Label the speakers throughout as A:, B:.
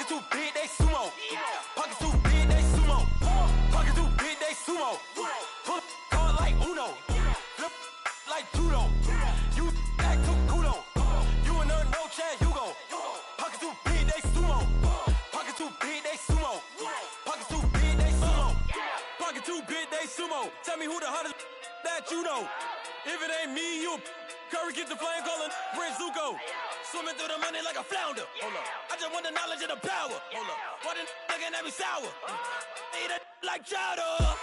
A: Pockets too big, they sumo. Pockets too big, they sumo. Pockets too big, they sumo. Pull card like Uno. Flip like judo. You act too kudo. You and her no Chad Hugo. Pockets too big, they sumo. Pockets too big, they sumo. Pockets too big, they sumo. Pockets too big, they sumo. Tell me who the hottest that you know. If it ain't me, you Curry get the flame calling Prince Zuko. Swimming through the money like a flounder. Hold up. I just want the knowledge and the power. Hold up. Why the looking at me sour? Eat it like chowder.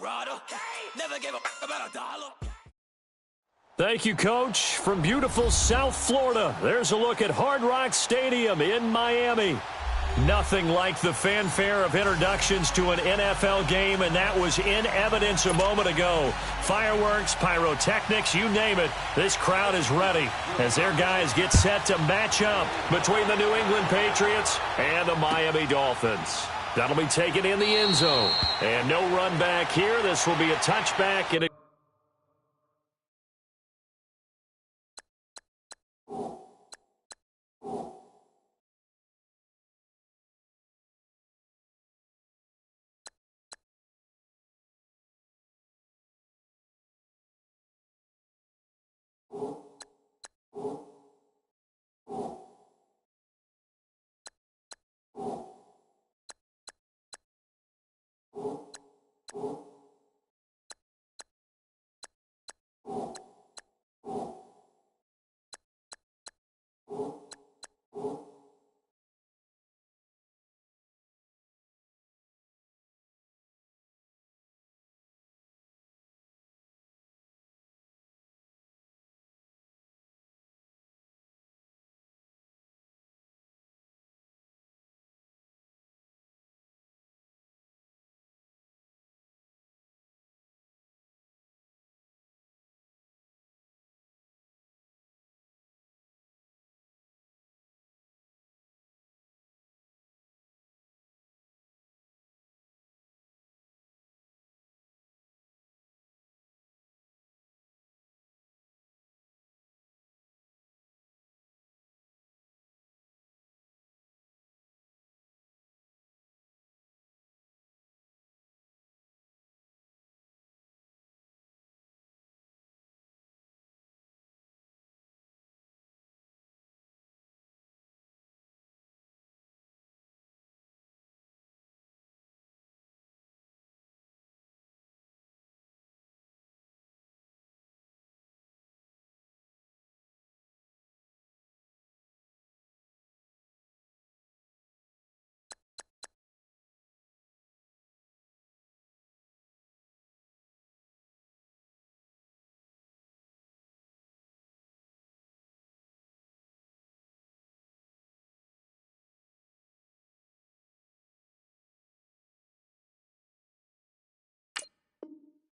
A: Rada. Never gave a about $1.
B: Thank you, Coach. From beautiful South Florida, there's a look at Hard Rock Stadium in Miami. Nothing like the fanfare of introductions to an NFL game, and that was in evidence a moment ago. Fireworks, pyrotechnics, you name it. This crowd is ready as their guys get set to match up between the New England Patriots and the Miami Dolphins. That'll be taken in the end zone. And no run back here. This will be a touchback and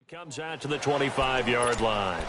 B: comes out to the 25-yard line.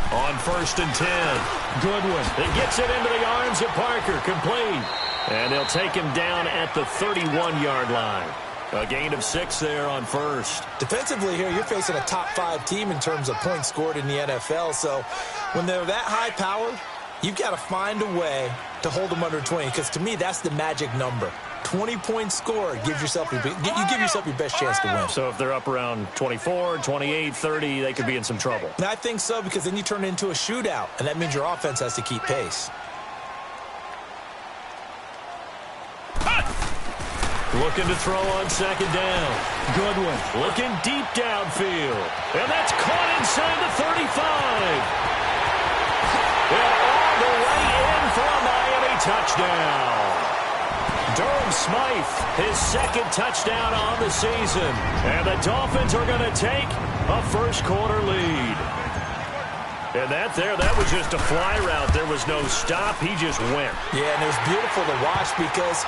B: On 1st and 10. Good one. It gets it into the arms of Parker. Complete. And they'll take him down at the 31-yard line. A gain of 6 there on first.
C: Defensively here, you're facing a top-5 team in terms of points scored in the NFL. So when they're that high-powered, you've got to find a way to hold them under 20. Because to me, that's the magic number. 20 points scored, you give yourself your best chance to win.
B: So if they're up around 24, 28, 30, they could be in some trouble.
C: And I think so, because then you turn it into a shootout, and that means your offense has to keep pace.
B: Looking to throw on 2nd down. Good one. Looking deep downfield. And that's caught inside the 35. And all the way in for a Miami touchdown. Durham Smythe, his 2nd touchdown on the season. And the Dolphins are going to take A first-quarter lead. And that was just a fly route. There was no stop. He just went.
C: Yeah, and it was beautiful to watch because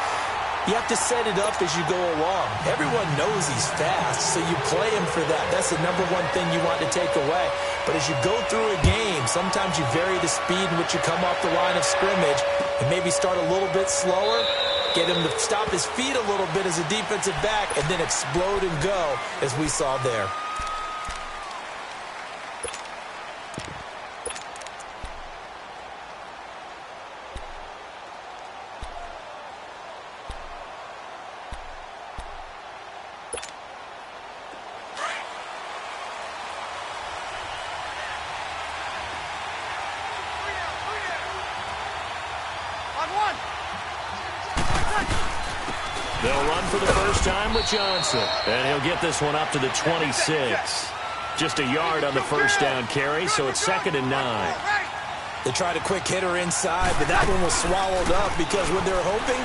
C: you have to set it up as you go along. Everyone knows he's fast, so you play him for that. That's the number one thing you want to take away. But as you go through a game, sometimes you vary the speed in which you come off the line of scrimmage and maybe start a little bit slower, get him to stop his feet a little bit as a defensive back, and then explode and go, as we saw there.
B: They'll run for the first time with Johnson. And he'll get this one up to the 26. Just a yard on the first down carry, so it's 2nd and 9.
C: They tried a quick hitter inside, but that one was swallowed up because when they're hoping,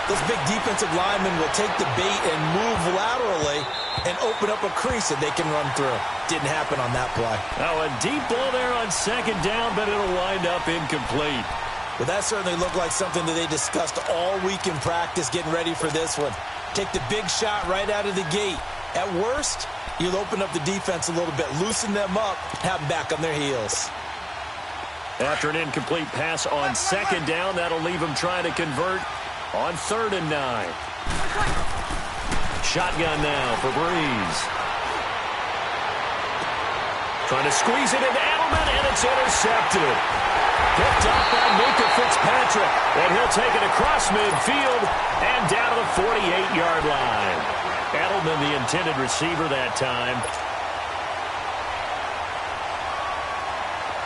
C: those big defensive linemen will take the bait and move laterally and open up a crease that they can run through. Didn't happen on that play.
B: Oh, a deep ball there on 2nd down, but it'll wind up incomplete.
C: Well, that certainly looked like something that they discussed all week in practice getting ready for this one. Take the big shot right out of the gate. At worst, you'll open up the defense a little bit, loosen them up, have them back on their heels.
B: After an incomplete pass on 2nd down, that'll leave them trying to convert on 3rd and 9. Shotgun now for Breeze. Trying to squeeze it into Edelman, and it's intercepted. Picked up by Minka Fitzpatrick, and he'll take it across midfield and down to the 48-yard line. Edelman, the intended receiver that time.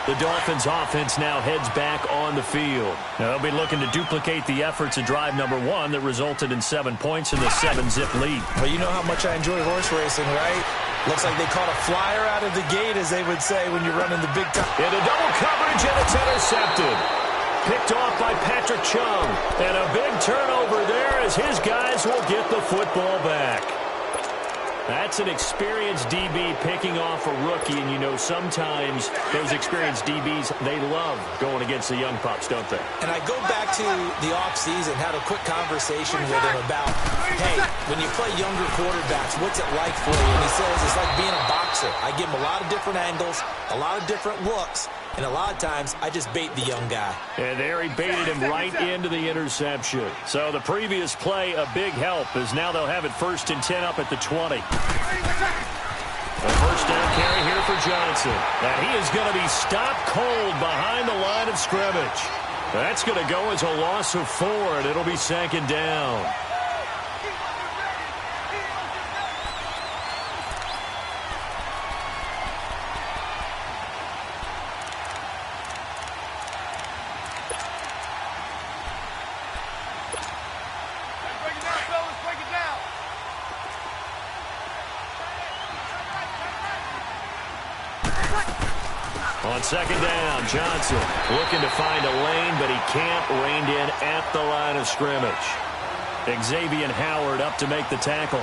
B: The Dolphins offense now heads back on the field. They'll be looking to duplicate the efforts of drive number 1 that resulted in 7 points in the 7-zip lead.
C: Well, you know how much I enjoy horse racing, right? Looks like they caught a flyer out of the gate, as they would say, when you're running the big time.
B: Into double coverage, and it's intercepted. Picked off by Patrick Chung. And a big turnover there as his guys will get the football back. That's an experienced DB picking off a rookie, and you know sometimes those experienced DBs, they love going against the young pups, don't they?
C: And I go back to the offseason, had a quick conversation with him about, hey, when you play younger quarterbacks, what's it like for you? And he says it's like being a boxer. I give him a lot of different angles, a lot of different looks, and a lot of times I just bait the young guy.
B: And there he baited him right into the interception. So the previous play, a big help, as now they'll have it 1st and 10 up at the 20. A first down carry here for Johnson. And he is going to be stopped cold behind the line of scrimmage. That's going to go as a loss of 4, and it'll be 2nd down. On 2nd down, Johnson looking to find a lane, but he can't, reined in at the line of scrimmage. Xavier Howard up to make the tackle.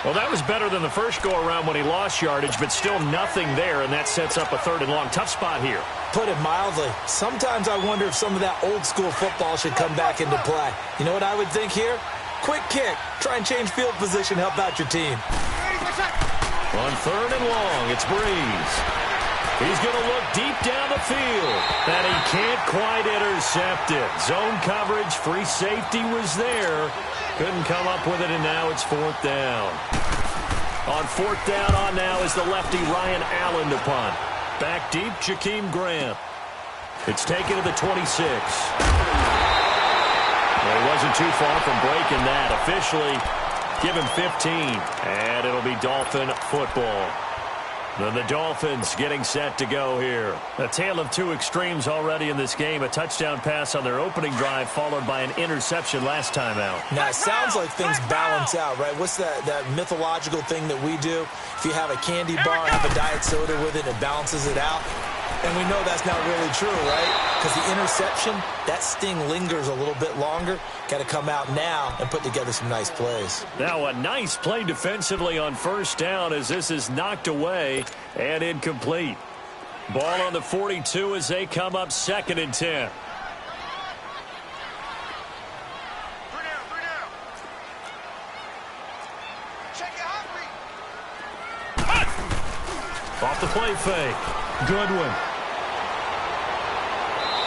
B: Well, that was better than the first go-around when he lost yardage, but still nothing there, and that sets up a 3rd and long. Tough spot here.
C: Put it mildly. Sometimes I wonder if some of that old-school football should come back into play. You know what I would think here? Quick kick. Try and change field position, help out your team.
B: On 3rd and long, it's Breeze. He's going to look deep down the field, and he can't quite intercept it. Zone coverage, free safety was there. Couldn't come up with it, and now it's 4th down. On 4th down on now is the lefty Ryan Allen to punt. Back deep, Jakeem Grant. It's taken to the 26. Well, he wasn't too far from breaking that. Officially, give him 15, and it'll be Dolphin football. Then the Dolphins getting set to go here. A tale of two extremes already in this game. A touchdown pass on their opening drive followed by an interception last time out.
C: Now, it sounds like things balance out, right? What's that mythological thing that we do? If you have a candy bar, have a diet soda with it, it balances it out. And we know that's not really true, right? Because the interception, that sting lingers a little bit longer. Got to come out now and put together some nice plays.
B: Now a nice play defensively on first down as this is knocked away and incomplete. Ball on the 42 as they come up 2nd and 10. Off the play fake. Goodwin.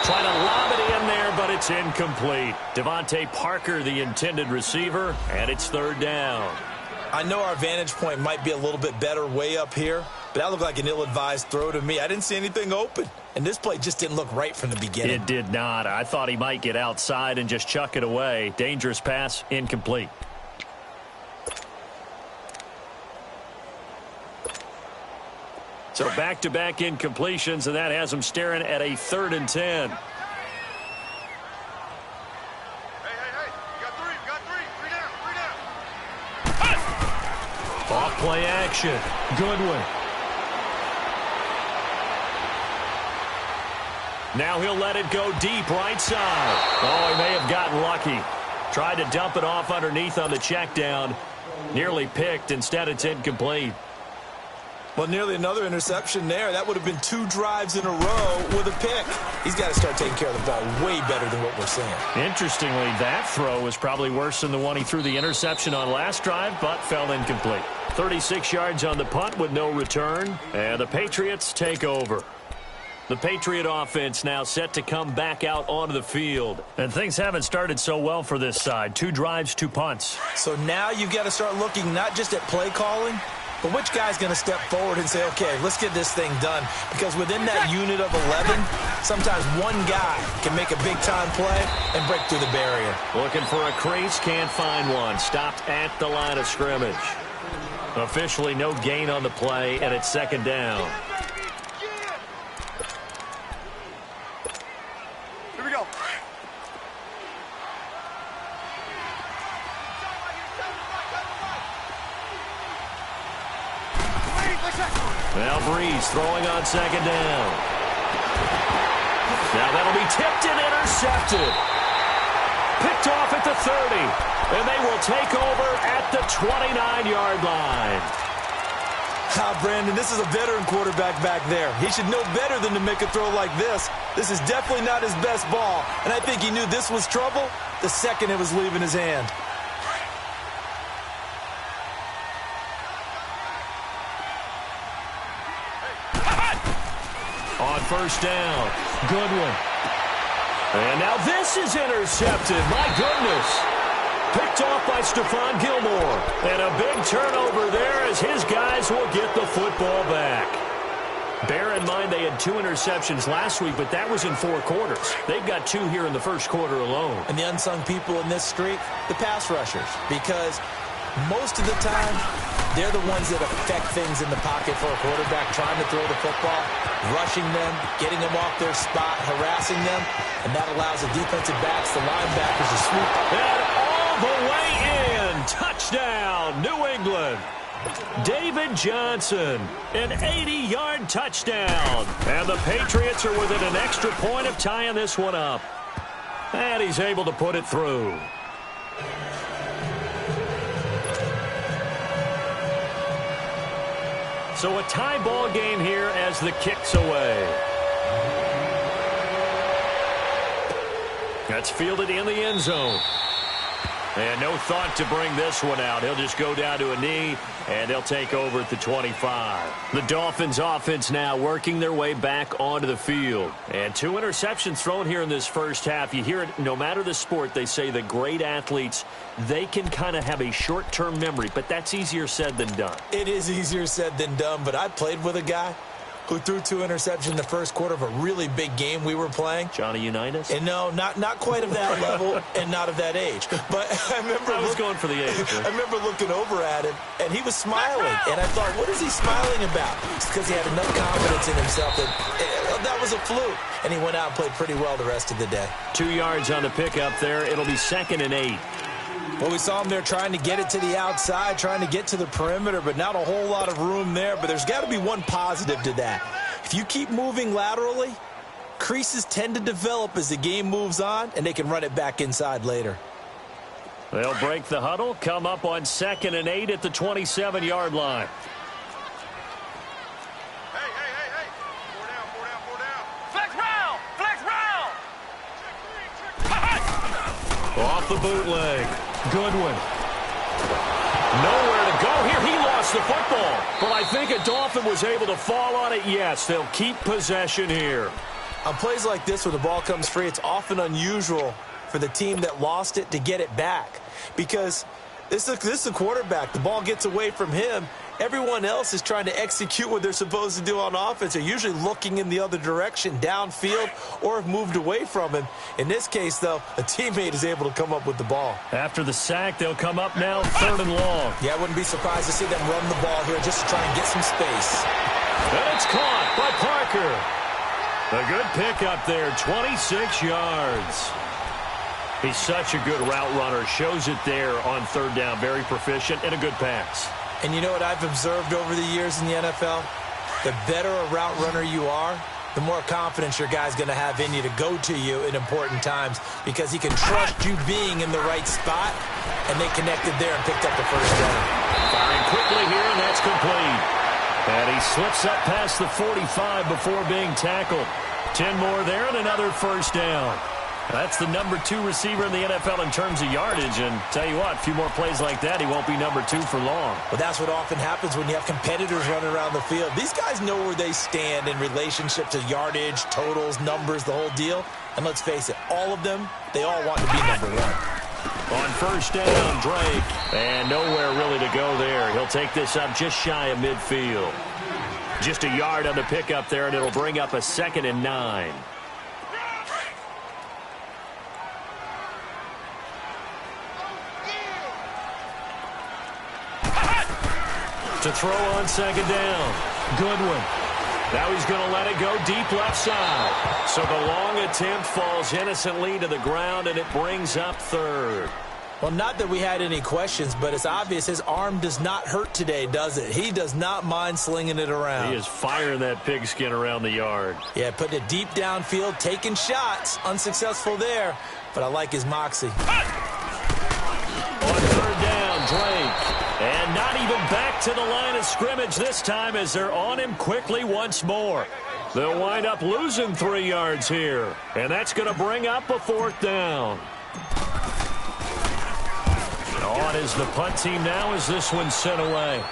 B: Trying to lob it in there, but it's incomplete. Devontae Parker, the intended receiver, and it's 3rd down.
C: I know our vantage point might be a little bit better way up here, but that looked like an ill-advised throw to me. I didn't see anything open, and this play just didn't look right from the beginning.
B: It did not. I thought he might get outside and just chuck it away. Dangerous pass, incomplete. So back-to-back incompletions, and that has them staring at a 3rd and 10.
D: Hey, you got three. Three down.
B: Off play action. Goodwin. Now he'll let it go deep right side. Oh, he may have gotten lucky. Tried to dump it off underneath on the check down. Nearly picked. Instead, it's incomplete.
C: Well, nearly another interception there. That would have been 2 drives in a row with a pick. He's got to start taking care of the ball way better than what we're seeing.
B: Interestingly, that throw was probably worse than the one he threw the interception on last drive, but fell incomplete. 36 yards on the punt with no return, and the Patriots take over. The Patriot offense now set to come back out onto the field. And things haven't started so well for this side. 2 drives, 2 punts.
C: So now you've got to start looking not just at play calling, but which guy's going to step forward and say, okay, let's get this thing done? Because within that unit of 11, sometimes one guy can make a big-time play and break through the barrier.
B: Looking for a crease, can't find one. Stopped at the line of scrimmage. Officially no gain on the play, and it's 2nd down.
D: Here we go.
B: Well, Breeze throwing on 2nd down. Now that'll be tipped and intercepted. Picked off at the 30. And they will take over at the 29-yard line.
C: Brandon, this is a veteran quarterback back there. He should know better than to make a throw like this. This is definitely not his best ball. And I think he knew this was trouble the second it was leaving his hand.
B: On first down, Goodwin. And now this is intercepted. My goodness. Picked off by Stephon Gilmore. And a big turnover there as his guys will get the football back. Bear in mind they had 2 interceptions last week, but that was in 4 quarters. They've got 2 here in the first quarter alone.
C: And the unsung people in this streak, the pass rushers. Because most of the time, they're the ones that affect things in the pocket for a quarterback, trying to throw the football, rushing them, getting them off their spot, harassing them, and that allows the defensive backs, the linebackers to swoop.
B: And all the way in. Touchdown, New England. David Johnson, an 80-yard touchdown. And the Patriots are within an extra point of tying this one up. And he's able to put it through. So a tie ball game here as the kick's away. That's fielded in the end zone. And no thought to bring this one out. He'll just go down to a knee, and they'll take over at the 25. The Dolphins offense now working their way back onto the field. And 2 interceptions thrown here in this first half. You hear it, no matter the sport, they say the great athletes, they can kind of have a short-term memory, but that's easier said than done.
C: It is easier said than done, but I played with a guy who threw 2 interceptions in the first quarter of a really big game we were playing.
B: Johnny Unitas?
C: And no, not quite of that level and not of that age. But I was
B: going for the age. Right?
C: I remember looking over at him, and he was smiling. And I thought, what is he smiling about? It's because he had enough confidence in himself that was a fluke. And he went out and played pretty well the rest of the day.
B: 2 yards on the pickup there. It'll be 2nd and 8.
C: Well, we saw him there trying to get it to the outside, trying to get to the perimeter, but not a whole lot of room there. But there's got to be one positive to that. If you keep moving laterally, creases tend to develop as the game moves on, and they can run it back inside later.
B: They'll break the huddle, come up on 2nd and 8 at the 27-yard line.
D: Hey. 4 down.
A: Flex round! Flex round!
B: Off the bootleg. Goodwin. Nowhere to go here. He lost the football. But I think a Dolphin was able to fall on it. Yes, they'll keep possession here.
C: On plays like this where the ball comes free, it's often unusual for the team that lost it to get it back. Because this is a quarterback. The ball gets away from him. Everyone else is trying to execute what they're supposed to do on offense. They're usually looking in the other direction, downfield, or have moved away from him. In this case, though, a teammate is able to come up with the ball.
B: After the sack, they'll come up now 3rd and long.
C: Yeah, I wouldn't be surprised to see them run the ball here just to try and get some space.
B: And it's caught by Parker. A good pickup there, 26 yards. He's such a good route runner. Shows it there on 3rd down. Very proficient and a good pass.
C: And you know what I've observed over the years in the NFL? The better a route runner you are, the more confidence your guy's going to have in you to go to you in important times because he can trust you being in the right spot, and they connected there and picked up the 1st down.
B: Firing quickly here, and that's complete. And he slips up past the 45 before being tackled. 10 more there and another 1st down. That's the number 2 receiver in the NFL in terms of yardage. And tell you what, a few more plays like that, he won't be number 2 for long.
C: Well, that's what often happens when you have competitors running around the field. These guys know where they stand in relationship to yardage, totals, numbers, the whole deal. And let's face it, all of them, they all want to be number 1.
B: On 1st down, Drake. And nowhere really to go there. He'll take this up just shy of midfield. Just a yard on the pickup there, and it'll bring up a 2nd and 9. To throw on 2nd down. Goodwin. Now he's going to let it go deep left side. So the long attempt falls innocently to the ground, and it brings up 3rd.
C: Well, not that we had any questions, but it's obvious his arm does not hurt today, does it? He does not mind slinging it around.
B: He is firing that pigskin around the yard.
C: Yeah, putting it deep downfield, taking shots. Unsuccessful there, but I like his moxie.
B: On 3rd down, Drake. And not even back to the line of scrimmage this time as they're on him quickly once more. They'll wind up losing 3 yards here. And that's going to bring up a 4th down. On is the punt team now as this one's sent away.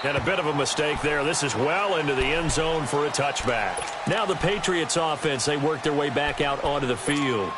B: And a bit of a mistake there. This is well into the end zone for a touchback. Now the Patriots offense, they work their way back out onto the field.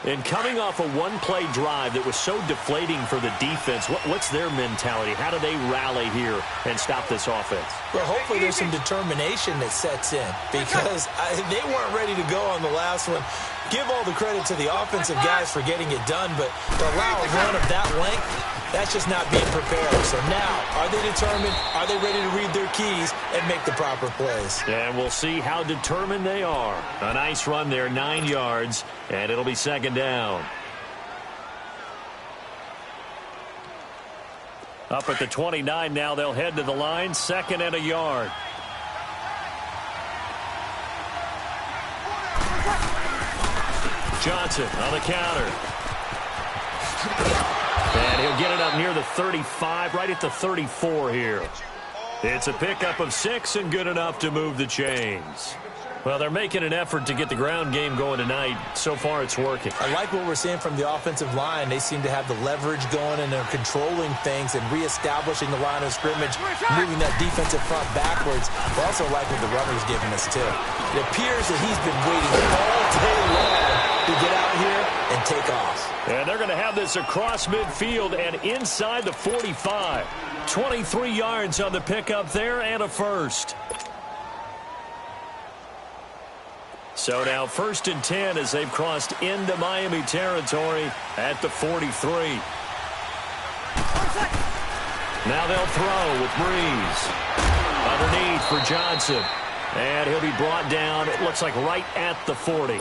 B: And coming off a one-play drive that was so deflating for the defense, what's their mentality? How do they rally here and stop this offense?
C: Well, hopefully there's some determination that sets in because they weren't ready to go on the last one. Give all the credit to the offensive guys for getting it done, but to allow a run of that length, that's just not being prepared. So now, are they determined? Are they ready to read their keys and make the proper plays?
B: And we'll see how determined they are. A nice run there, 9 yards, and it'll be 2nd down. Up at the 29 now, they'll head to the line, 2nd and a yard. Johnson on the counter. And he'll get it up near the 35, right at the 34 here. It's a pickup of 6 and good enough to move the chains. Well, they're making an effort to get the ground game going tonight. So far, it's working.
C: I like what we're seeing from the offensive line. They seem to have the leverage going, and they're controlling things and reestablishing the line of scrimmage, moving that defensive front backwards. I also like what the runner's giving us, too. It appears that he's been waiting all day long to get out here and take off.
B: And they're going to have this across midfield and inside the 45. 23 yards on the pickup there and a 1st. So now 1st and 10 as they've crossed into Miami territory at the 43. Now they'll throw with Breeze. Underneath for Johnson. And he'll be brought down, it looks like right at the 40.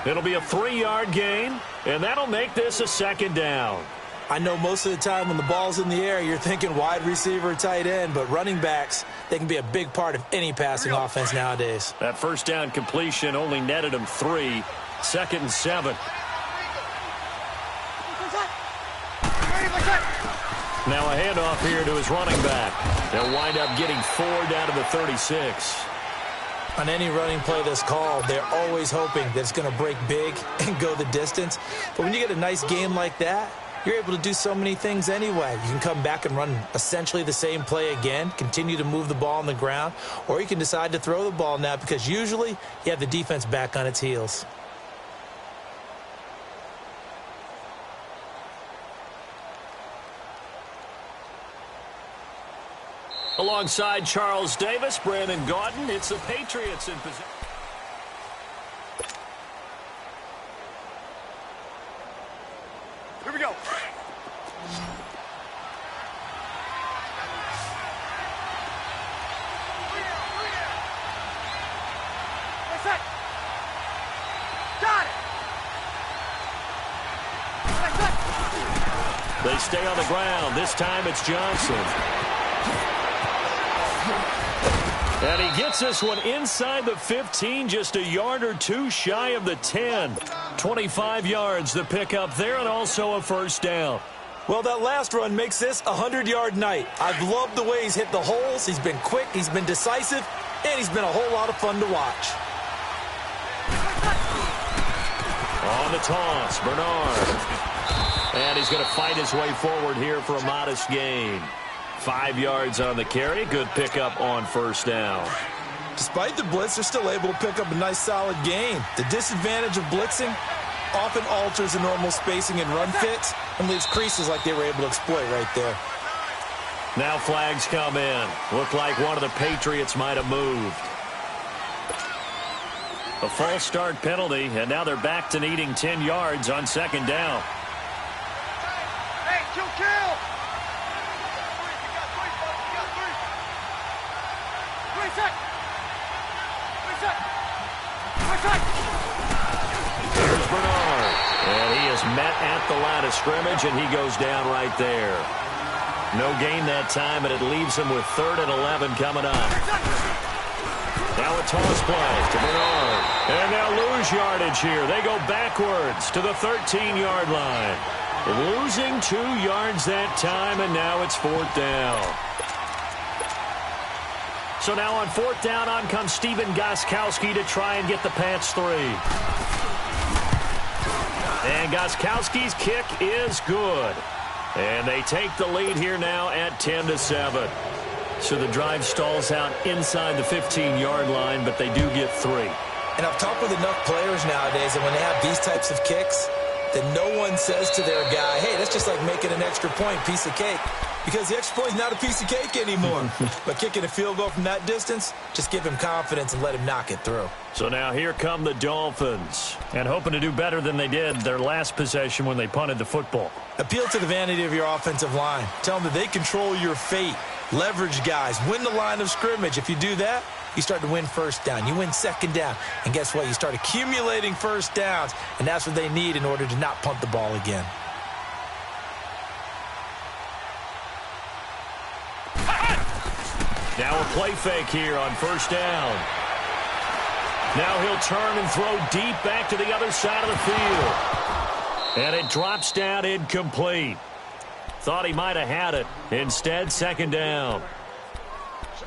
B: It'll be a 3-yard gain, and that'll make this a 2nd down.
C: I know most of the time when the ball's in the air, you're thinking wide receiver, tight end, but running backs, they can be a big part of any passing offense nowadays.
B: That first down completion only netted him 3. 2nd and 7. Now a handoff here to his running back. They'll wind up getting 4 down to the 36.
C: On any running play that's called, they're always hoping that it's going to break big and go the distance. But when you get a nice game like that, you're able to do so many things anyway. You can come back and run essentially the same play again, continue to move the ball on the ground, or you can decide to throw the ball now because usually you have the defense back on its heels.
B: Alongside Charles Davis, Brandon Gaudin, it's the Patriots in position.
D: Here we go. Got it.
B: They stay on the ground. This time it's Johnson. And he gets this one inside the 15, just a yard or two shy of the 10. 25 yards the pickup there, and also a first down.
C: Well, that last run makes this a 100-yard night. I've loved the way he's hit the holes. He's been quick, he's been decisive, and he's been a whole lot of fun to watch.
B: On the toss, Bernard. And he's going to fight his way forward here for a modest gain. 5 yards on the carry. Good pickup on first down.
C: Despite the blitz, they're still able to pick up a nice, solid gain. The disadvantage of blitzing often alters the normal spacing and run fits and leaves creases like they were able to exploit right there.
B: Now flags come in. Looked like one of the Patriots might have moved. A false start penalty, and now they're back to needing 10 yards on second down.
D: Hey, kill.
B: Here's Bernard. And he is met at the line of scrimmage, and he goes down right there. No gain that time, and it leaves him with 3rd and 11 coming up. Now a toss play to Bernard. And they'll lose yardage here. They go backwards to the 13-yard line. Losing 2 yards that time, and now it's 4th down. So now on 4th down, on comes Stephen Gostkowski to try and get the Pats 3. And Gostkowski's kick is good. And they take the lead here now at 10-7. So the drive stalls out inside the 15-yard line, but they do get 3.
C: And I've talked with enough players nowadays, and when they have these types of kicks, that no one says to their guy, hey, that's just like making an extra point, piece of cake. Because the extra point is not a piece of cake anymore. But kicking a field goal from that distance, just give him confidence and let him knock it through.
B: So now here come the Dolphins. And hoping to do better than they did their last possession when they punted the football.
C: Appeal to the vanity of your offensive line. Tell them that they control your fate. Leverage guys. Win the line of scrimmage. If you do that, you start to win first down. You win second down. And guess what? You start accumulating first downs. And that's what they need in order to not punt the ball again.
B: Now a play fake here on first down. Now he'll turn and throw deep back to the other side of the field. And it drops down incomplete. Thought he might have had it. Instead, second down.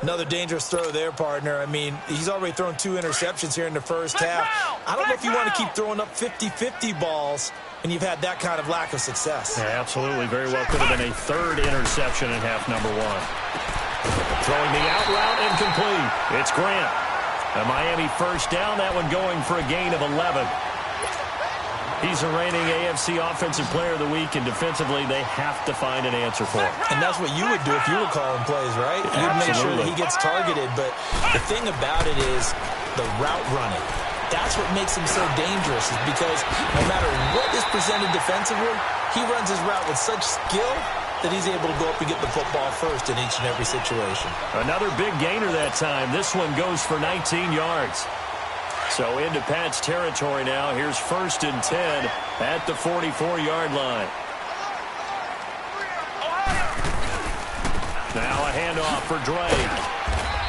C: Another dangerous throw there, partner. I mean, he's already thrown 2 interceptions here in the first half. I don't know if you want to keep throwing up 50-50 balls when you've had that kind of lack of success.
B: Yeah, absolutely. Very well could have been a 3rd interception in half number 1. Throwing the out route incomplete. It's Grant. A Miami first down. That one going for a gain of 11. He's a reigning AFC Offensive Player of the Week, and defensively they have to find an answer for him.
C: And that's what you would do if you were calling plays, right? You'd make sure that he gets targeted. But the thing about it is the route running. That's what makes him so dangerous, is because no matter what is presented defensively, he runs his route with such skill that he's able to go up and get the football first in each and every situation.
B: Another big gainer that time. This one goes for 19 yards. So into Pat's territory now. Here's 1st and 10 at the 44-yard line. handoff for Drake.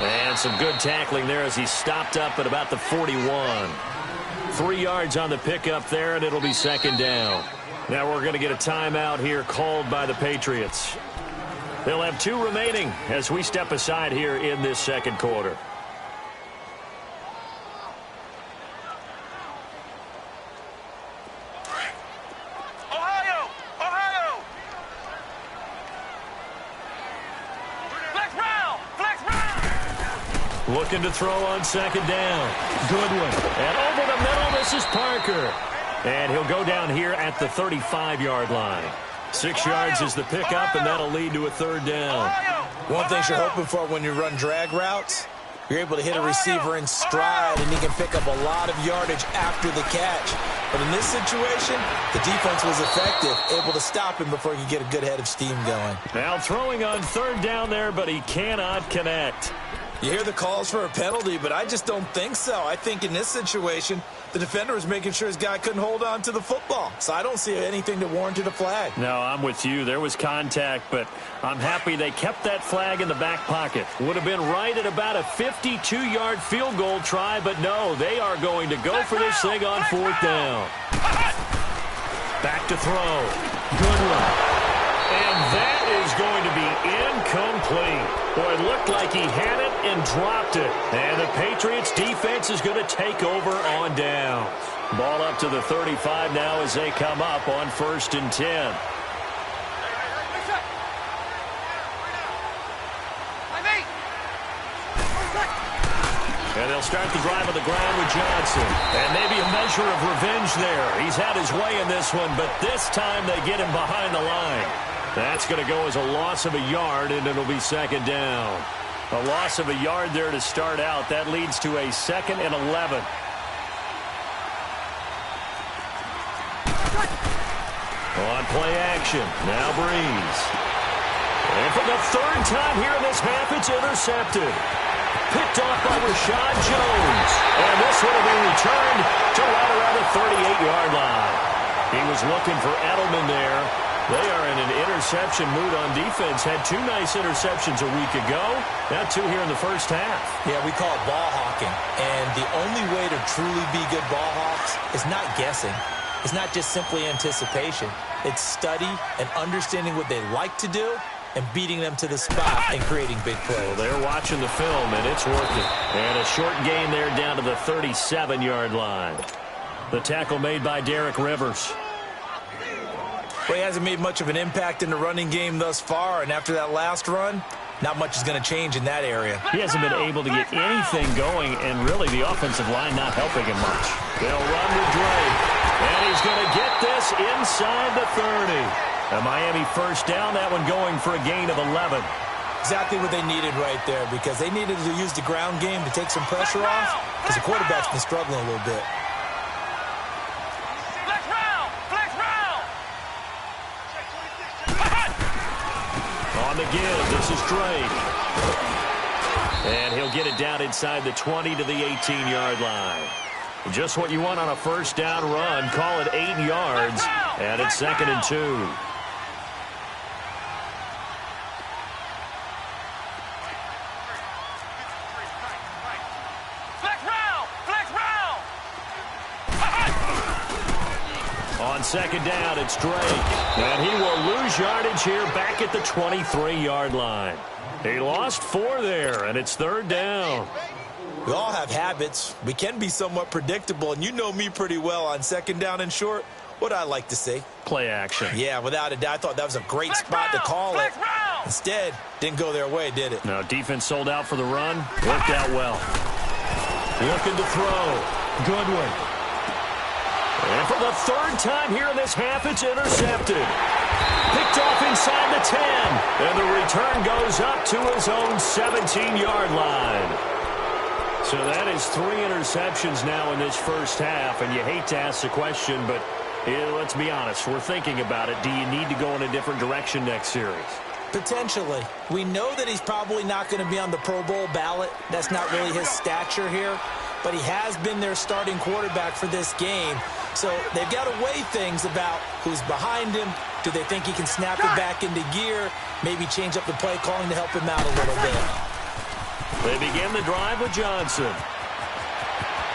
B: And some good tackling there as he stopped up at about the 41. 3 yards on the pickup there, and it'll be second down. Now we're going to get a timeout here called by the Patriots. They'll have 2 remaining as we step aside here in this second quarter. Looking to throw on second down. Goodwin. And over the middle, this is Parker. And he'll go down here at the 35-yard line. 6 yards is the pickup, and that'll lead to a third down.
C: One thing you're hoping for when you run drag routes, you're able to hit a receiver in stride, and he can pick up a lot of yardage after the catch. But in this situation, the defense was effective, able to stop him before he could get a good head of steam going.
B: Now throwing on third down there, but he cannot connect.
C: You hear the calls for a penalty, but I just don't think so. I think in this situation, the defender was making sure his guy couldn't hold on to the football. So I don't see anything that warranted a flag.
B: No, I'm with you. There was contact, but I'm happy they kept that flag in the back pocket. Would have been right at about a 52-yard field goal try, but no, they are going to go for this thing on fourth down. Back to throw. Goodwin. And that is going to be incomplete. Boy, it looked like he had it and dropped it. And the Patriots defense is going to take over on down. Ball up to the 35 now as they come up on 1st and 10. And they'll start the drive on the ground with Johnson. And maybe a measure of revenge there. He's had his way in this one, but this time they get him behind the line. That's going to go as a loss of a yard, and it'll be second down. A loss of a yard there to start out. That leads to a 2nd and 11. On play action. Now Breeze. And for the 3rd time here in this half, it's intercepted. Picked off by Rashad Jones. And this one will be returned to right around the 38-yard line. He was looking for Edelman there. They are in an interception mood on defense. Had 2 nice interceptions a week ago. Now 2 here in the first half.
C: Yeah, we call it ball hawking. And the only way to truly be good ball hawks is not guessing. It's not just simply anticipation. It's study and understanding what they like to do and beating them to the spot and creating big plays.
B: Well, they're watching the film, and it's working. And a short gain there down to the 37-yard line. The tackle made by Derek Rivers.
C: Well, he hasn't made much of an impact in the running game thus far, and after that last run, not much is going to change in that area.
B: He hasn't been able to get anything going, and really the offensive line not helping him much. They'll run with Drake, and he's going to get this inside the 30. A Miami first down, that one going for a gain of 11.
C: Exactly what they needed right there, because they needed to use the ground game to take some pressure off, because the quarterback's been struggling a little bit.
B: On the give, this is Drake. And he'll get it down inside the 20 to the 18-yard line. Just what you want on a first down run. Call it 8 yards, and it's 2nd and 2. On second down, it's Drake. And he will lose yardage here back at the 23-yard line. He lost 4 there, and it's 3rd down.
C: We all have habits. We can be somewhat predictable, and you know me pretty well on second down and short. What I like to see.
B: Play action.
C: Yeah, without a doubt. I thought that was a great spot to call it. Instead, didn't go their way, did it?
B: No, defense sold out for the run. Worked out well. Looking to throw. Goodwin. And for the 3rd time here in this half, it's intercepted. Picked off inside the 10. And the return goes up to his own 17-yard line. So that is 3 interceptions now in this first half. And you hate to ask the question, but let's be honest. We're thinking about it. Do you need to go in a different direction next series?
C: Potentially. We know that he's probably not going to be on the Pro Bowl ballot. That's not really his stature here. But he has been their starting quarterback for this game. So they've got to weigh things about who's behind him Do they think he can snap it back into gear? Maybe change up the play calling to help him out a little bit.
B: They begin the drive with Johnson.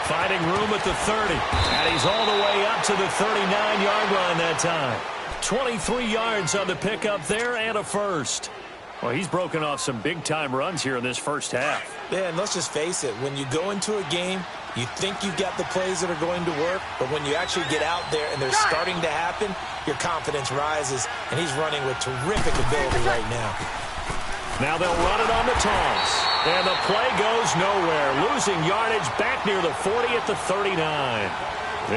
B: Finding room at the 30. And he's all the way up to the 39-yard line that time. 23 yards on the pickup there and a first. Well, he's broken off some big-time runs here in this first half.
C: Yeah, and let's just face it. When you go into a game, you think you've got the plays that are going to work, but when you actually get out there and they're starting to happen, your confidence rises, and he's running with terrific ability right now.
B: Now they'll run it on the toss. And the play goes nowhere. Losing yardage back near the 40 at the 39.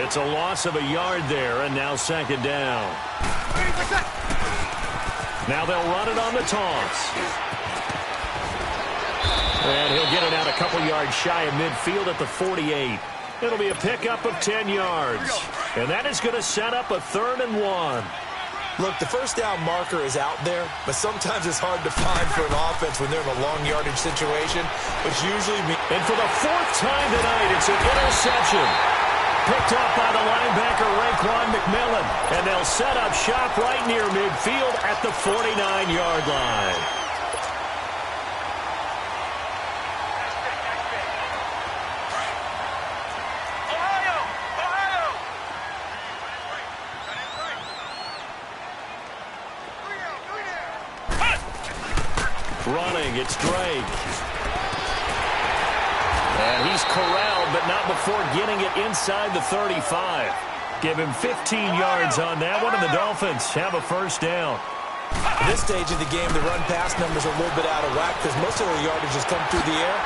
B: It's a loss of a yard there, and now second down. Now they'll run it on the toss. And he'll get it out a couple yards shy of midfield at the 48. It'll be a pickup of 10 yards. And that is going to set up a 3rd and 1.
C: Look, the first down marker is out there, but sometimes it's hard to find for an offense when they're in a long yardage situation, which usually means...
B: And for the 4th time tonight, it's an interception. Picked up by the linebacker, Raekwon McMillan. And they'll set up shop right near midfield at the 49-yard line. Running, it's Drake. And he's corralled, but not before getting it inside the 35. Give him 15 yards on that one, and the Dolphins have a first down.
C: At this stage of the game, the run-pass numbers are a little bit out of whack because most of the yardage has come through the air.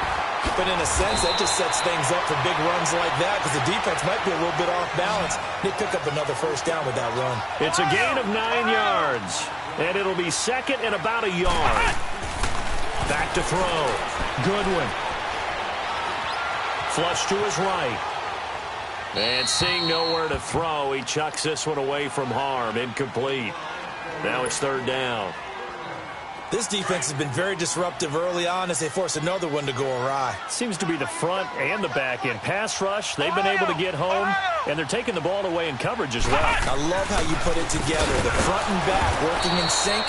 C: But in a sense, that just sets things up for big runs like that because the defense might be a little bit off balance. They pick up another first down with that run.
B: It's a gain of 9 yards, and it'll be second and about a yard. Back to throw. Goodwin. Flush to his right. And seeing nowhere to throw, he chucks this one away from harm. Incomplete. Now it's 3rd down.
C: This defense has been very disruptive early on as they force another one to go awry.
B: Seems to be the front and the back end. Pass rush, they've been able to get home, and they're taking the ball away in coverage as well.
C: I love how you put it together. The front and back working in sync.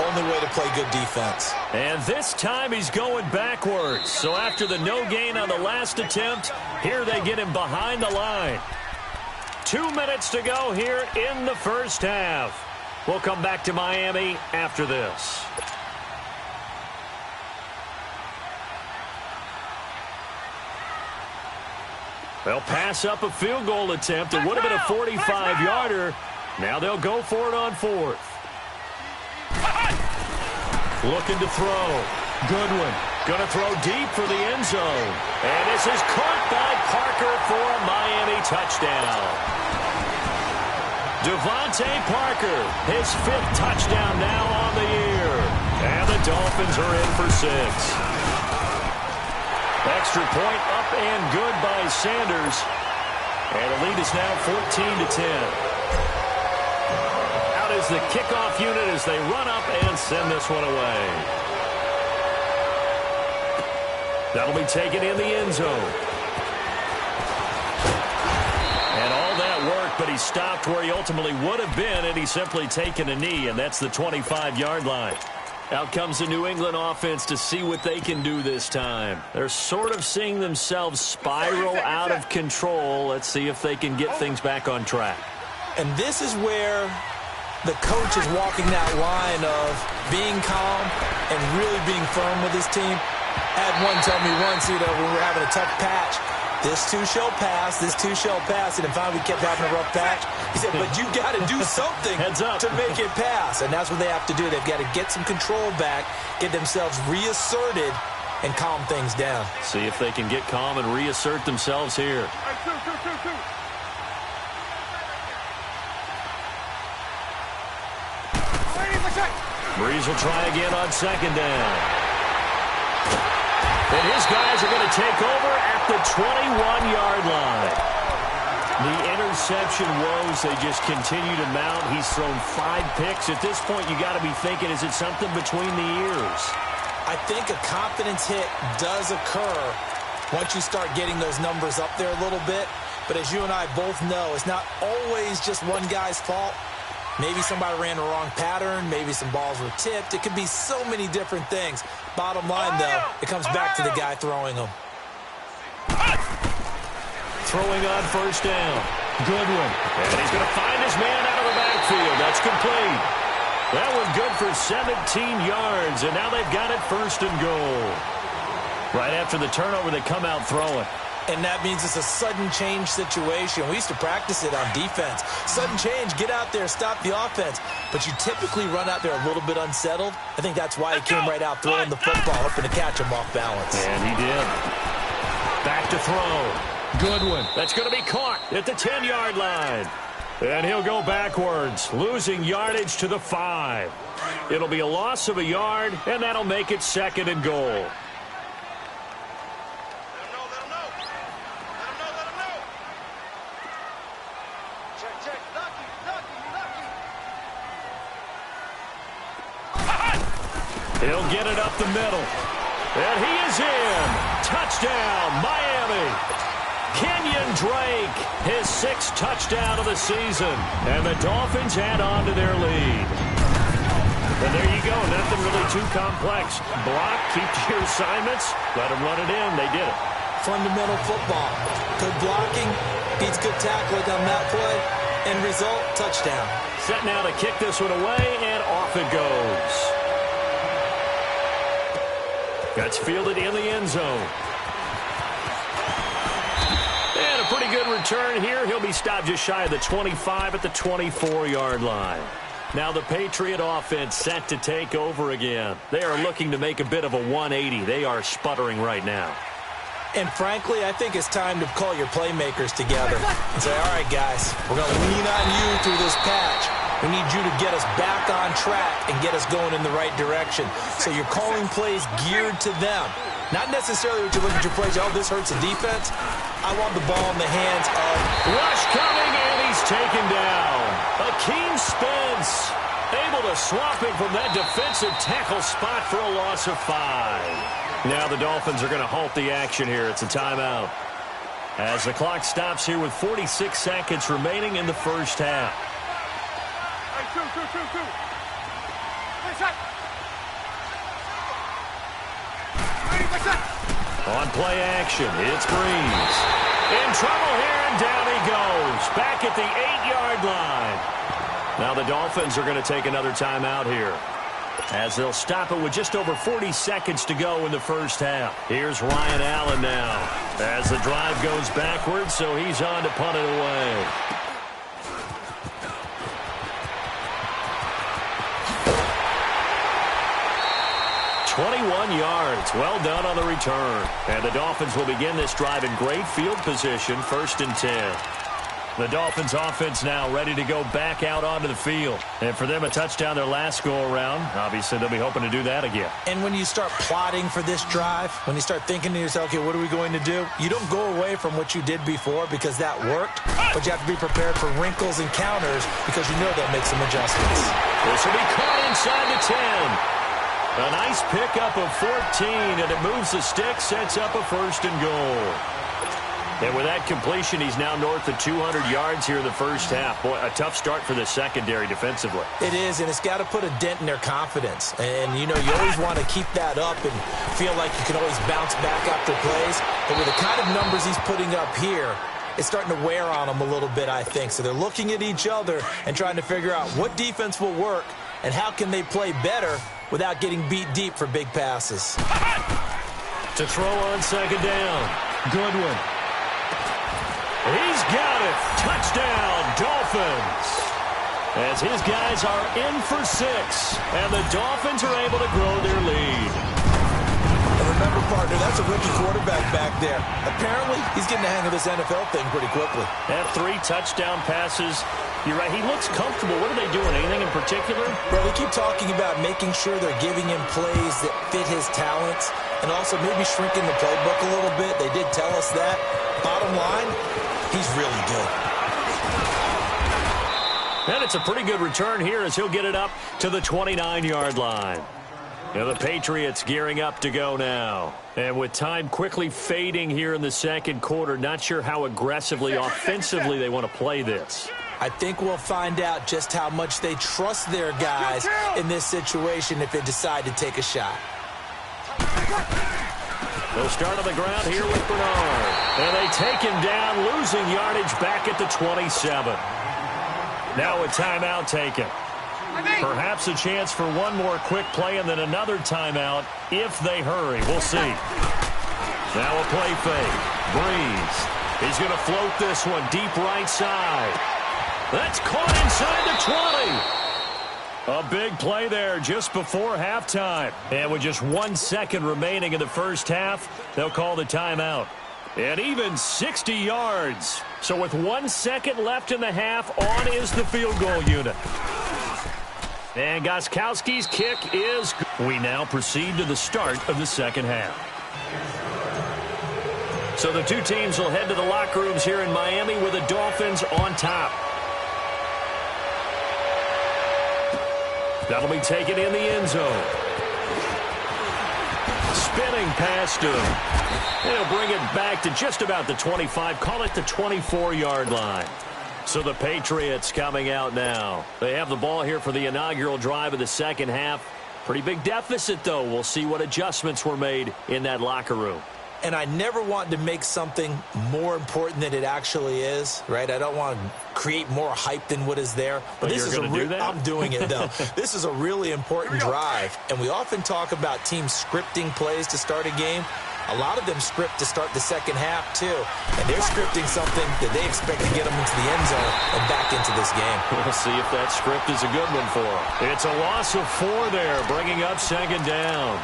C: Only way to play good defense.
B: And this time he's going backwards. So after the no gain on the last attempt, here they get him behind the line. 2 minutes to go here in the first half. We'll come back to Miami after this. They'll pass up a field goal attempt. It would have been a 45-yarder. Now they'll go for it on 4th. Looking to throw. Goodwin going to throw deep for the end zone. And this is caught by Parker for a Miami touchdown. Devontae Parker, his 5th touchdown now on the year. And the Dolphins are in for 6. Extra point up and good by Sanders. And the lead is now 14-10. Is the kickoff unit as they run up and send this one away. That'll be taken in the end zone. And all that work, but he stopped where he ultimately would have been, and he's simply taken a knee, and that's the 25-yard line. Out comes the New England offense to see what they can do this time. They're sort of seeing themselves spiral out of control. Let's see if they can get things back on track.
C: And this is where the coach is walking that line of being calm and really being firm with his team. I had one tell me once, when we were having a tough patch, this too shall pass, this too shall pass. And then finally we kept having a rough patch. He said, but you got to do something to make it pass. And that's what they have to do. They've got to get some control back, get themselves reasserted, and calm things down.
B: See if they can get calm and reassert themselves here. Breeze will try again on 2nd down. And his guys are going to take over at the 21-yard line. The interception woes, they just continue to mount. He's thrown 5 picks. At this point, you got to be thinking, is it something between the ears?
C: I think a confidence hit does occur once you start getting those numbers up there a little bit. But as you and I both know, it's not always just one guy's fault. Maybe somebody ran the wrong pattern. Maybe some balls were tipped. It could be so many different things. Bottom line, though, it comes back to the guy throwing them.
B: Throwing on first down. Good one. And he's going to find his man out of the backfield. That's complete. That one good for 17 yards, and now they've got it first and goal. Right after the turnover, they come out throwing.
C: And that means it's a sudden change situation. We used to practice it on defense. Sudden change, get out there, stop the offense. But you typically run out there a little bit unsettled. I think that's why he came right out throwing the football, hoping to catch him off balance.
B: And he did. Back to throw. Good one. That's going to be caught at the 10-yard line. And he'll go backwards, losing yardage to the 5. It'll be a loss of a yard, and that'll make it second and goal. He'll get it up the middle. And he is in. Touchdown, Miami. Kenyon Drake, his 6th touchdown of the season. And the Dolphins add on to their lead. And there you go. Nothing really too complex. Block, keep to your assignments. Let them run it in. They did it.
C: Fundamental football. Good blocking, beats good tackling on that play. End result, touchdown.
B: Set now to kick this one away, and off it goes. That's fielded in the end zone. And a pretty good return here. He'll be stopped just shy of the 25 at the 24-yard line. Now the Patriot offense set to take over again. They are looking to make a bit of a 180. They are sputtering right now.
C: And frankly, I think it's time to call your playmakers together and say, all right, guys, we're going to lean on you through this patch. We need you to get us back on track and get us going in the right direction. So you're calling plays geared to them. Not necessarily what you look at your plays, oh, this hurts the defense. I want the ball in the hands of...
B: Rush coming, and he's taken down. Akeem Spence able to swap him from that defensive tackle spot for a loss of 5. Now the Dolphins are going to halt the action here. It's a timeout. As the clock stops here with 46 seconds remaining in the first half. On play action, it's Breeze. In trouble here, and down he goes. Back at the 8-yard line. Now the Dolphins are going to take another timeout here, as they'll stop it with just over 40 seconds to go in the first half. Here's Ryan Allen now, as the drive goes backwards, so he's on to punt it away. "21 yards. Well done on the return. And the Dolphins will begin this drive in great field position, 1st and 10. The Dolphins offense now ready to go back out onto the field. And for them, a touchdown their last go-around. Obviously, they'll be hoping to do that again.
C: And when you start plotting for this drive, when you start thinking to yourself, okay, what are we going to do? You don't go away from what you did before because that worked, but you have to be prepared for wrinkles and counters because you know they'll make some adjustments.
B: This will be caught inside the 10. A nice pickup of 14, and it moves the stick, sets up a 1st and goal. And with that completion, he's now north of 200 yards here in the first half. Boy, a tough start for the secondary defensively.
C: It is, and it's got to put a dent in their confidence. And, you know, you always want to keep that up and feel like you can always bounce back after plays. But with the kind of numbers he's putting up here, it's starting to wear on them a little bit, I think. So they're looking at each other and trying to figure out what defense will work and how can they play better without getting beat deep for big passes.
B: To throw on 2nd down. Good one. He's got it. Touchdown, Dolphins. As his guys are in for 6, and the Dolphins are able to grow their lead.
C: And remember, partner, that's a rookie quarterback back there. Apparently, he's getting the hang of this NFL thing pretty quickly.
B: Had 3 touchdown passes. You're right, he looks comfortable. What are they doing? Anything in particular?
C: Well, they keep talking about making sure they're giving him plays that fit his talents and also maybe shrinking the playbook a little bit. They did tell us that. Bottom line, he's really good.
B: And it's a pretty good return here as he'll get it up to the 29-yard line. Now the Patriots gearing up to go now. And with time quickly fading here in the second quarter, not sure how aggressively, offensively they want to play this.
C: I think we'll find out just how much they trust their guys in this situation if they decide to take a shot.
B: They'll start on the ground here with Bernard. And they take him down, losing yardage back at the 27. Now a timeout taken. Perhaps a chance for one more quick play and then another timeout if they hurry. We'll see. Now a play fake. Breeze. He's going to float this one deep right side. That's caught inside the 20. A big play there just before halftime. And with just 1 second remaining in the first half, they'll call the timeout. And even 60 yards. So with 1 second left in the half, on is the field goal unit. And Gostkowski's kick is good. We now proceed to the start of the second half. So the two teams will head to the locker rooms here in Miami with the Dolphins on top. That'll be taken in the end zone. Spinning past him. He'll bring it back to just about the 25. Call it the 24-yard line. So the Patriots coming out now. They have the ball here for the inaugural drive of the second half. Pretty big deficit, though. We'll see what adjustments were made in that locker room.
C: And I never want to make something more important than it actually is, right? I don't want to create more hype than what is there.
B: But this is do that?
C: I'm doing it, though. This is a really important drive. And we often talk about teams scripting plays to start a game. A lot of them script to start the second half, too. And they're scripting something that they expect to get them into the end zone and back into this game.
B: We'll see if that script is a good one for them. It's a loss of 4 there, bringing up second down.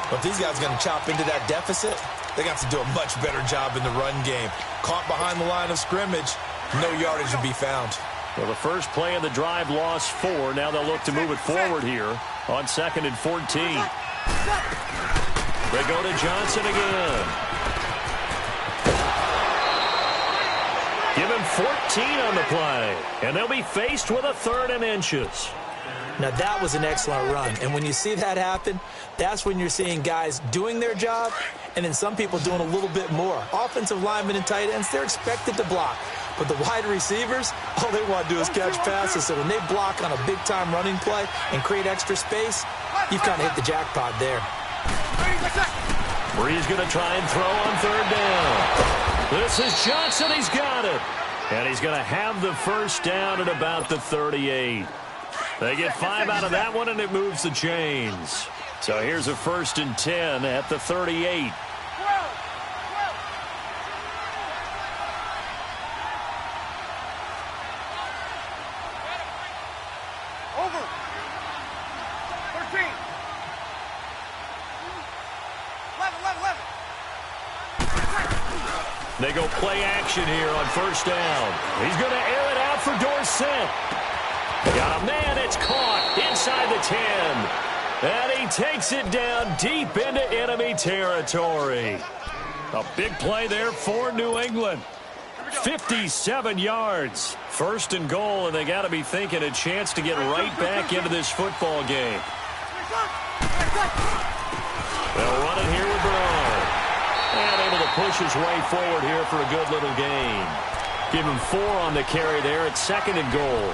C: But if these guys are going to chop into that deficit, they got to do a much better job in the run game. Caught behind the line of scrimmage, no yardage to be found.
B: Well, the first play of the drive lost 4. Now they'll look to move it forward here on 2nd and 14. They go to Johnson again. Give him 14 on the play. And they'll be faced with a 3rd and inches.
C: Now, that was an excellent run. And when you see that happen, that's when you're seeing guys doing their job and then some people doing a little bit more. Offensive linemen and tight ends, they're expected to block. But the wide receivers, all they want to do is catch passes. So when they block on a big-time running play and create extra space, you've kind of hit the jackpot there.
B: Bree's going to try and throw on 3rd down. This is Johnson. He's got it. And he's going to have the first down at about the 38. They get 5 out of that one, and it moves the chains. So here's a 1st and 10 at the 38.
D: Over. 13. 11.
B: They go play action here on 1st down. He's going to air it out for Dorsett. Got a man, it's caught inside the 10. And he takes it down deep into enemy territory. A big play there for New England. 57 yards. 1st and goal, and they got to be thinking a chance to get right back into this football game. They'll run it here with Bernard. And able to push his way forward here for a good little gain. Give him 4 on the carry there at 2nd and goal.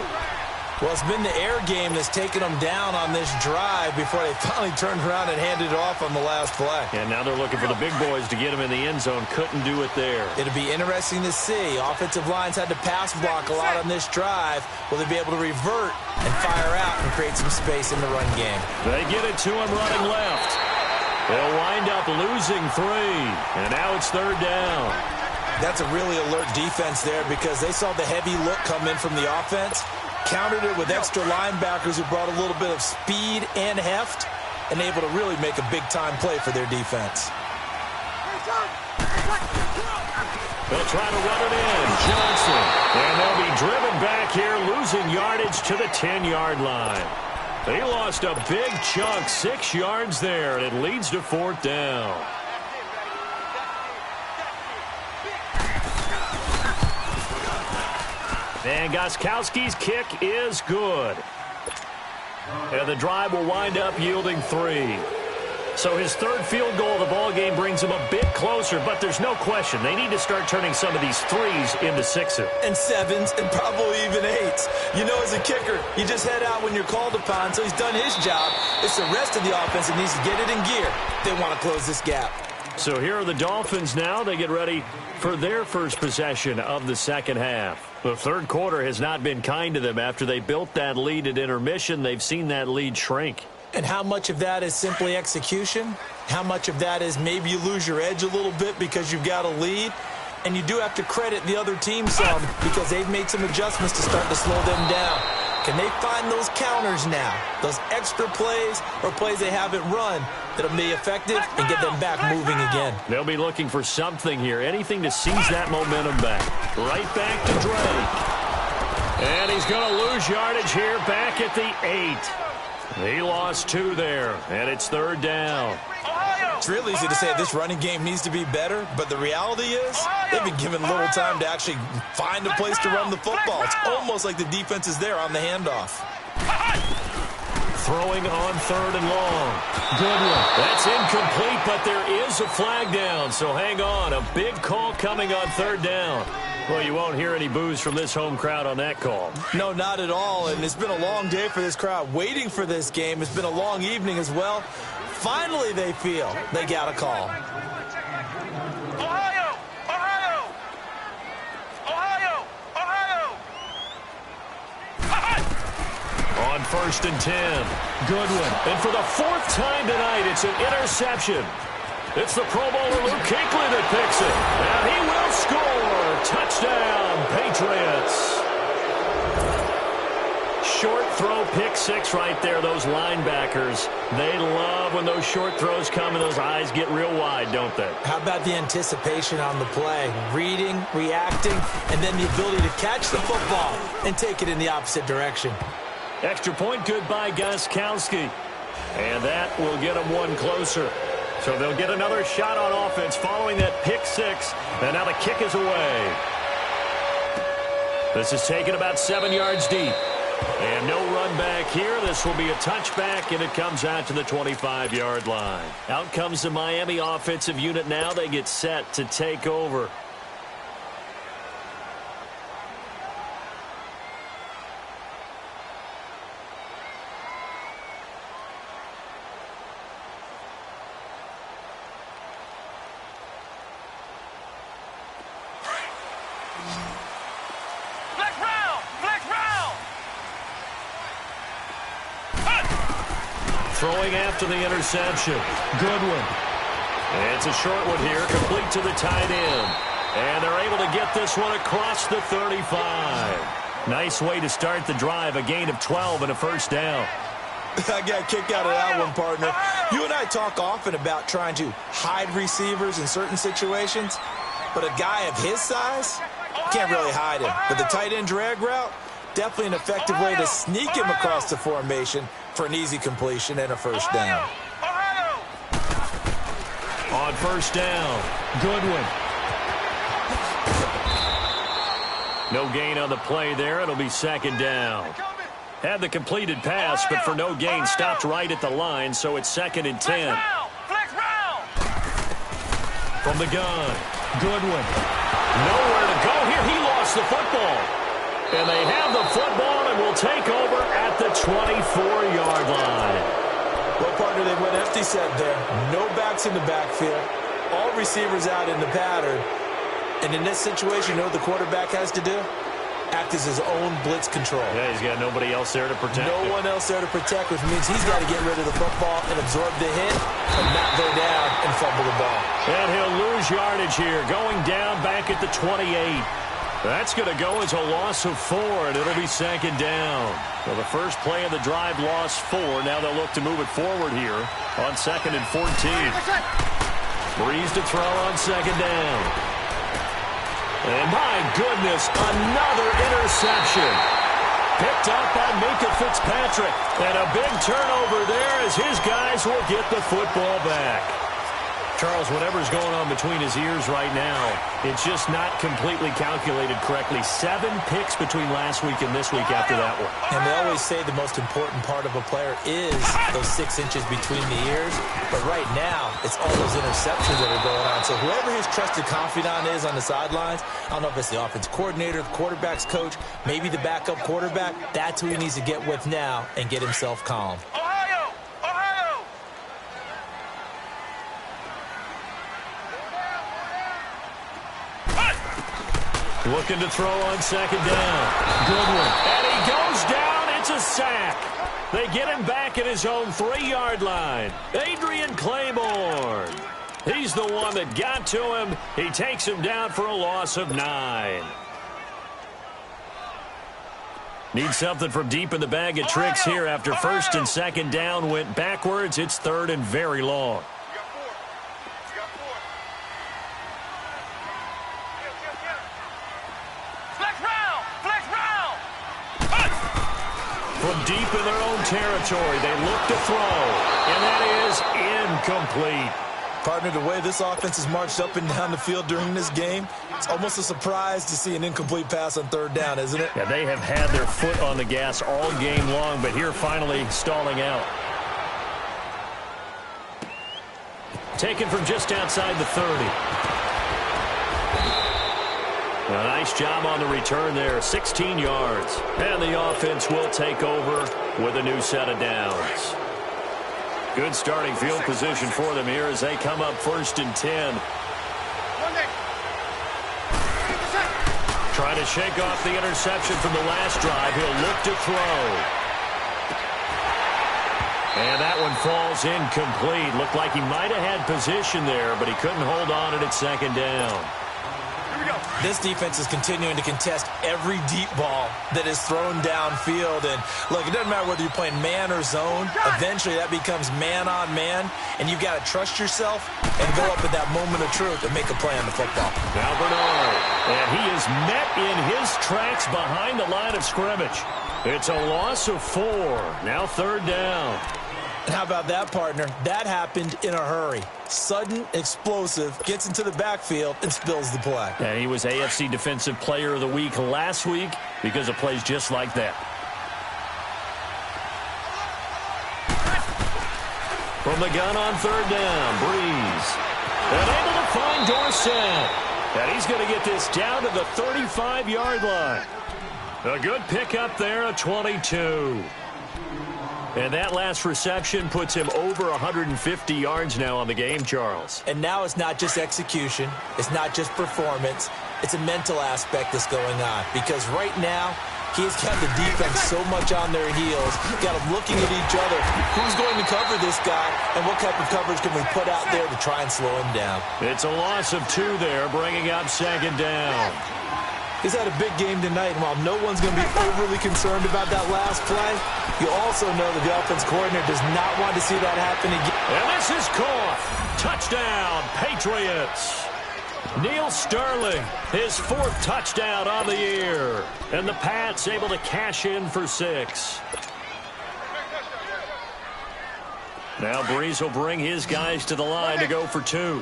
C: Well, it's been the air game that's taken them down on this drive before they finally turned around and handed it off on the last play.
B: And now they're looking for the big boys to get him in the end zone. Couldn't do it there.
C: It'll be interesting to see. Offensive lines had to pass block a lot on this drive. Will they be able to revert and fire out and create some space in the run game?
B: They get it to him running left. They'll wind up losing 3. And now it's 3rd down.
C: That's a really alert defense there because they saw the heavy look come in from the offense. Countered it with extra linebackers who brought a little bit of speed and heft and able to really make a big-time play for their defense.
B: They'll try to run it in. Johnson. And they'll be driven back here, losing yardage to the 10-yard line. They lost a big chunk, 6 yards there, and it leads to 4th down. And Gostkowski's kick is good. And the drive will wind up yielding 3. So his third field goal of the ball game brings him a bit closer, but there's no question they need to start turning some of these threes into sixes.
C: And sevens, and probably even eights. You know, as a kicker, you just head out when you're called upon, so he's done his job. It's the rest of the offense that needs to get it in gear. They want to close this gap.
B: So here are the Dolphins now. They get ready for their first possession of the second half. The third quarter has not been kind to them. After they built that lead at intermission, they've seen that lead shrink.
C: And how much of that is simply execution? How much of that is maybe you lose your edge a little bit because you've got a lead? And you do have to credit the other team some because they've made some adjustments to start to slow them down. Can they find those counters now, those extra plays or plays they haven't run that'll be effective and get them back moving again?
B: They'll be looking for something here, anything to seize that momentum back. Right back to Drake. And he's going to lose yardage here back at the 8. He lost 2 there, and it's third down.
C: It's real easy to say this running game needs to be better, but the reality is they've been given little time to actually find a place to run the football. It's almost like the defense is there on the handoff.
B: Throwing on third and long. Good one. That's incomplete, but there is a flag down, so hang on. A big call coming on third down. Well, you won't hear any boos from this home crowd on that call.
C: No, not at all, and it's been a long day for this crowd waiting for this game. It's been a long evening as well. Finally, they feel they got a call.
D: Ohio! Ohio! Ohio! Ohio!
B: On first and 10. Goodwin. And for the 4th time tonight, it's an interception. It's the Pro Bowler Luke Kuechly that picks it. And he will score. Touchdown, Patriots. Short throw, pick 6 right there, those linebackers. They love when those short throws come and those eyes get real wide, don't they?
C: How about the anticipation on the play? Reading, reacting, and then the ability to catch the football and take it in the opposite direction.
B: Extra point, good by Gostkowski. And that will get them one closer. So they'll get another shot on offense following that pick 6. And now the kick is away. This is taken about 7 yards deep. And no run back here. This will be a touchback, and it comes out to the 25-yard line. Out comes the Miami offensive unit now. They get set to take over. Throwing after the interception. Goodwin. It's a short one here, complete to the tight end. And they're able to get this one across the 35. Nice way to start the drive, a gain of 12 and a first down.
C: I got a kick out of that one, partner. You and I talk often about trying to hide receivers in certain situations, but a guy of his size, can't really hide him. But the tight end drag route, definitely an effective way to sneak him across the formation for an easy completion and a first down.
B: On first down, Goodwin. No gain on the play there. It'll be second down. Had the completed pass, but for no gain, stopped right at the line, so it's second and 10. From the gun, Goodwin. Nowhere to go here. He lost the football. And they have the football and will take over at the 24-yard line.
C: Well, partner, they went empty set there. No backs in the backfield. All receivers out in the pattern. And in this situation, you know what the quarterback has to do? Act as his own blitz control.
B: Yeah, he's got nobody else there to protect him.
C: No one else there to protect, which means he's got to get rid of the football and absorb the hit and not go down and fumble the ball.
B: And he'll lose yardage here, going down back at the 28. That's going to go as a loss of 4, and it'll be second down. Well, the first play of the drive lost 4. Now they'll look to move it forward here on second and 14. Breeze to throw on second down. And my goodness, another interception. Picked up by Minkah Fitzpatrick. And a big turnover there as his guys will get the football back. Charles, whatever's going on between his ears right now, it's just not completely calculated correctly. 7 picks between last week and this week after that one.
C: And they always say the most important part of a player is those 6 inches between the ears. But right now, it's all those interceptions that are going on. So whoever his trusted confidant is on the sidelines, I don't know if it's the offense coordinator, the quarterback's coach, maybe the backup quarterback, that's who he needs to get with now and get himself calm.
B: Looking to throw on second down. Good one. And he goes down. It's a sack. They get him back at his own 3-yard line. Adrian Claiborne. He's the one that got to him. He takes him down for a loss of 9. Need something from deep in the bag of tricks here after first and second down went backwards. It's third and very long. From deep in their own territory, they look to throw, and that is incomplete.
C: Partner, the way this offense has marched up and down the field during this game, it's almost a surprise to see an incomplete pass on third down, isn't it?
B: Yeah, they have had their foot on the gas all game long, but here finally stalling out. Taken from just outside the 30. A nice job on the return there, 16 yards. And the offense will take over with a new set of downs. Good starting field position for them here as they come up first and 10. Trying to shake off the interception from the last drive. He'll look to throw. And that one falls incomplete. Looked like he might have had position there, but he couldn't hold on at second down.
C: This defense is continuing to contest every deep ball that is thrown downfield. And, look, it doesn't matter whether you're playing man or zone. Eventually, that becomes man on man, and you've got to trust yourself and go up at that moment of truth and make a play on the football.
B: Now Bernard, and he is met in his tracks behind the line of scrimmage. It's a loss of 4. Now third down.
C: And how about that, partner? That happened in a hurry. Sudden, explosive, gets into the backfield, and spills the play.
B: And he was AFC Defensive Player of the Week last week because of plays just like that. From the gun on third down, Breeze. And able to find Dorsett. And he's going to get this down to the 35-yard line. A good pickup there, a 22. And that last reception puts him over 150 yards now on the game, Charles.
C: And now it's not just execution. It's not just performance. It's a mental aspect that's going on. Because right now, he's got the defense so much on their heels, got them looking at each other. Who's going to cover this guy, and what type of coverage can we put out there to try and slow him down?
B: It's a loss of 2 there, bringing up second down.
C: He's had a big game tonight, and while no one's going to be overly concerned about that last play, you also know that the offense coordinator does not want to see that happen again.
B: And this is caught. Touchdown, Patriots. Neil Sterling, his 4th touchdown on the year. And the Pats able to cash in for 6. Now Breeze will bring his guys to the line to go for 2.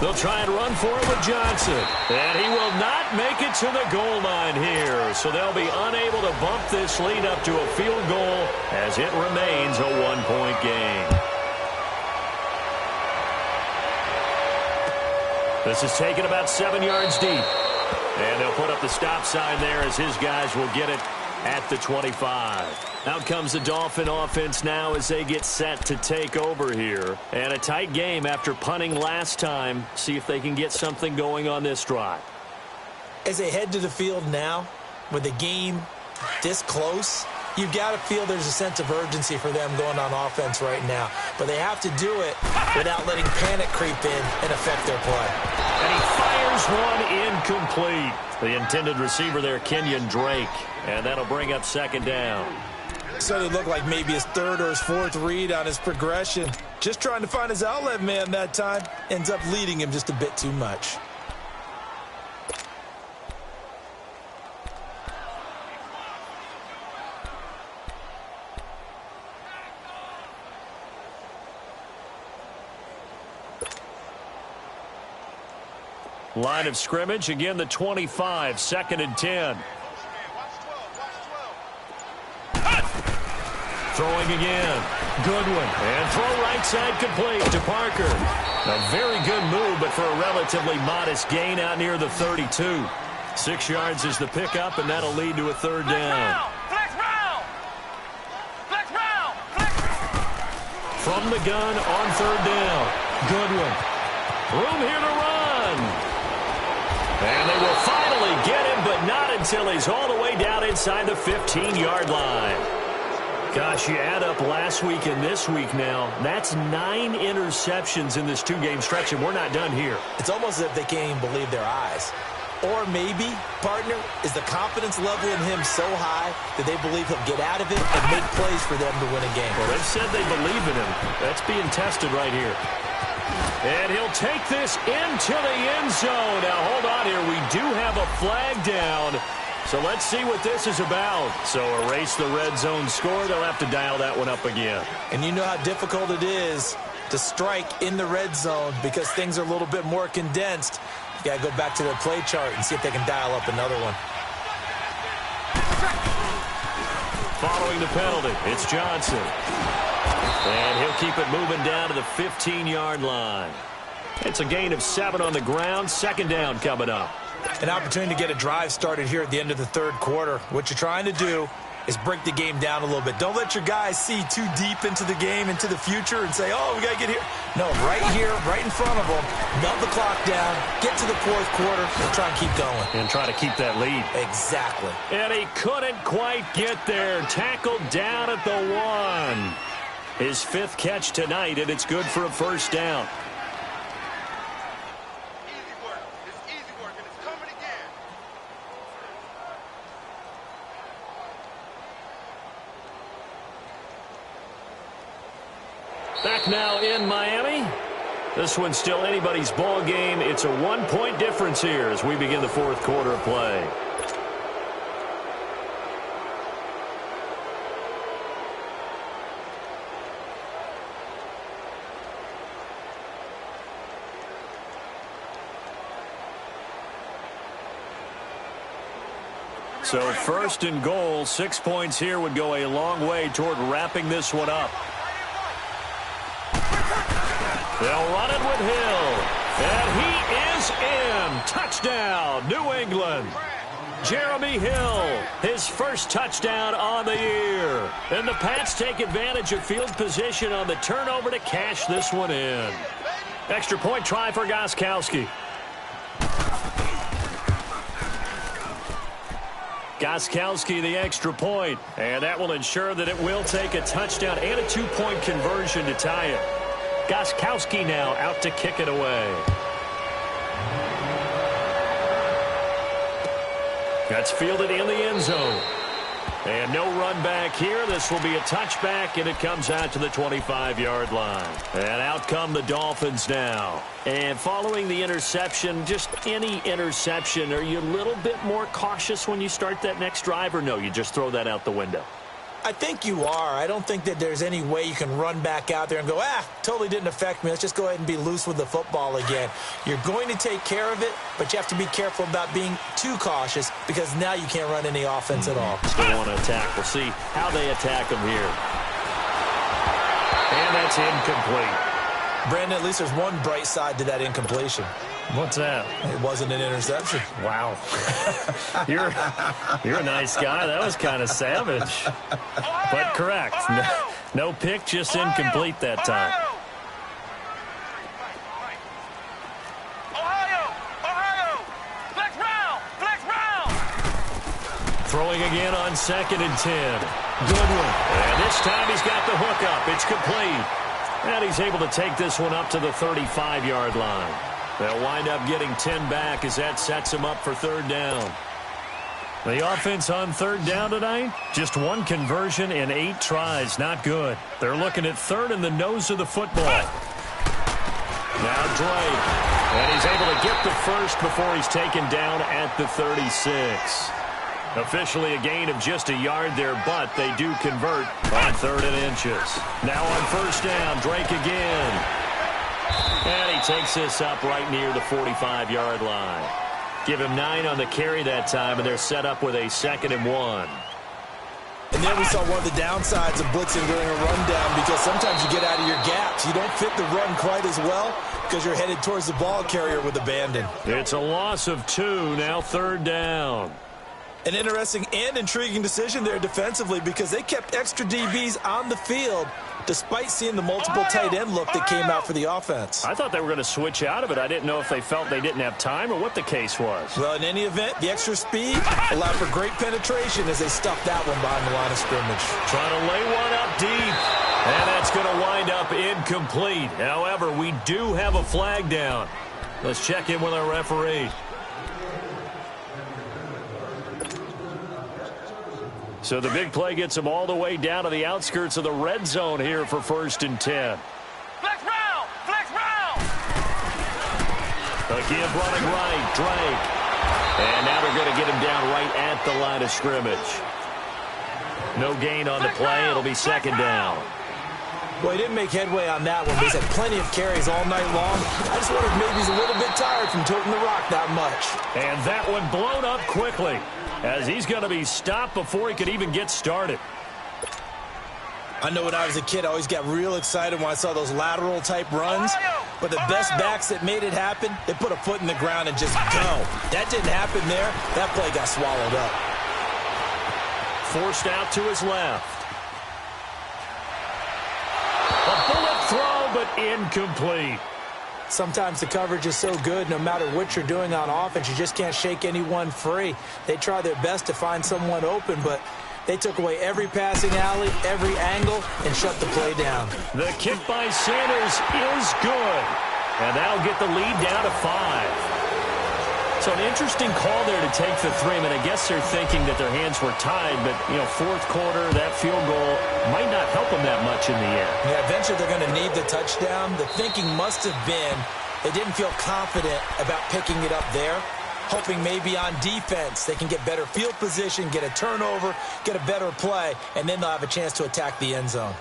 B: They'll try and run for it with Johnson. And he will not make it to the goal line here. So they'll be unable to bump this lead up to a field goal as it remains a 1-point game. This is taken about 7 yards deep. And they'll put up the stop sign there as his guys will get it at the 25. Out comes the Dolphin offense now as they get set to take over here. And a tight game after punting last time. See if they can get something going on this drive.
C: As they head to the field now, with the game this close, you've got to feel there's a sense of urgency for them going on offense right now. But they have to do it without letting panic creep in and affect their play.
B: And he fires one incomplete. The intended receiver there, Kenyon Drake. And that'll bring up second down.
C: So it looked like maybe his 3rd or his 4th read on his progression. Just trying to find his outlet man that time. Ends up leading him just a bit too much.
B: Line of scrimmage, again the 25, 2nd and 10. Throwing again. Goodwin. And throw right side complete to Parker. A very good move, but for a relatively modest gain out near the 32. 6 yards is the pickup, and that'll lead to a 3rd down.
D: Flex round! Flex round! Flex round!
B: From the gun on 3rd down. Goodwin. Room here to run. And they will finally get him, but not until he's all the way down inside the 15-yard line. Gosh, you add up last week and this week now, that's 9 interceptions in this 2-game stretch, and we're not done here.
C: It's almost as if they can't even believe their eyes. Or maybe, partner, is the confidence level in him so high that they believe he'll get out of it and make plays for them to win a game.
B: Well, they've said they believe in him. That's being tested right here. And he'll take this into the end zone. Now, hold on here. We do have a flag down. So let's see what this is about. So erase the red zone score. They'll have to dial that one up again.
C: And you know how difficult it is to strike in the red zone because things are a little bit more condensed. You got to go back to their play chart and see if they can dial up another one.
B: Following the penalty, it's Johnson. And he'll keep it moving down to the 15-yard line. It's a gain of 7 on the ground. 2nd down coming up.
C: An opportunity to get a drive started here at the end of the 3rd quarter. What you're trying to do is break the game down a little bit. Don't let your guys see too deep into the game, into the future, and say, oh, we got to get here. No, right here, right in front of them, melt the clock down, get to the 4th quarter, and try and keep going.
B: And try to keep that lead.
C: Exactly.
B: And he couldn't quite get there. Tackled down at the 1. His 5th catch tonight, and it's good for a 1st down. Back now in Miami. This one's still anybody's ball game. It's a 1-point difference here as we begin the 4th quarter of play. So 1st and goal, 6 points here would go a long way toward wrapping this one up. They'll run it with Hill. And he is in. Touchdown, New England. Jeremy Hill, his 1st touchdown on the year. And the Pats take advantage of field position on the turnover to cash this one in. Extra point try for Gostkowski. Gostkowski, the extra point. And that will ensure that it will take a touchdown and a 2-point conversion to tie it. Gostkowski now out to kick it away. That's fielded in the end zone. And no run back here. This will be a touchback, and it comes out to the 25-yard line. And out come the Dolphins now. And following the interception, just any interception, are you a little bit more cautious when you start that next drive, or no, you just throw that out the window?
C: I think you are. I don't think that there's any way you can run back out there and go, totally didn't affect me. Let's just go ahead and be loose with the football again. You're going to take care of it, but you have to be careful about being too cautious because now you can't run any offense at all.
B: Still want to attack. We'll see how they attack them here. And that's incomplete.
C: Brandon, at least there's one bright side to that incompletion.
B: What's that?
C: It wasn't an interception.
B: Wow. You're a nice guy. That was kind of savage. But correct. No pick, just incomplete that time. Throwing again on 2nd and 10. Goodwin. And this time he's got the hook up. It's complete. And he's able to take this one up to the 35-yard line. They'll wind up getting 10 back as that sets him up for 3rd down. The offense on 3rd down tonight, just 1 conversion in 8 tries. Not good. They're looking at 3rd in the nose of the football. Now Drake. And he's able to get the 1st before he's taken down at the 36. Officially a gain of just a yard there, but they do convert on 3rd and inches. Now on 1st down, Drake again. And he takes this up right near the 45-yard line. Give him 9 on the carry that time, and they're set up with a 2nd and 1.
C: And then we saw one of the downsides of blitzing during a rundown, because sometimes you get out of your gaps. You don't fit the run quite as well because you're headed towards the ball carrier with abandon.
B: It's a loss of 2, now 3rd down.
C: An interesting and intriguing decision there defensively, because they kept extra DBs on the field despite seeing the multiple tight end look that came out for the offense.
B: I thought they were going to switch out of it. I didn't know if they felt they didn't have time or what the case was.
C: Well, in any event, the extra speed allowed for great penetration as they stuffed that one behind the line of scrimmage.
B: Trying to lay one up deep. And that's going to wind up incomplete. However, we do have a flag down. Let's check in with our referee. So the big play gets them all the way down to the outskirts of the red zone here for 1st and 10.
D: Flex round! Flex round!
B: Again, running right, Drake. And now they're going to get him down right at the line of scrimmage. No gain on the play. It'll be 2nd down.
C: Well, he didn't make headway on that one, but he's had plenty of carries all night long. I just wonder if maybe he's a little bit tired from toting the rock that much.
B: And that one blown up quickly, as he's going to be stopped before he could even get started.
C: I know when I was a kid, I always got real excited when I saw those lateral-type runs. But the best backs that made it happen, they put a foot in the ground and just go. That didn't happen there. That play got swallowed up.
B: Forced out to his left. A bullet throw, but incomplete.
C: Sometimes the coverage is so good, no matter what you're doing on offense, you just can't shake anyone free. They try their best to find someone open, but they took away every passing alley, every angle, and shut the play down.
B: The kick by Sanders is good, and that'll get the lead down to 5. So an interesting call there to take the 3. I mean, I guess they're thinking that their hands were tied, but, you know, 4th quarter, that field goal might not help them that much in the end.
C: Yeah, eventually they're going to need the touchdown. The thinking must have been they didn't feel confident about picking it up there, hoping maybe on defense they can get better field position, get a turnover, get a better play, and then they'll have a chance to attack the end zone.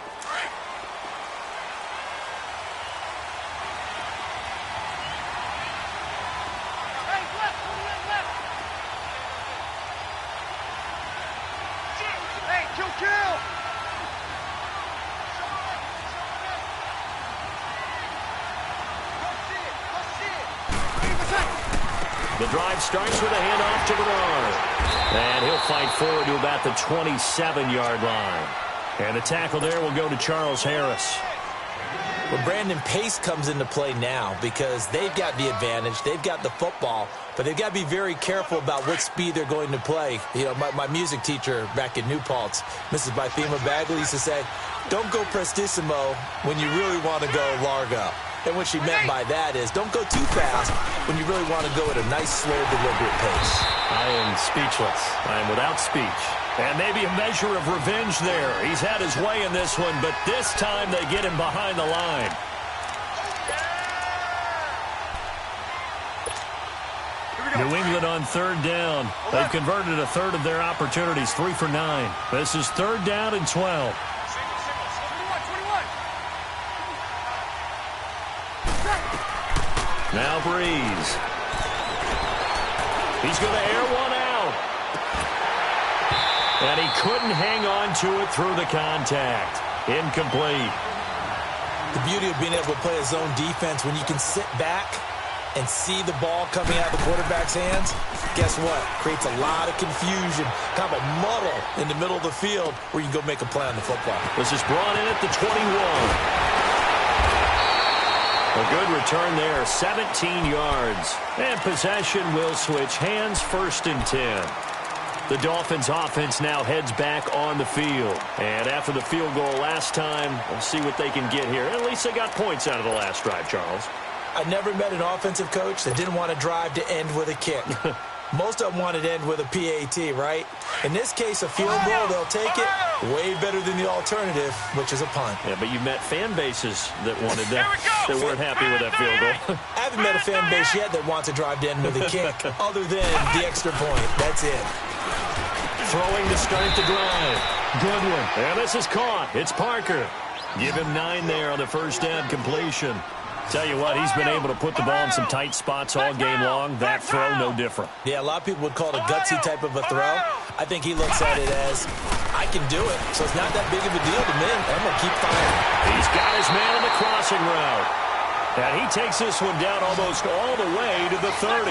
B: The drive starts with a handoff to Bernard. And he'll fight forward to about the 27-yard line. And the tackle there will go to Charles Harris.
C: Well, Brandon, pace comes into play now because they've got the advantage. They've got the football, but they've got to be very careful about what speed they're going to play. You know, my music teacher back in New Paltz, Mrs. Bythema Bagley, used to say, don't go prestissimo when you really want to go largo. And what she meant by that is don't go too fast when you really want to go at a nice, slow, deliberate pace.
B: I am speechless. I am without speech. And maybe a measure of revenge there. He's had his way in this one, but this time they get him behind the line. New England on 3rd down. They've converted a third of their opportunities, 3 for 9. This is 3rd down and 12. Now Breeze. He's going to air one out. And he couldn't hang on to it through the contact. Incomplete.
C: The beauty of being able to play a zone defense when you can sit back and see the ball coming out of the quarterback's hands, guess what? Creates a lot of confusion, kind of a muddle in the middle of the field where you can go make a play on the football.
B: This is brought in at the 21. A good return there, 17 yards. And possession will switch hands, 1st and 10. The Dolphins offense now heads back on the field. And after the field goal last time, we'll see what they can get here. At least they got points out of the last drive, Charles.
C: I never met an offensive coach that didn't want to drive to end with a kick. Most of them wanted to end with a PAT, right? In this case, a field goal, they'll take it. Way better than the alternative, which is a punt.
B: Yeah, but you met fan bases that wanted that weren't happy with that field goal.
C: I haven't met a fan base yet that wants to drive to end with a kick, other than the extra point. That's it.
B: Throwing to start the drive. Good one. And this is caught. It's Parker. Give him 9 there on the 1st down completion. Tell you what, he's been able to put the ball in some tight spots all game long. That throw, no different.
C: Yeah, a lot of people would call it a gutsy type of a throw. I think he looks at it as, I can do it, so it's not that big of a deal to me. I'm going to keep firing.
B: He's got his man on the crossing route. And he takes this one down almost all the way to the 30.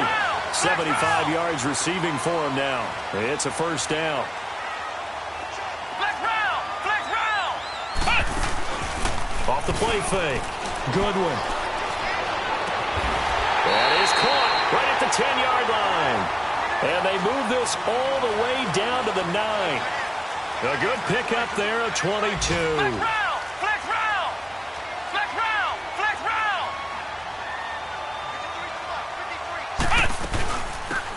B: 75 yards receiving for him now. It's a first down.
D: Flex round! Flex round!
B: Off the play fake. Goodwin. That is caught right at the 10-yard line. And they move this all the way down to the 9. A good pickup there of 22.
D: Flex round! Flex round! Flex round! Flex round!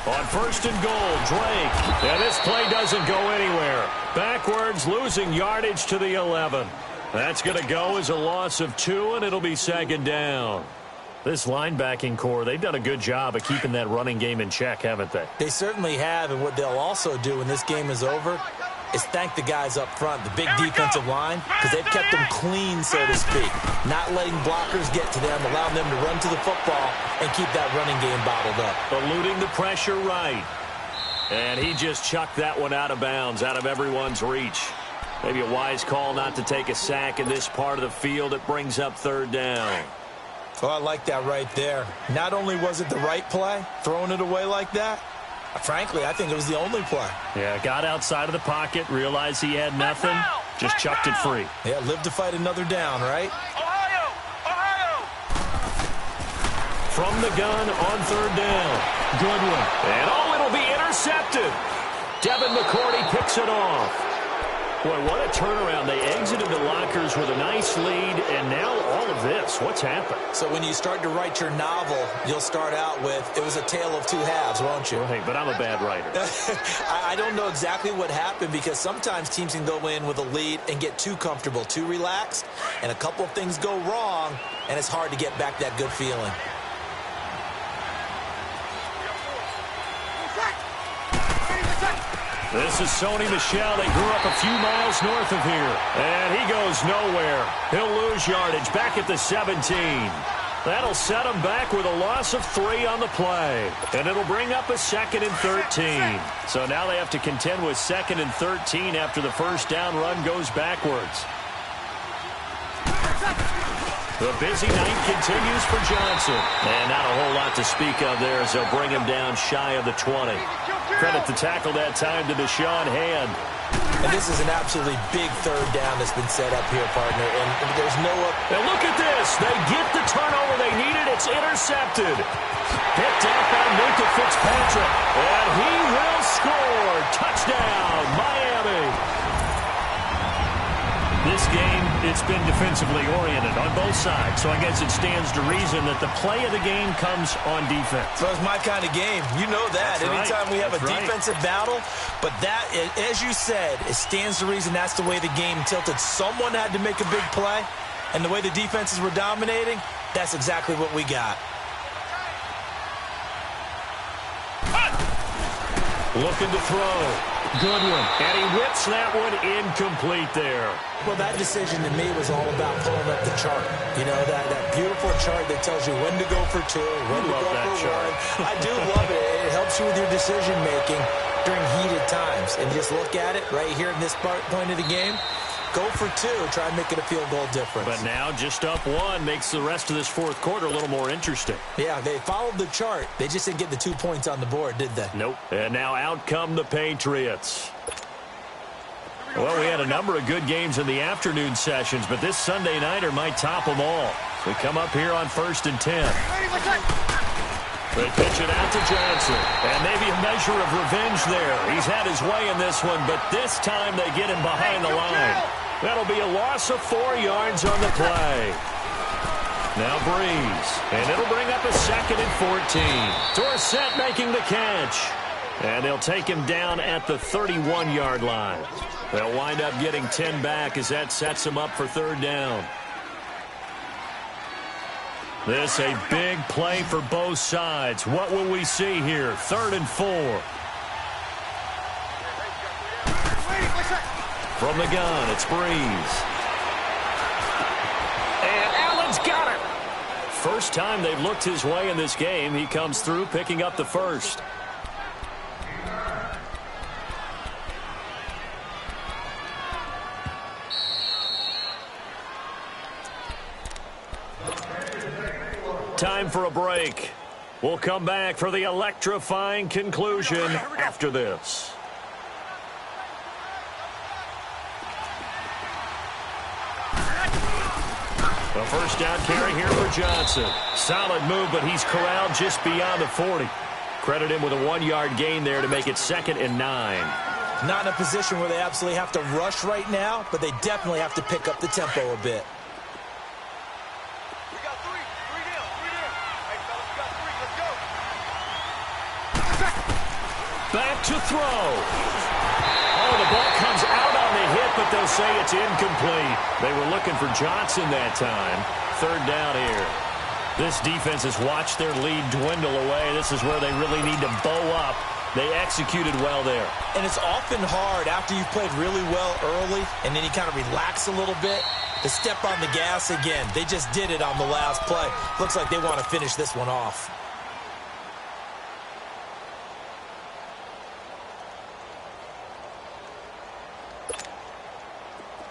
B: On first and goal, Drake. And this play doesn't go anywhere. Backwards, losing yardage to the 11. That's going to go as a loss of 2, and it'll be second down. This linebacking core, they've done a good job of keeping that running game in check, haven't they?
C: They certainly have, and what they'll also do when this game is over is thank the guys up front, the big defensive line, because they've kept them clean, so to speak. Not letting blockers get to them, allowing them to run to the football and keep that running game bottled up.
B: Eluding the pressure right. And he just chucked that one out of bounds, out of everyone's reach. Maybe a wise call not to take a sack in this part of the field. It brings up third down.
C: Oh, I like that right there. Not only was it the right play, throwing it away like that, frankly, I think it was the only play.
B: Yeah, got outside of the pocket, realized he had nothing, just chucked it free.
C: Yeah, live to fight another down, right?
D: Ohio! Ohio!
B: From the gun on third down. Goodwin. And it'll be intercepted. Devin McCourty picks it off. Boy, what a turnaround. They exited the lockers with a nice lead, and now all of this. What's happened?
C: So when you start to write your novel, you'll start out with, it was a tale of two halves, won't you?
B: Right, but I'm a bad writer.
C: I don't know exactly what happened, because sometimes teams can go in with a lead and get too comfortable, too relaxed, and a couple of things go wrong, and it's hard to get back that good feeling.
B: This is Sony Michel. They grew up a few miles north of here. And he goes nowhere. He'll lose yardage back at the 17. That'll set him back with a loss of 3 on the play. And it'll bring up a second and 13. So now they have to contend with second and 13 after the first down run goes backwards. The busy night continues for Johnson. And not a whole lot to speak of there as they'll bring him down shy of the 20. Credit the tackle that time to Deshaun Hand.
C: And this is an absolutely big third down that's been set up here, partner. And there's no...
B: And look at this. They get the turnover they needed. It's intercepted. Picked up by Minka Fitzpatrick. And he will score. Touchdown, Miami. This game, it's been defensively oriented on both sides, so I guess it stands to reason that the play of the game comes on defense.
C: So it's my kind of game. You know that.
B: That's
C: Anytime
B: right.
C: we have
B: That's
C: a defensive battle, but that, as you said, it stands to reason that's the way the game tilted. Someone had to make a big play, and the way the defenses were dominating, that's exactly what we got.
B: Looking to throw. Goodwin. And he whips that one incomplete there.
C: Well, that decision to me was all about pulling up the chart. You know, that beautiful chart that tells you when to go for 2, when to go for 1. I do love it. It helps you with your decision-making during heated times. And just look at it right here in this point of the game. Go for 2, try and make it a field goal difference.
B: But now just up 1 makes the rest of this fourth quarter a little more interesting.
C: Yeah, they followed the chart. They just didn't get the 2 points on the board, did they?
B: Nope. And now out come the Patriots. Well, we had a number of good games in the afternoon sessions, but this Sunday nighter might top them all. We come up here on 1st and 10. They pitch it out to Johnson. And maybe a measure of revenge there. He's had his way in this one, but this time they get him behind the line. That'll be a loss of 4 yards on the play. Now Breeze. And it'll bring up a second and 14. Dorsett making the catch. And they'll take him down at the 31-yard line. They'll wind up getting 10 back as that sets them up for third down. This a big play for both sides. What will we see here? 3rd and 4. From the gun, it's Breeze. And Allen's got it. first time they've looked his way in this game. He comes through picking up the first. Time for a break. We'll come back for the electrifying conclusion after this. A first down carry here for Johnson. Solid move, but he's corralled just beyond the 40. Credit him with a 1-yard gain there to make it 2nd and 9.
C: Not in a position where they absolutely have to rush right now, but they definitely have to pick up the tempo a bit.
D: We got three. Three down. Hey, fellas, we got three. Let's go.
B: Back to throw. Oh, the ball comes out on the hit, but they'll say it's incomplete. They were looking for Johnson that time. 3rd down here. This defense has watched their lead dwindle away. This is where they really need to bow up. They executed well there.
C: And it's often hard after you've played really well early and then you kind of relax a little bit to step on the gas again. They just did it on the last play. Looks like they want to finish this one off.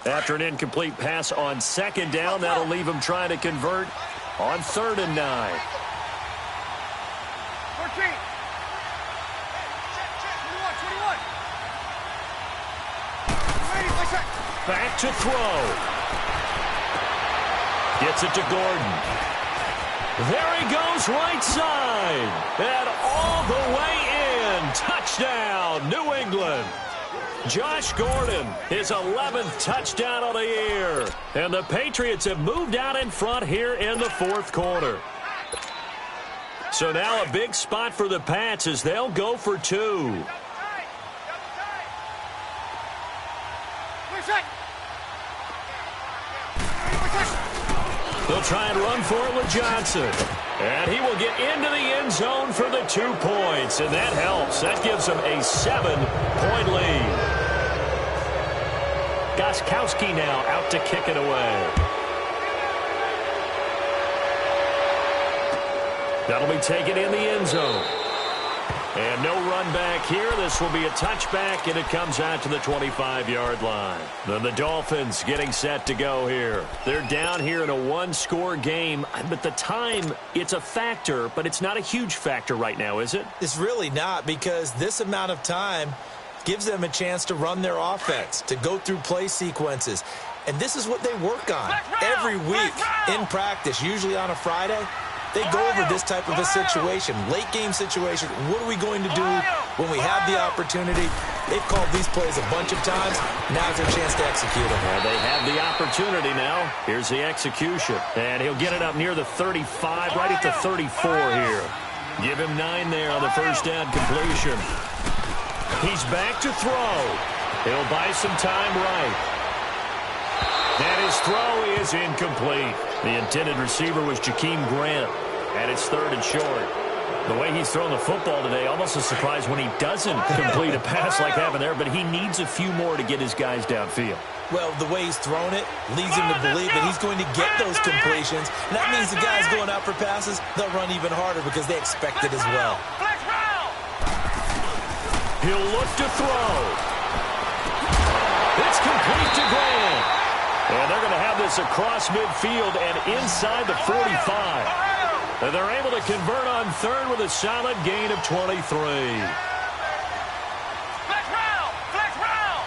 B: After an incomplete pass on 2nd down, that'll leave them trying to convert on 3rd and 9.
D: 14. 21.
B: Back to throw. Gets it to Gordon. There he goes right side. And all the way in. Touchdown, New England. Josh Gordon, his 11th touchdown of the year. And the Patriots have moved out in front here in the 4th quarter. So now a big spot for the Pats as they'll go for 2. They'll try and run for it with Johnson. And he will get into the end zone for the 2 points. And that helps. That gives them a 7-point lead. Gostkowski now out to kick it away. That'll be taken in the end zone. And no run back here. This will be a touchback, and it comes out to the 25-yard line. Then the Dolphins getting set to go here. They're down here in a 1-score game, but the time, it's a factor, but it's not a huge factor right now, is it?
C: It's really not, because this amount of time gives them a chance to run their offense, to go through play sequences. And this is what they work on every week in practice, usually on a Friday. They go over this type of a situation, late game situation. What are we going to do when we have the opportunity? They've called these plays a bunch of times. Now's their chance to execute them.
B: Well, they have the opportunity now. Here's the execution. And he'll get it up near the 35, right at the 34 here. Give him 9 there on the first down completion. He's back to throw. He'll buy some time right. And his throw is incomplete. The intended receiver was Jakeem Grant. And it's 3rd and short. The way he's thrown the football today, almost a surprise when he doesn't complete a pass like having there, but he needs a few more to get his guys downfield.
C: Well, the way he's thrown it leads him to believe that he's going to get those completions. And that means the guys going out for passes, they'll run even harder because they expect it as well.
B: He'll look to throw. It's complete to Grant. And they're going to have this across midfield and inside the 45. And they're able to convert on 3rd with a solid gain of 23.
D: Flex round! Flex round!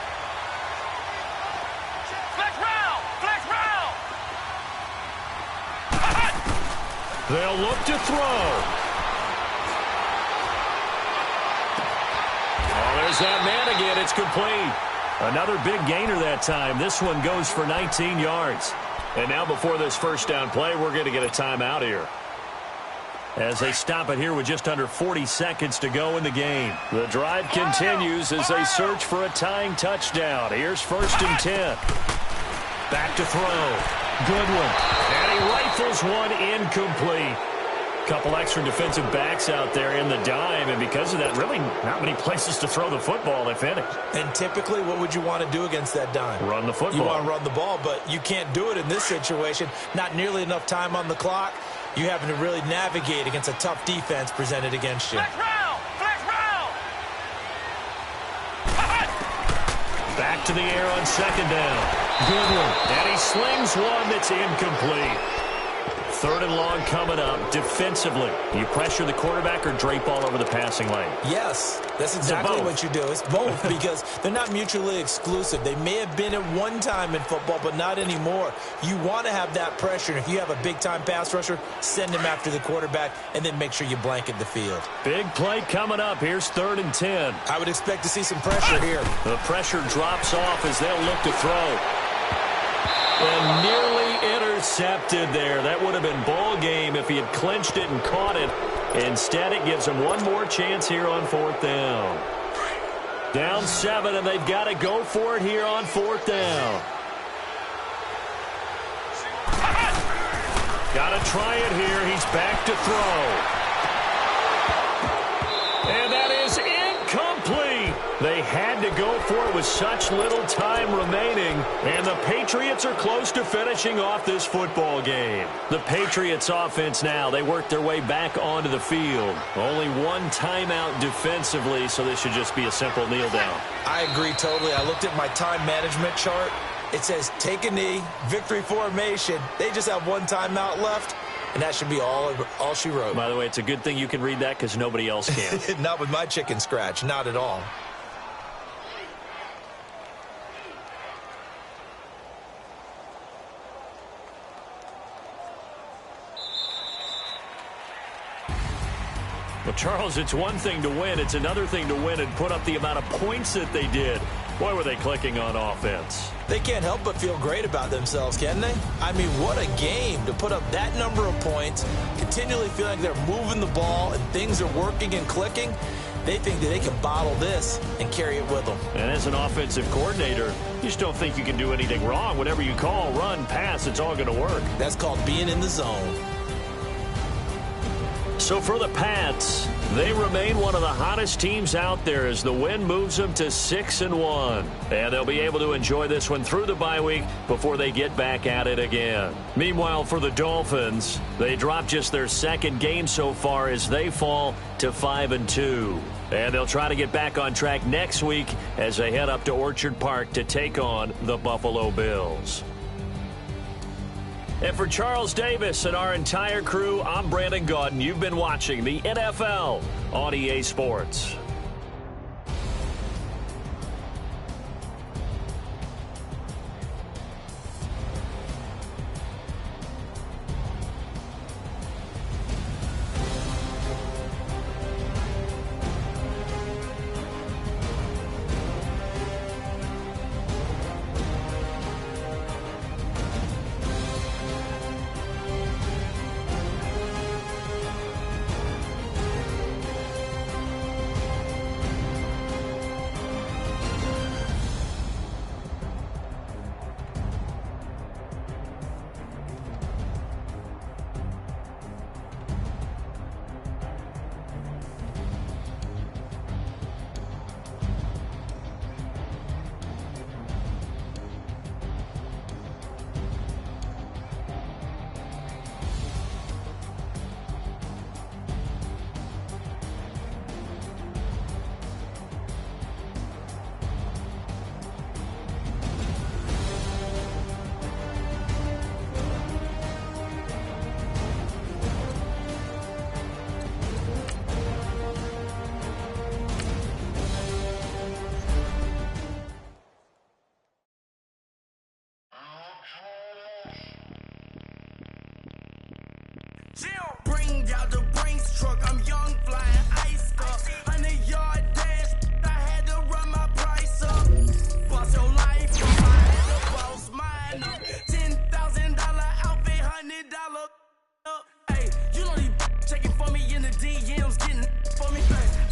D: Flex round! Flex round!
B: They'll look to throw. Oh, there's that man again. It's complete. Another big gainer that time. This one goes for 19 yards. And now before this first down play, we're going to get a timeout here, as they stop it here with just under 40 seconds to go in the game. The drive continues as they search for a tying touchdown. Here's 1st and 10. Back to throw. Good one. And he rifles one incomplete. Couple extra defensive backs out there in the dime, and because of that, really not many places to throw the football, if any.
C: And typically, what would you want to do against that dime?
B: Run the football.
C: You want to run the ball, but you can't do it in this situation. Not nearly enough time on the clock. You having to really navigate against a tough defense presented against you.
D: Flex round! Flex round!
B: Back to the air on second down. Goodwin. And he slings one that's incomplete. Third and long coming up. Defensively, you pressure the quarterback or drape all over the passing lane?
C: Yes, that's exactly what you do. It's both because they're not mutually exclusive. They may have been at one time in football, but not anymore. You want to have that pressure. And if you have a big-time pass rusher, send him after the quarterback and then make sure you blanket the field.
B: Big play coming up. Here's 3rd and 10.
C: I would expect to see some pressure here.
B: The pressure drops off as they'll look to throw. And nearly intercepted there. That would have been ball game if he had clinched it and caught it. Instead, it gives him one more chance here on 4th down. Down 7, and they've got to go for it here on 4th down. Got to try it here. He's back to throw. And that is incomplete. They had to go for it with such little time remaining. And the Patriots are close to finishing off this football game. The Patriots offense now, they work their way back onto the field. Only one timeout defensively, so this should just be a simple kneel down.
C: I agree totally. I looked at my time management chart. It says take a knee, victory formation. They just have one timeout left. And that should be all she wrote.
B: By the way, it's a good thing you can read that because nobody else can.
C: Not with my chicken scratch. Not at all.
B: Well, Charles, it's one thing to win. It's another thing to win and put up the amount of points that they did. Boy, were they clicking on offense.
C: They can't help but feel great about themselves, can they? I mean, what a game to put up that number of points, continually feeling like they're moving the ball and things are working and clicking. They think that they can bottle this and carry it with them.
B: And as an offensive coordinator, you just don't think you can do anything wrong. Whatever you call, run, pass, it's all going to work.
C: That's called being in the zone.
B: So for the Pats, they remain one of the hottest teams out there as the win moves them to 6-1. And they'll be able to enjoy this one through the bye week before they get back at it again. Meanwhile, for the Dolphins, they dropped just their 2nd game so far as they fall to 5-2. And they'll try to get back on track next week as they head up to Orchard Park to take on the Buffalo Bills. And for Charles Davis and our entire crew, I'm Brandon Gaudin. You've been watching the NFL on EA Sports.
E: Bring out the Brinks truck, I'm young, flying ice up. 100-yard dash, I had to run my price up. Boss your life, I had to boss mine up. $10,000 outfit, $100 up. Hey, you know these checking for me in the DMs, getting for me.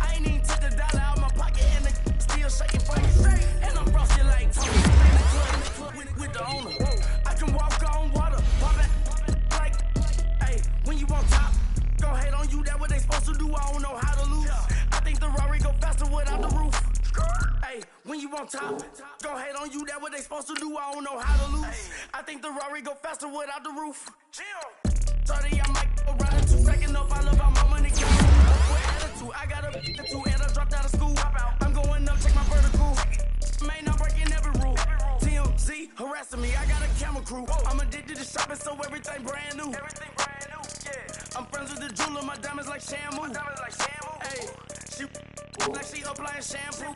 E: I ain't even took the dollar out my pocket and the still shaking for me. And I'm frosted like Tony, in the club with the owner. I can walk on water, pop it. When you on top, go hate on you, that what they supposed to do, I don't know how to lose. I think the Rari go faster without the roof. Hey, when you on top, go hate on you, that what they supposed to do, I don't know how to lose. I think the Rari go faster without the roof. 30, I might go stacking up, I love how my money go. With attitude, I got a attitude, and I dropped out of school. I'm going up, check my vertical. Man, I'm breaking every rule. TMZ harassing me, I got a camera crew. I'm addicted to shopping, so everything brand new. I'm friends with the jeweler, my diamonds like Shamu. Hey, she like she applying shampoo.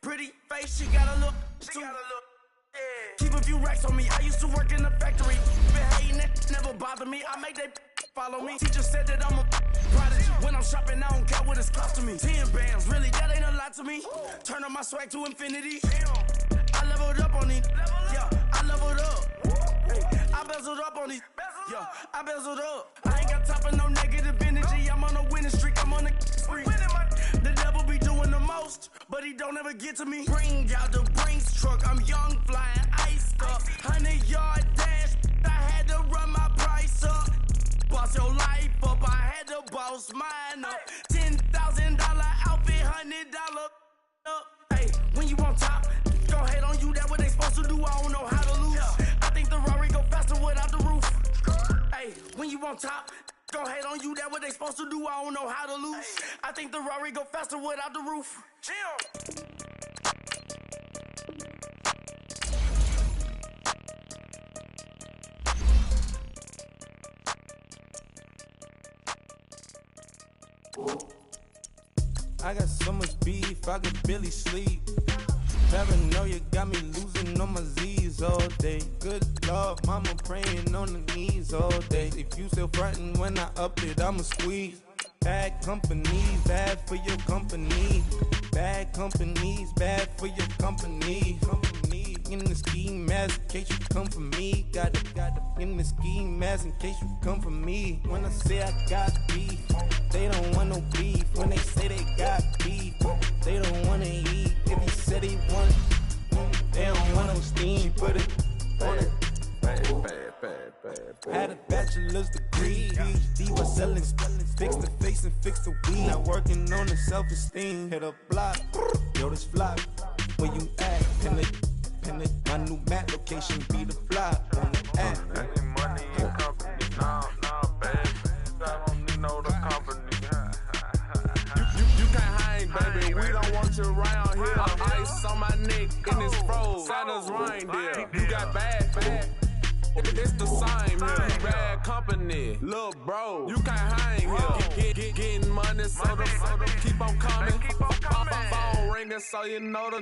E: Pretty face, she got a look. Keep a few racks on me. I used to work in the factory. Been hating it, never bother me. I make they follow me. Teacher said that I'm a prodigy. When I'm shopping, I don't care what it's costing me. 10 bands, really, that ain't a lot to me. Turn on my swag to infinity. I leveled up on these. Yeah, I leveled up. I bezeled up on these. Yeah, I bezeled up. I ain't got time for no negative energy. I'm on a winning streak. I'm on a spree. The devil be doing the most, but he don't ever get to me. Bring out the Brinks truck. I'm young, flying, iced up. 100-yard dash. I had to run my price up. Boss your life up. I had to boss mine up. $10,000 outfit, $100 up. Hey, when you on top, go hate on you. That what they supposed to do. I don't know how to lose. I think the Rari go faster without the roof. Hey, when you on top, go hate on you. That what they supposed to do. I don't know how to lose. I think the Rari go faster without the roof. Chill.
F: I got so much beef, I could barely sleep. Paranoia got me losing on my Z's all day. Good Lord, mama praying on the knees all day. If you still frontin' when I up it, I'ma squeeze. Bad company, bad for your company. Bad companies, bad for your company. Company in the ski mask in case you come for me. Got it in the ski mask in case you come for me. When I say I got beef, they don't want no beef. When they say they got beef, they don't wanna eat. If he said he want, they don't want no steam. She put it on it. Had a bachelor's degree, PhD was selling, fix the face and fix the weed. Not working on the self-esteem. Hit a block, yo this flop. Where you at? Pin it. My new map location be the flop on the app.
G: Any money in company, nah, baby. I don't need no the company. You can't hang, baby. We don't want you around here. Ice on my neck in this froze. Santa's reindeer. You got bad. It's the same here. Bad company, little bro. You can't hang here. Getting money, so the keep on coming. Phone ringing, so you know the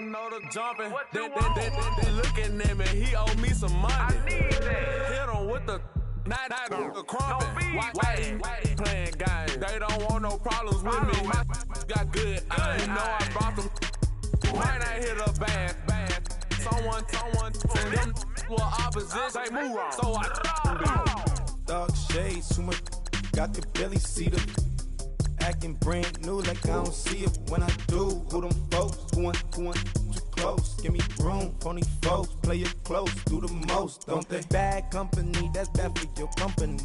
G: jumping. They looking at me. He owe me some money. I need that. Hit him with the not the crumping. Why he playing games? They don't want no problems with me. My got good. You know I brought them. Might not hit a bad. Someone, and them were opposition. They move wrong. So I
F: dark shades, too much. I could barely see them. Acting brand new like I don't see it when I do. Who them folks? Going too close. Give me room, phony folks. Play it close, do the most, don't they? Bad company, that's bad for your company.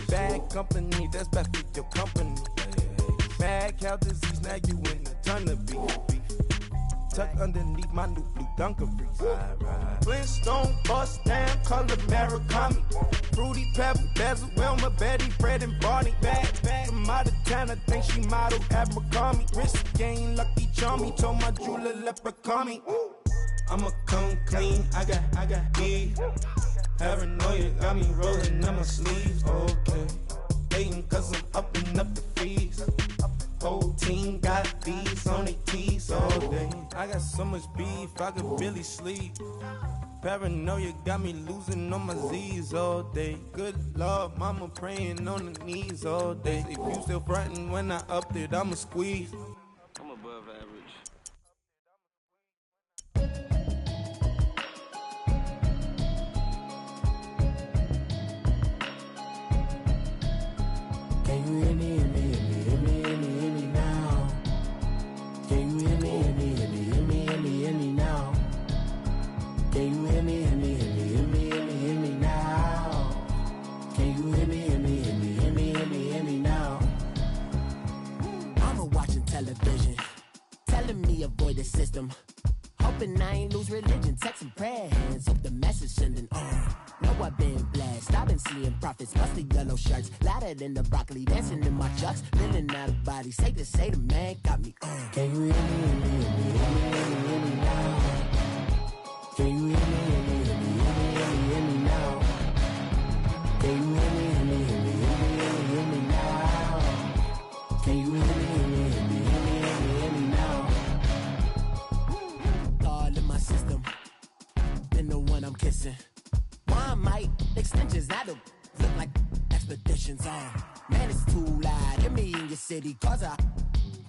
F: Bad company, that's bad for your company. Bad cow disease, now you in a ton of beef. Tuck underneath my new blue Dunkaroos. Flintstone, bust down, color Murakami. Fruity Pebble, Basil, Wilma, Betty, Fred, and Barney. Bad from out of town, I think she modeled at McCarmy. Wrist game, Lucky Charmy, told my jeweler, leprechaun me. I'ma come clean, I got beef. Paranoia got me rolling on my sleeves, okay. Hating cause I'm upping up the fees. Whole team got these on their tees all day. I got so much beef, I could barely sleep. Paranoia got me losing on my Z's all day. Good Lord, mama praying on the knees all day. If you still frontin' when I upped it, I'ma squeeze.
G: I'm above average.
H: Can you hear me? hoping I ain't lose religion. Text and prayer hands, hope the message sending on. Know I've been blessed, I've been seeing prophets, busted yellow shirts, louder than the broccoli, dancing in my chucks, feeling out of body. Safe to say the man got me on. Can you hear me, hear me now? Can you hear me, hear me now? Can you hear me, hear me now? Can you hear me now? All in my system, been the one I'm kissing. One might extensions, now the look like expeditions on. Man, it's too loud. Hear me in your city, cause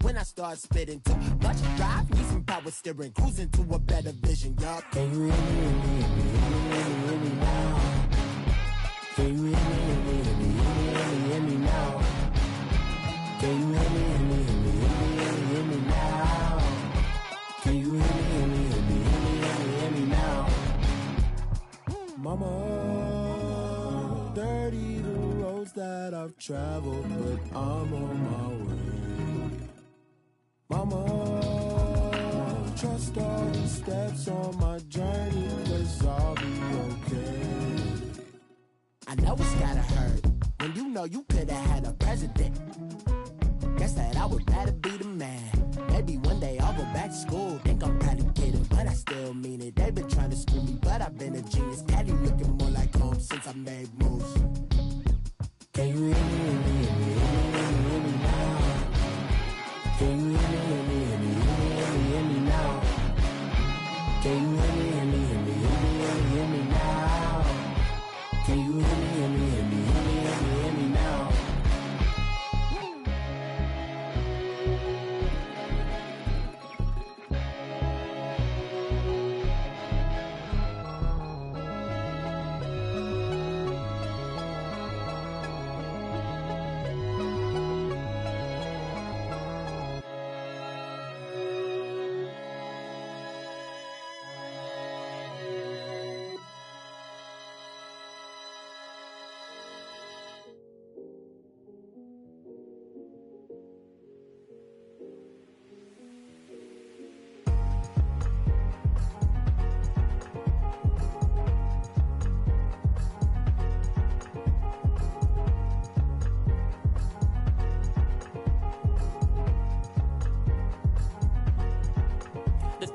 H: when I start spitting too much drive, need some power steering, cruising to a better vision, y'all. Can you hear me now? Can you hear me now? Can you hear me now? Can you hear me now? Mama, dirty the roads that I've traveled, but I'm on my way. Mama, trust all the steps on my journey, 'cause I'll be okay. I know it's gotta hurt when you know you could've had a president. Guess that I would rather be the man. Maybe one day I'll go back to school. Think I'm probably kidding, but I still mean it. They've been trying to screw me, but I've been a genius. Caddy looking more like home since I made moves. Can you hear me now? Can you hear me now? Can you hear me now? Can you hear me now?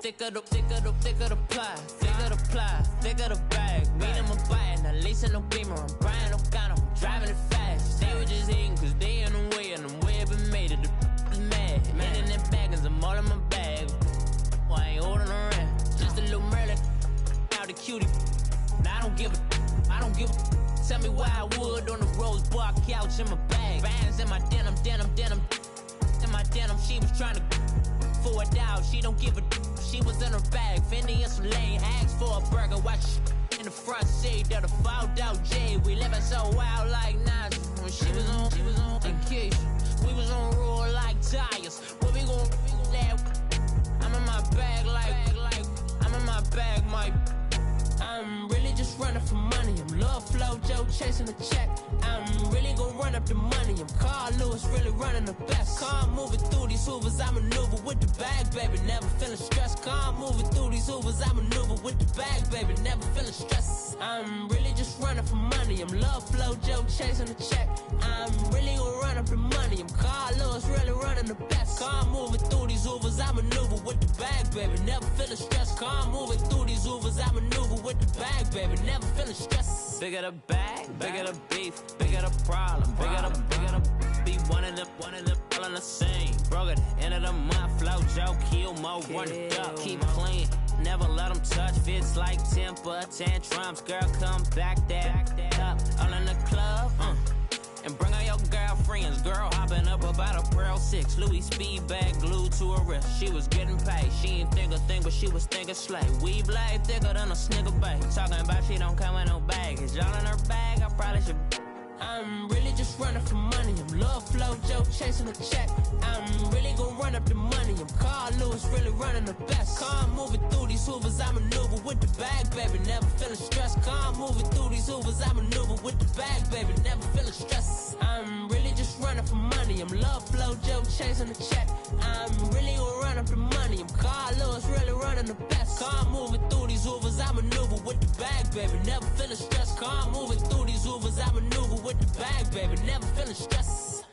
I: Thicker the pie, thicker the bag. Mean I'm a buyer, not leasing no beamer. I'm Brian O'Connor, I'm driving it fast. They were just hating 'cause they in the way, and I'm way up and made it. The mad. Man in them baggins, I'm all in my bag. Well, I ain't holding around. Just a little Merlin, out the cutie. Now I don't give a. Tell me why I would on the rose bar couch in my bag. Bands in my denim. In my denim, she was trying to for a doubt. She don't give a. She was in her bag, Fendi and some lame hags for a burger. Watch in the front seat of the fouled out J. We living so wild like Nas. When she was on vacation, we was on roll like tires. What we gon' that? I'm in my bag like I'm in my bag, my. I'm really just running for money. I'm Love Flow Joe chasing the check. I'm really gon' run up the money. I'm Carl Lewis, really running the best. Calm moving through these hoovers, I maneuver with the bag, baby. Never feeling stressed. Calm moving through these hoovers, I maneuver with the bag, baby. Never feeling stressed. I'm really just running for money. I'm Love Flow Joe chasing the check. I'm really gon' run up the money. I'm Carl Lewis, really running the best. Calm moving through these hoovers, I maneuver with the bag, baby. Never feeling stressed. Calm moving through these hoovers, I maneuver with the bag, baby. Never feeling stressed. Bigger the bag, bigger the beef, bigger the problem, bigger the be one of them all in the same. Broke at the end of the month, Flow Joe, kill mo, run it up, keep clean. Never let them touch, fits like temper tantrums. Girl, come back that up, all in the club, and bring all your girlfriends. Girl hopping up about a Pearl 6, Louis speed bag glued to her wrist. She was getting paid, she ain't think a thing, but she was thinking slay. We blade thicker than a snicker bag. Talking about she don't come with no baggage. Y'all in her bag, I probably should. I'm really just running for money. I'm Love Flow Joe chasing the check. I'm really gon' run up the money. I'm Carl Lewis, really running the best. Calm moving through these hoovers, I maneuver with the bag, baby. Never feeling stressed. Calm moving through these hoovers, I maneuver with the bag, baby. Never feeling stressed. I'm really just just running for money. I'm love flow, Joe chasing the check. I'm really gonna run up the money. I'm Carlos, really running the best. Car moving through these Ubers, I maneuver with the bag, baby. Never feeling stressed. Car moving through these Ubers, I maneuver with the bag, baby. Never feeling stressed.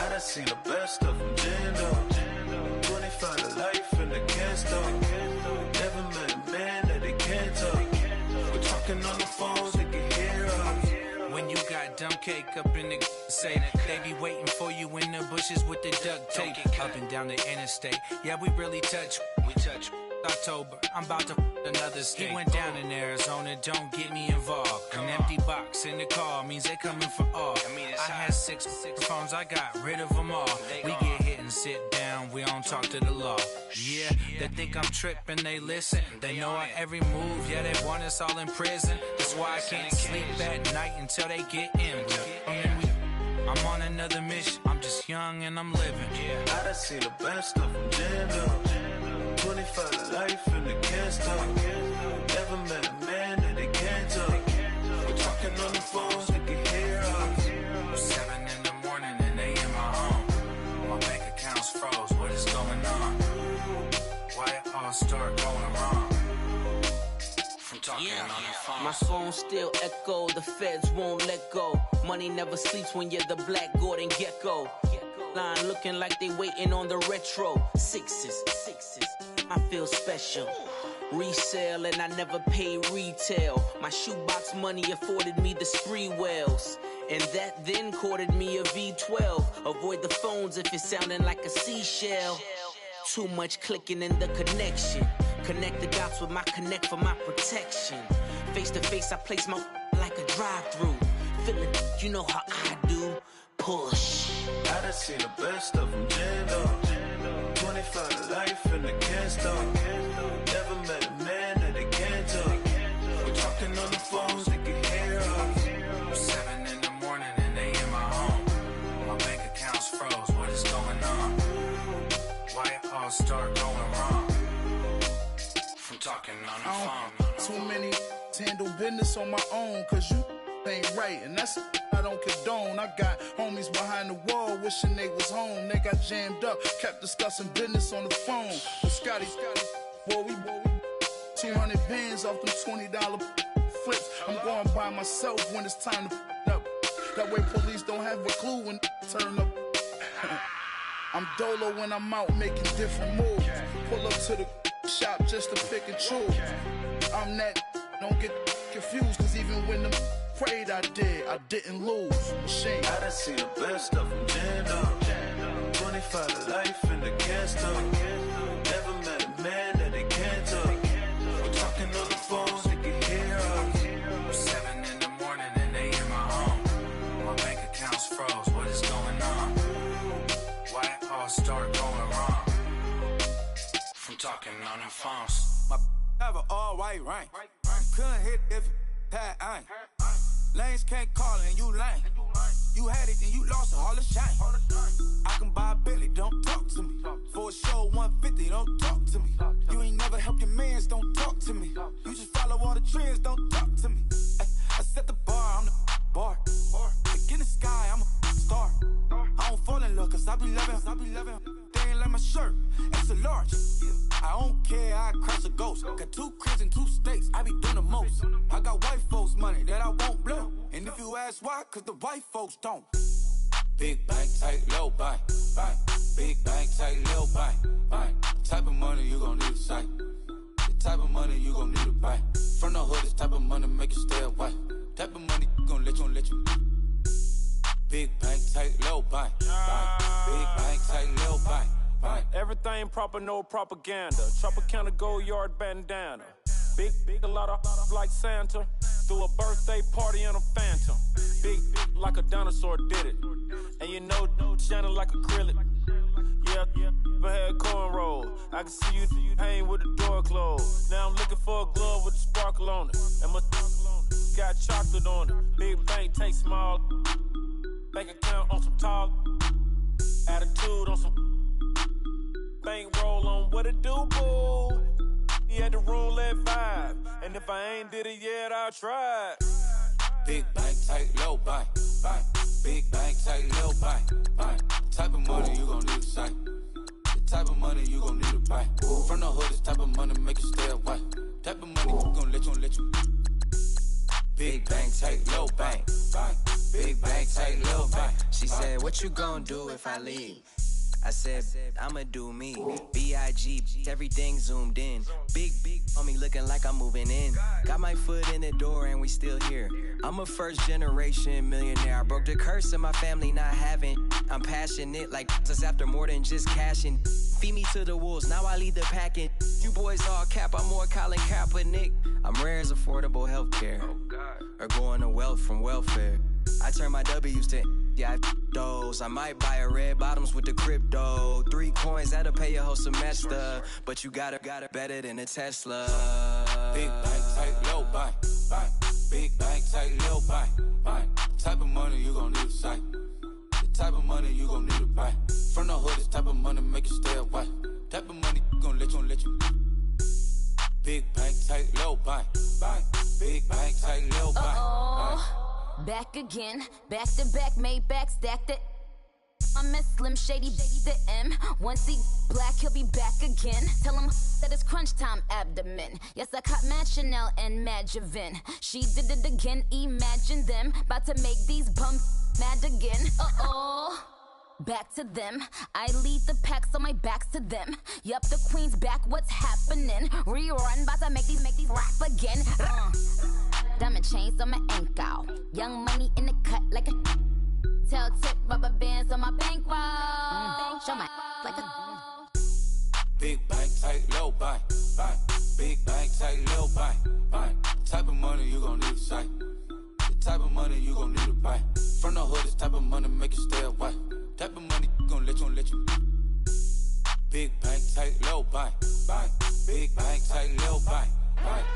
F: I seen the best of them, Jando. 25 to life in the can't stop. Never met a man that they can't talk. We're talking on the phones, they can hear us.
J: When you got dumb cake up in the say they be waiting for you in the bushes with the duct tape. Up and down the interstate, yeah, we really touch. We touch. October, I'm about to another state. He went down in Arizona, don't get me involved. An empty box in the car means they coming for all. I had six phones, I got rid of them all. We get hit and sit down, we don't talk to the law. Yeah, they think I'm tripping, they listen. They know our every move, yeah, they want us all in prison. That's why I can't sleep at night until they get in. I'm on another mission, I'm just young and I'm living.
F: I done seen the best of them, Jando. 25 to life in the can't stop. Never met a man that they can't talk. We're talking on the phones, they can hear us.
J: 7 in the morning and they in my home. My bank account's froze, what is going on? Why it all start going wrong? From talking on the phone.
I: My phone still echo, the feds won't let go. Money never sleeps when you're the Black Gordon Gecko. Line looking like they waiting on the retro. Sixes, I feel special. Resale and I never pay retail. My shoebox money afforded me the spree wells. And that then courted me a V12. Avoid the phones if it's sounding like a seashell. Too much clicking in the connection. Connect the dots with my connect for my protection. Face to face, I place my like a drive-through. Feeling, you know how I do. Push.
F: I done seen the best of them, Jando. 25 to life in the can't stop. Never met a man that they can't talk. We're talking on the phones, they can hear us.
J: 7 in the morning and they in my home. My bank account's froze, what is going on? Why it all start going wrong? From talking on the phone.
K: Too many handle business on my own, cause you ain't right, and that's I don't condone. I got homies behind the wall wishing they was home. They got jammed up, kept discussing business on the phone. With Scotty, boy, we 200 bands off them $20 flips. I'm going by myself when it's time to up. That way police don't have a clue when turn up. I'm dolo when I'm out making different moves. Pull up to the shop just to pick and choose. I'm that, don't get confused, cause even when them prayed I didn't lose. Machine.
F: I done seen the best of them, Jando. 25 to life in the can't stop. Never met a man that they can't talk. We're talking on the phones, they can hear us.
J: 7 in the morning and they in my home. My bank account's froze, what is going on? Why it all start going wrong? From talking on the phones.
E: My have an all white rank. Couldn't hit if it had ain't. Lanes can't call and you lame. You had it and you lost it, all the shame. I can buy a Billy, don't talk to me. For a show 150, don't talk to me. You ain't never help your mans, don't talk to me. You just follow all the trends, don't talk to me. I set the bar, I'm the bar. Like in the sky, I'm a star. I don't fall in love cause I be loving. They ain't like my shirt, it's a large. I don't care, I crash a ghost. Got 2 cribs and 2 states, I be doing the most. I got white folks money that I won't blow. And if you ask why, cause the white folks don't. Big bank, tight, low bank. Big bank, tight, low bank. Type of money you gon' need to sight. The type of money you gon' need to buy. From the hood, this type of money make you stay away. Type of money gon' let you. Big bank, tight, low bank. Big bank, tight, low bank.
L: Everything proper, no propaganda. Tropicana gold yard bandana. Big, a lot of like Santa. Threw a birthday party in a phantom. Big like a dinosaur did it. And you know, shining like acrylic. Yeah, I had cornrows. I can see you hang with the door closed. Now I'm looking for a glove with a sparkle on it. And my got chocolate on it. Big bank take small. Bank account on some tall. Attitude on some bankroll on what it do, boo. He had the roulette vibe. And if I ain't did it yet, I'll try.
M: Big bank, tight, low bank, bank. Big bank, tight, low bank, bank. Type of money you gon' need to sight. The type of money you gon' need to buy. From the hood, this type of money make you stay away. Type of money you gon' let you. Big bank, tight, low bank, bank. Big bank, tight, low bank.
N: She said, what you gon' do if I leave? I said, I'ma do me. B.I.G. Everything zoomed in. Big on me looking like I'm moving in. Got my foot in the door and we still here. I'm a first generation millionaire. I broke the curse of my family not having. I'm passionate like us after more than just cashing. Feed me to the wolves, now I lead the packing. You boys all cap, I'm more Colin Kaepernick. I'm rare as affordable healthcare. Or going to wealth from welfare. I turn my W's to those. I might buy a red bottoms with the crypto. 3 coins, that'll pay your whole semester. But you gotta better than a Tesla.
M: Big bank, tight, low bank, bank. Big bank, tight, low bank, bank. Type of money you gon' need to sight. The type of money you gon' need to buy. From the hood, this type of money make you stay away. Type of money gon' let you. Big bank, tight, low bank, bank. Big bank, tight, low bank, bank.
O: Back again, back to back, made back, stacked it. I'm a Slim Shady, the M. Once he black, he'll be back again. Tell him that it's crunch time abdomen. Yes, I caught Mad Chanel and Mad Javin. She did it again, imagine them. About to make these bums mad again. Back to them. I lead the pack, so my back's to them. Yup, the queen's back, what's happening? Rerun, about to make these rap again. Diamond chains on my ankle. Young money in the cut like a tail tip, rubber bands on my bankroll. Show my like a
M: Big bank, tight, low bank, bank. Big bank, tight, low bank, bank. Type of money you gon' need to sight. The type of money you gon' need to buy. From the hood, this type of money make you stay away. Type of money gon' let you. Big bank, tight, low bank, bank. Big bank, tight, low bank, bank.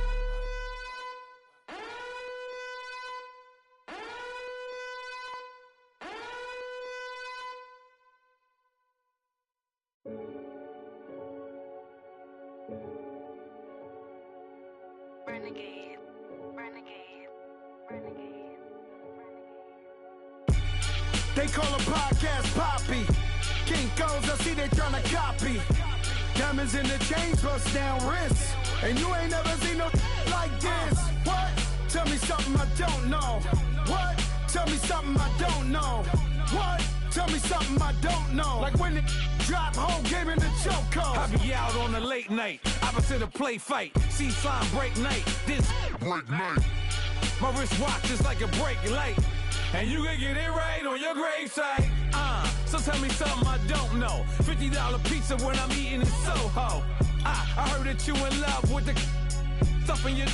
F: They call a podcast Poppy. Kinkos, I see they tryna copy. Diamonds in the chains, bust down wrists. And you ain't never seen no like this. What? Tell me something I don't know. What? Tell me something I don't know. What? Tell me something I don't know. Like when it drop home, game in the chokehold.
L: I be out on a late night, opposite a play fight. See sign break night, this break night. My wristwatch is like a brake light. And you can get it right on your gravesite. So tell me something I don't know. $50 pizza when I'm eating in Soho. I heard that you in love with the stuff in your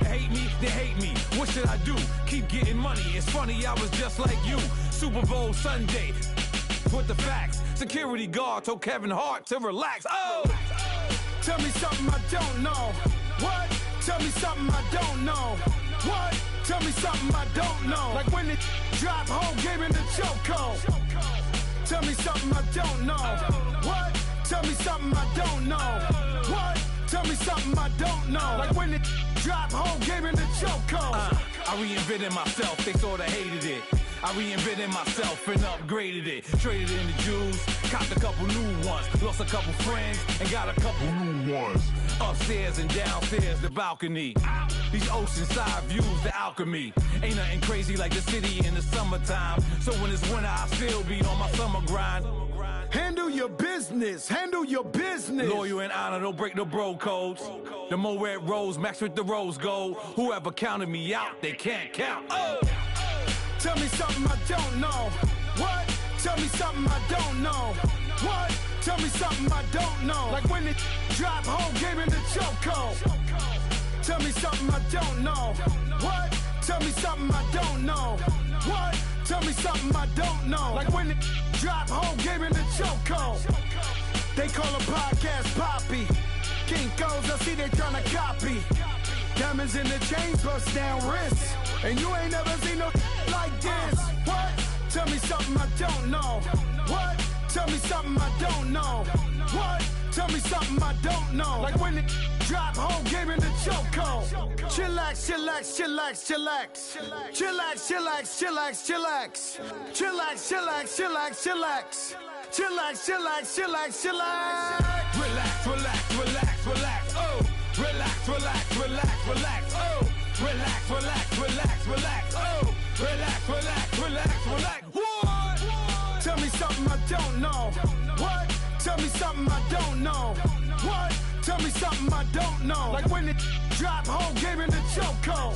L: hate me, they hate me. What should I do? Keep getting money. It's funny, I was just like you. Super Bowl Sunday with the facts. Security guard told Kevin Hart to relax.
F: Tell me something I don't know. What? Tell me something I don't know. What? Tell me something I don't know. Like when it drop home, game in the chokehold. Tell me something I don't know. What? Tell me something I don't know. What? Tell me something I don't know. Like when it drop home, game in the chokehold.
L: I reinvented myself, they sorta hated it. I reinvented myself and upgraded it. Traded in the Jews, copped a couple new ones. Lost a couple friends and got a couple new ones. Upstairs and downstairs, the balcony. These oceanside views, the alchemy. Ain't nothing crazy like the city in the summertime. So when it's winter, I still be on my summer grind.
F: Handle your business, handle your business.
L: Loyal and honor, don't break no bro codes. The more red rose, max with the rose gold. Whoever counted me out, they can't count.
F: Tell me something I don't know. What? Tell me something I don't know. What? Tell me something I don't know. Like when it drop home, game in the chokehold. Tell me something I don't know. What? Tell me something I don't know. What?
K: Tell me something I don't know. Like when it drop whole game in the chokehold. They call a podcast Poppy. Kinkos, I see they tryna copy. Diamonds in the chains, bust down wrists. And you ain't never seen no like this. What? Tell me something I don't know. What? Tell me something I don't know. What? Tell me something I don't know. Like when it drop whole game in the chokehold. Chillax, chillax, chillax, chillax. Chillax, chillax, chillax, chillax. Chillax, chillax, chillax, chillax. Chillax, chillax, chillax, chillax.
L: Relax, relax, relax, relax. Oh, relax, relax, relax, relax. Oh, relax, relax, relax, relax. Oh, relax, relax, relax, relax.
K: What? Tell me something I don't know. What? Tell me something I don't know. What? Tell me something I don't know. Like when it drop whole game in the chokehold.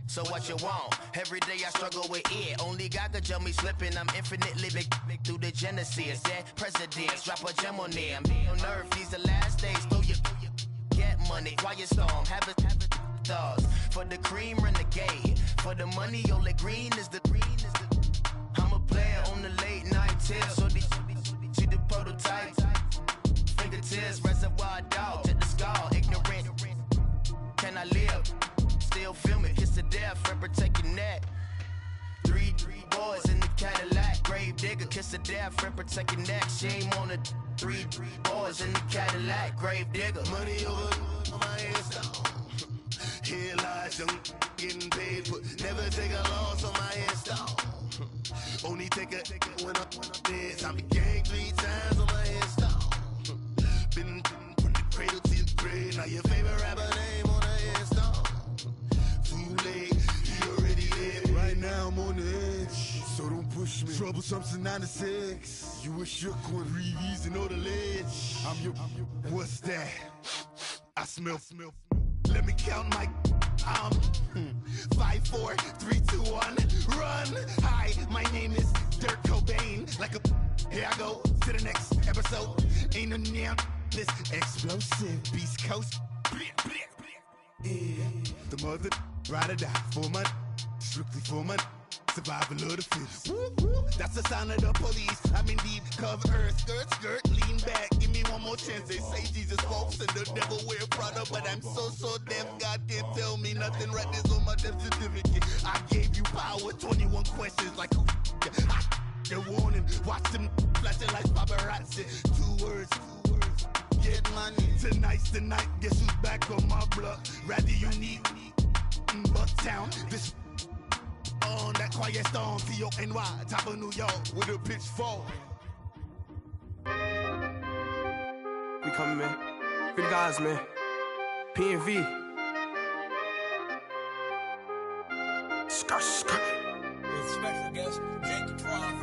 P: So what you want? Every day I struggle with it. Only God could tell me slipping. I'm infinitely big through the Genesis. That presidents drop a gem on them. On earth, these the last days. Throw your get money. Quiet storm. Have it stars. For the cream, renegade. For the money, only green is the I'm a player on the late night till. So these see the prototype. Fingertips, reservoir dog. Check the skull. Ignorant. Can I live? Still film it, kiss to death, and protect your neck. Three boys in the Cadillac, grave digger, kiss to death, and protect your neck. Shame on the three boys in the Cadillac, grave digger. Money over on my headstone. Here lies young, getting paid, but never take a loss on my headstone. Only take a when I'm dead. I be gang 3 times on my headstone. Been from the cradle to the grave. Now your favorite rapper name on the headstone. You already live.
Q: Right now I'm on the edge, so don't push me. Troublesome since 96. You a shook one, breathe easy, know the ledge. I'm your, what's that? I smell. Let me count my 5, 4, 3, 2, 1, run. Hi, my name is Dirk Cobain. Like a, here I go to the next episode. Ain't no damn this explosive Beast Coast. The mother Ride or die for my, strictly for my. Survival of the fittest. That's the sound of the police. I'm indeed cover earth, skirt, lean back. Give me one more chance. They say Jesus walks and the devil wear Prada, but I'm so deaf. God can't tell me nothing. Right this on my death certificate. I gave you power. 21 questions like who? The warning. Watch them flashing like paparazzi. Two words. Get money. Tonight's the night. Guess who's back on my block? Rather unique. Bucktown. This. On that quiet storm, T-O-N-Y, top of New York, with a pitchfork.
R: We coming, man. Free the guys, man. P&V. Skirt.
S: Special guest, Jake Trough.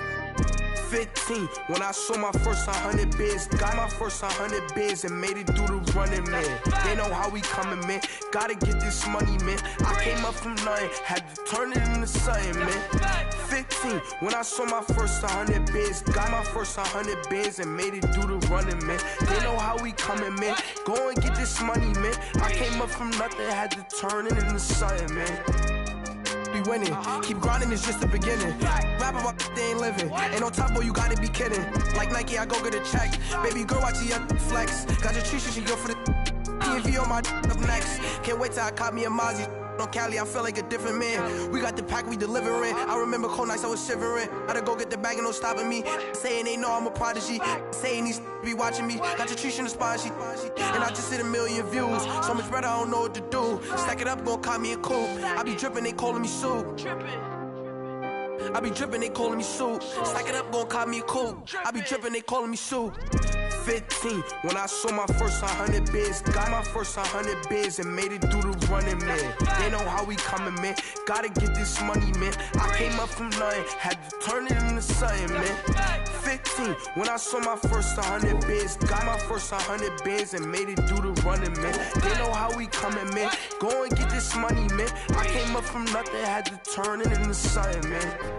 R: 15, when I saw my first 100 bids, got my first 100 bids and made it through the running, man. They know how we coming, man. Gotta get this money, man. I came up from nothing, had to turn it into something, man. 15, when I saw my first 100 bids, got my first 100 bids and made it through the running, man. They know how we coming, man. Go and get this money, man. I came up from nothing, had to turn it into something, man. Be winning, keep grinding, it's just the beginning. Rap about they ain't living. Ain't no top boy, you gotta be kidding. Like Nike, I go get a check. Baby girl, watch your flex. Got your Trisha, she go for the P&V on my up next. Can't wait till I caught me a Mozzie. On Cali, I feel like a different man. We got the pack, we delivering. I remember cold nights, I was shivering. Gotta go get the bag and no stopping me. Saying they know I'm a prodigy. Saying these be watching me. Got your Trisha in the spot, she. And I just hit 1 million views. So much better, I don't know what to do. Stack it up, gon' call me a coupe. I be dripping, they calling me soup. I be dripping, they calling me soup. Stack it up, gon' call me a coupe. I be dripping, they calling me soup. 15, when I saw my first 100 bids, got my first 100 bids and made it through the running, man. They know how we coming, man. Gotta get this money, man. I came up from nothing, had to turn it into something, man. 15, when I saw my first 100 bids, got my first 100 bids and made it through the running, man. They know how we coming, man. Go and get this money, man. I came up from nothing, had to turn it into something, man.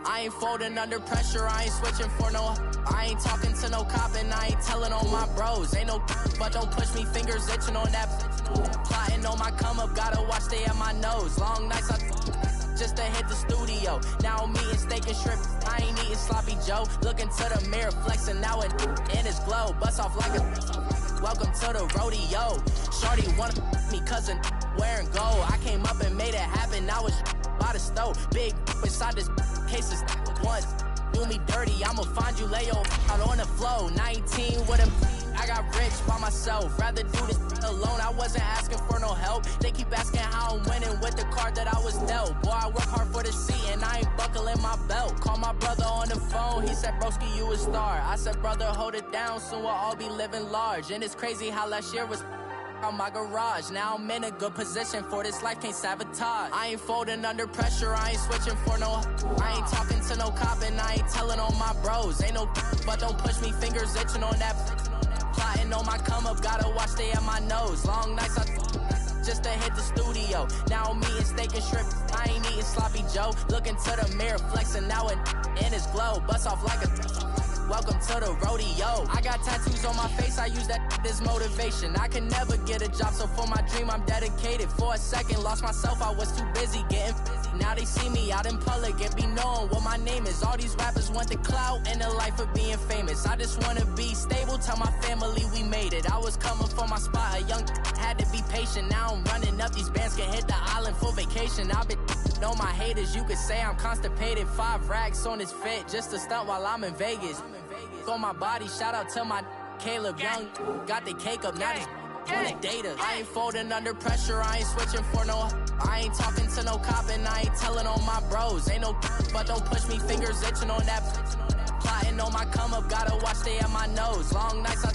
I: I ain't folding under pressure, I ain't switching for no. I ain't talking to no cop and I ain't telling on my bros. Ain't no but don't push me, fingers itching on that. Plotting on my come up, gotta watch stay at my nose. Long nights I just to hit the studio. Now I'm eating steak and shrimp, I ain't eating sloppy Joe. Looking to the mirror, flexing now it in his glow. Bust off like a welcome to the rodeo. Shorty wanna me cousin wearing gold. I came up and made it happen, now it's by the stove. Big inside this cases once. Do me dirty, I'ma find you, lay your out on the floor. 19 with a I got rich by myself. Rather do this alone, I wasn't asking for no help. They keep asking how I'm winning with the card that I was dealt. Boy, I work hard for the seat and I ain't buckling my belt. Call my brother on the phone, he said, broski, you a star. I said, brother, hold it down, soon we'll all be living large. And it's crazy how last year was on my garage. Now I'm in a good position for this life, can't sabotage. I ain't folding under pressure, I ain't switching for no. I ain't talking to no cop and I ain't telling on my bros. Ain't no but don't push me, fingers itching on that. Plotting on my come up, gotta watch stay at my nose. Long nights I just to hit the studio. Now I'm eating steak and shrimp, I ain't eating sloppy Joe. Looking to the mirror, flexing now it in his glow. Bust off like a welcome to the rodeo. I got tattoos on my face, I use that as motivation. I can never get a job, so for my dream I'm dedicated. For a second, lost myself, I was too busy getting busy. Now they see me out in public and be knowing what my name is. All these rappers want the clout and the life of being famous. I just wanna be stable, tell my family we made it. I was coming for my spot, a young had to be patient. Now I'm running up, these bands can hit the island for vacation. I've been on my haters, you could say I'm constipated. 5 racks on his fit, just to stunt while I'm in Vegas. On my body, shout out to my Caleb Young. Got the cake up, now these wanna date us. I ain't folding under pressure, I ain't switching for no. I ain't talking to no cop and I ain't telling on my bros. Ain't no but don't push me, fingers itching on that. Plotting on my come up, gotta watch stay at my nose. Long nights I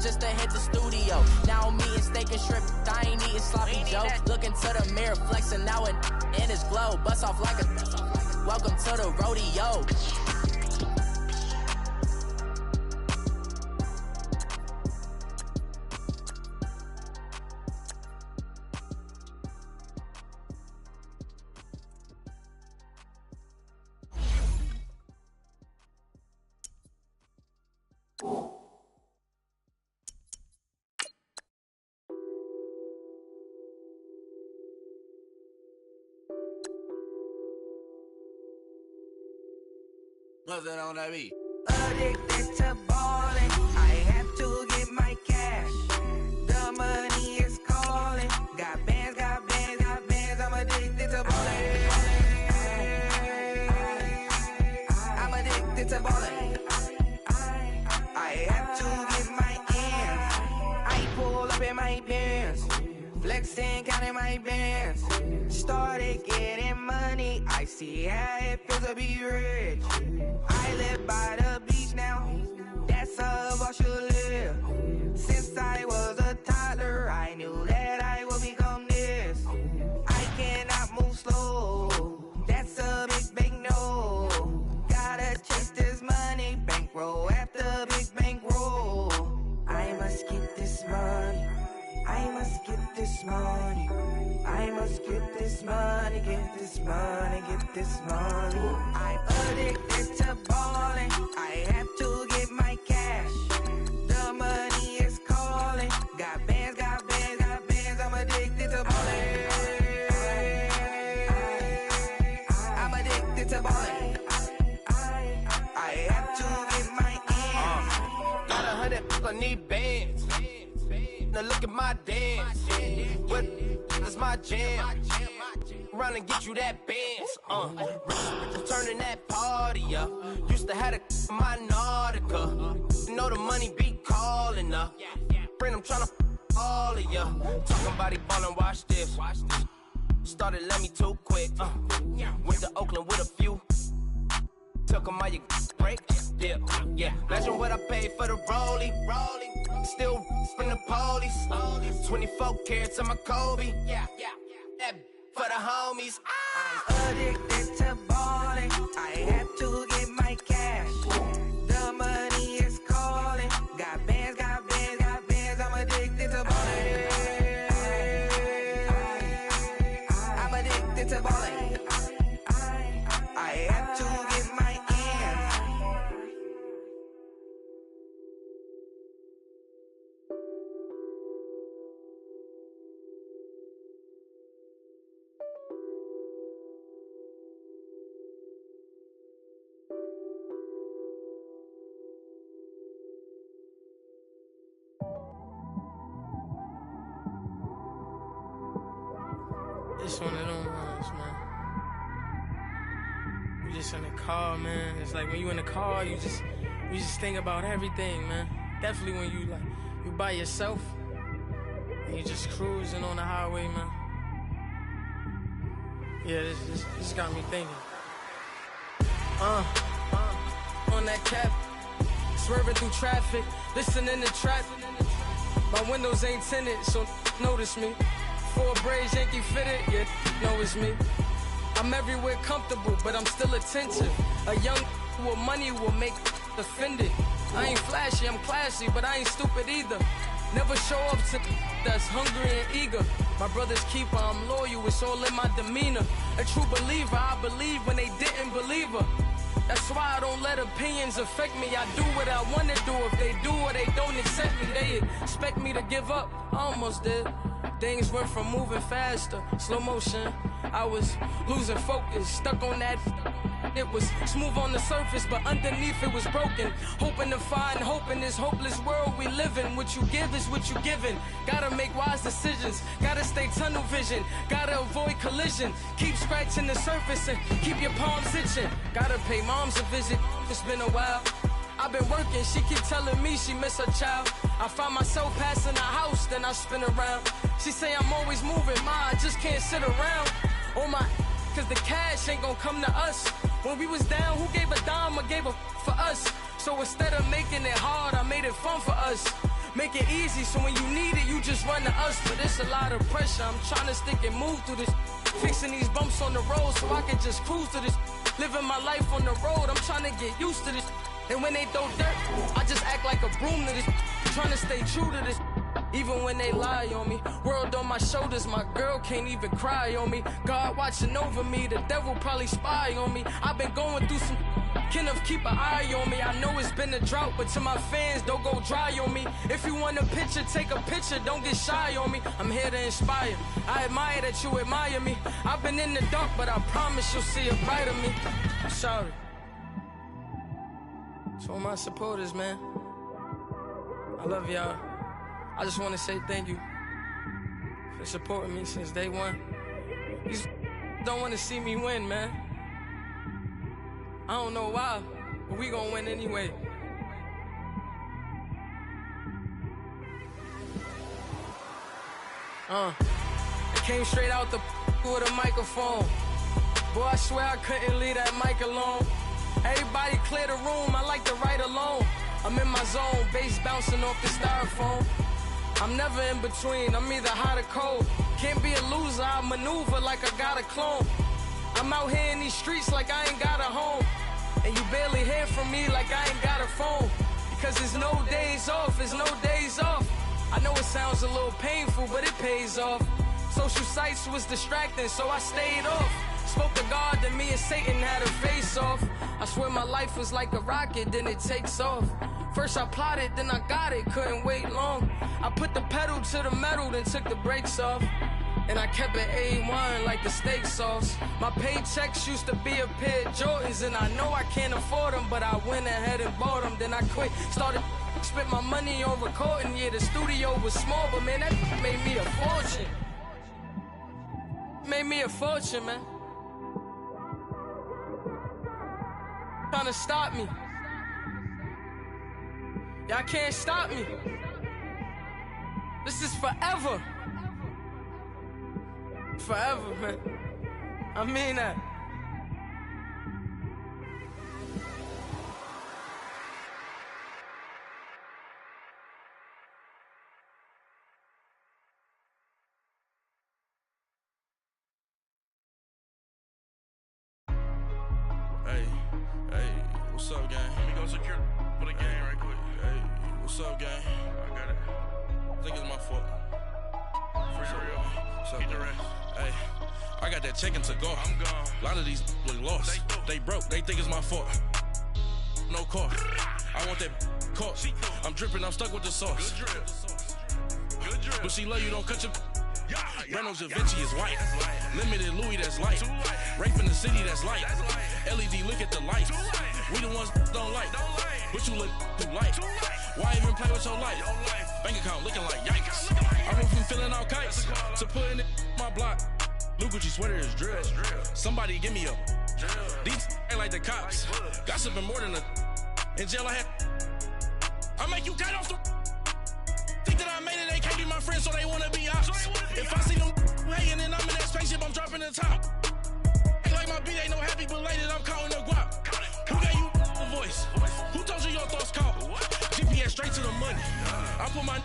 I: just to hit the studio. Now I'm eating steak and shrimp, I ain't eating sloppy Joe. Look into the mirror, flexing now and in his glow. Bust off like a welcome to the rodeo.
P: What's that on that beat?
E: Addicted to balling, I have to get my cash. The money is calling. Got bands, got bands, got bands. I'm addicted to balling. I'm addicted to balling. I have to get my ends. I pull up in my bands, flexing, counting my bands. Started getting money. I see how it feels to be rich. I live by the beach now, that's how I should live. Since I was a toddler, I knew that I would become this. I cannot move slow, that's a big no. Gotta chase this money, bankroll after big bankroll. I must get this money, I must get this money. I must get this money, get this money, get this money. I'm addicted to balling. I have to get my cash. The money is calling. Got bands, got bands, got bands. I'm addicted to balling. I'm addicted to balling. I have to get my ends.
I: Got 100, I need bands. Now look at my dance. What is my jam? Run and get you that bands. Turning that party up. Used to have a my Nautica. You know the money be calling up. Friend, I'm tryna all of ya. Talking about he ballin', watch this. Started let me too quick. Went to Oakland with a few. Took 'em all you break. Yeah. Imagine what I paid for the rollie. Still from the police. 24 carats on my Kobe. That for the homies.
E: I'm addicted to balling. I have to get my cash. The money is calling. Got bands, got bands, got bands. I'm addicted to balling. I'm addicted to balling. I have to get my ends.
T: It's one of them ones, man. You just in the car, man. It's like when you in the car, you just think about everything, man. Definitely when you by yourself and you just cruising on the highway, man. Yeah, this got me thinking. On that cap, swerving through traffic, listening to trap. My windows ain't tinted, so notice me. 4 braids, Yankee fitted, yeah, know it's me. I'm everywhere comfortable, but I'm still attentive. A young with money will make offended. I ain't flashy, I'm classy, but I ain't stupid either. Never show up to that's hungry and eager. My brother's keeper, I'm loyal, it's all in my demeanor. A true believer, I believe when they didn't believe her. That's why I don't let opinions affect me. I do what I want to do. If they do or they don't accept me, they expect me to give up. I almost did. Things went from moving faster, slow motion. I was losing focus, stuck on that. It was smooth on the surface, but underneath it was broken. Hoping to find hope in this hopeless world we live in. What you give is what you given. Gotta make wise decisions. Gotta stay tunnel vision. Gotta avoid collision. Keep scratching the surface and keep your palms itching. Gotta pay moms a visit. It's been a while. I've been working, she keep telling me she miss her child. I find myself passing the house, then I spin around. She say I'm always moving, ma, I just can't sit around. Oh my, cause the cash ain't gonna come to us. When we was down, who gave a dime or gave a for us? So instead of making it hard, I made it fun for us. Make it easy, so when you need it, you just run to us. But it's a lot of pressure, I'm trying to stick and move through this. Fixing these bumps on the road so I can just cruise to this. Living my life on the road, I'm trying to get used to this. And when they throw dirt, I just act like a broom to this. Trying to stay true to this. Even when they lie on me, world on my shoulders, my girl can't even cry on me. God watching over me, the devil probably spy on me. I've been going through some, Kenneth keep an eye on me. I know it's been a drought, but to my fans, don't go dry on me. If you want a picture, take a picture, don't get shy on me. I'm here to inspire, I admire that you admire me. I've been in the dark, but I promise you'll see a brighter me. I'm sorry. To all my supporters, man, I love y'all. I just want to say thank you for supporting me since day one. You don't want to see me win, man. I don't know why, but we gonna win anyway. I came straight out the with a microphone. Boy, I swear I couldn't leave that mic alone. Everybody clear the room, I like to write alone. I'm in my zone, bass bouncing off the styrofoam. I'm never in between, I'm either hot or cold. Can't be a loser, I maneuver like I got a clone. I'm out here in these streets like I ain't got a home. And you barely hear from me like I ain't got a phone. Because there's no days off, there's no days off. I know it sounds a little painful, but it pays off. Social sites was distracting, so I stayed off. Spoke to God, then me and Satan had a face off. I swear my life was like a rocket, then it takes off. First I plotted, then I got it, couldn't wait long. I put the pedal to the metal, then took the brakes off. And I kept it A1 like the steak sauce. My paychecks used to be a pair of Jordans, and I know I can't afford them, but I went ahead and bought them. Then I quit, started spent my money on recording. Yeah, the studio was small, but man, that made me a fortune. Made me a fortune, man. Trying to stop me. Y'all can't stop me. This is forever. Forever, man. I mean that.
U: Hey, what's up, gang? Let me go secure for the game right quick. Hey, what's up, gang? I got it. I think it's my fault. For real. What's up, the rest. Hey, I got that chicken to go. I'm gone. A lot of these look lost. They broke. They think it's my fault. No car. I want that caught. I'm dripping. I'm stuck with the sauce. Good drip. Good drip. But she love you. Don't cut your. Reynolds Da Vinci is white. Limited Louis, that's light. Rape in the city, that's light. LED, look at the light. We the ones don't like. But you look too light. Why even play with your life? Bank account looking like yikes. I went from feeling all kites to putting it in my block. Blue Gucci sweater is drill. Somebody give me a. These ain't like the cops. Gossiping more than a. In jail I had. I make you cut off the. Think that I made it, they can't be my friends, so they wanna be ops. If I see them hating and I'm in that spaceship, I'm dropping the top. Ain't like my beat, ain't no happy belated, I'm counting the guap. Who gave you the voice? Who told you your thoughts count? GPS straight to the money. I put my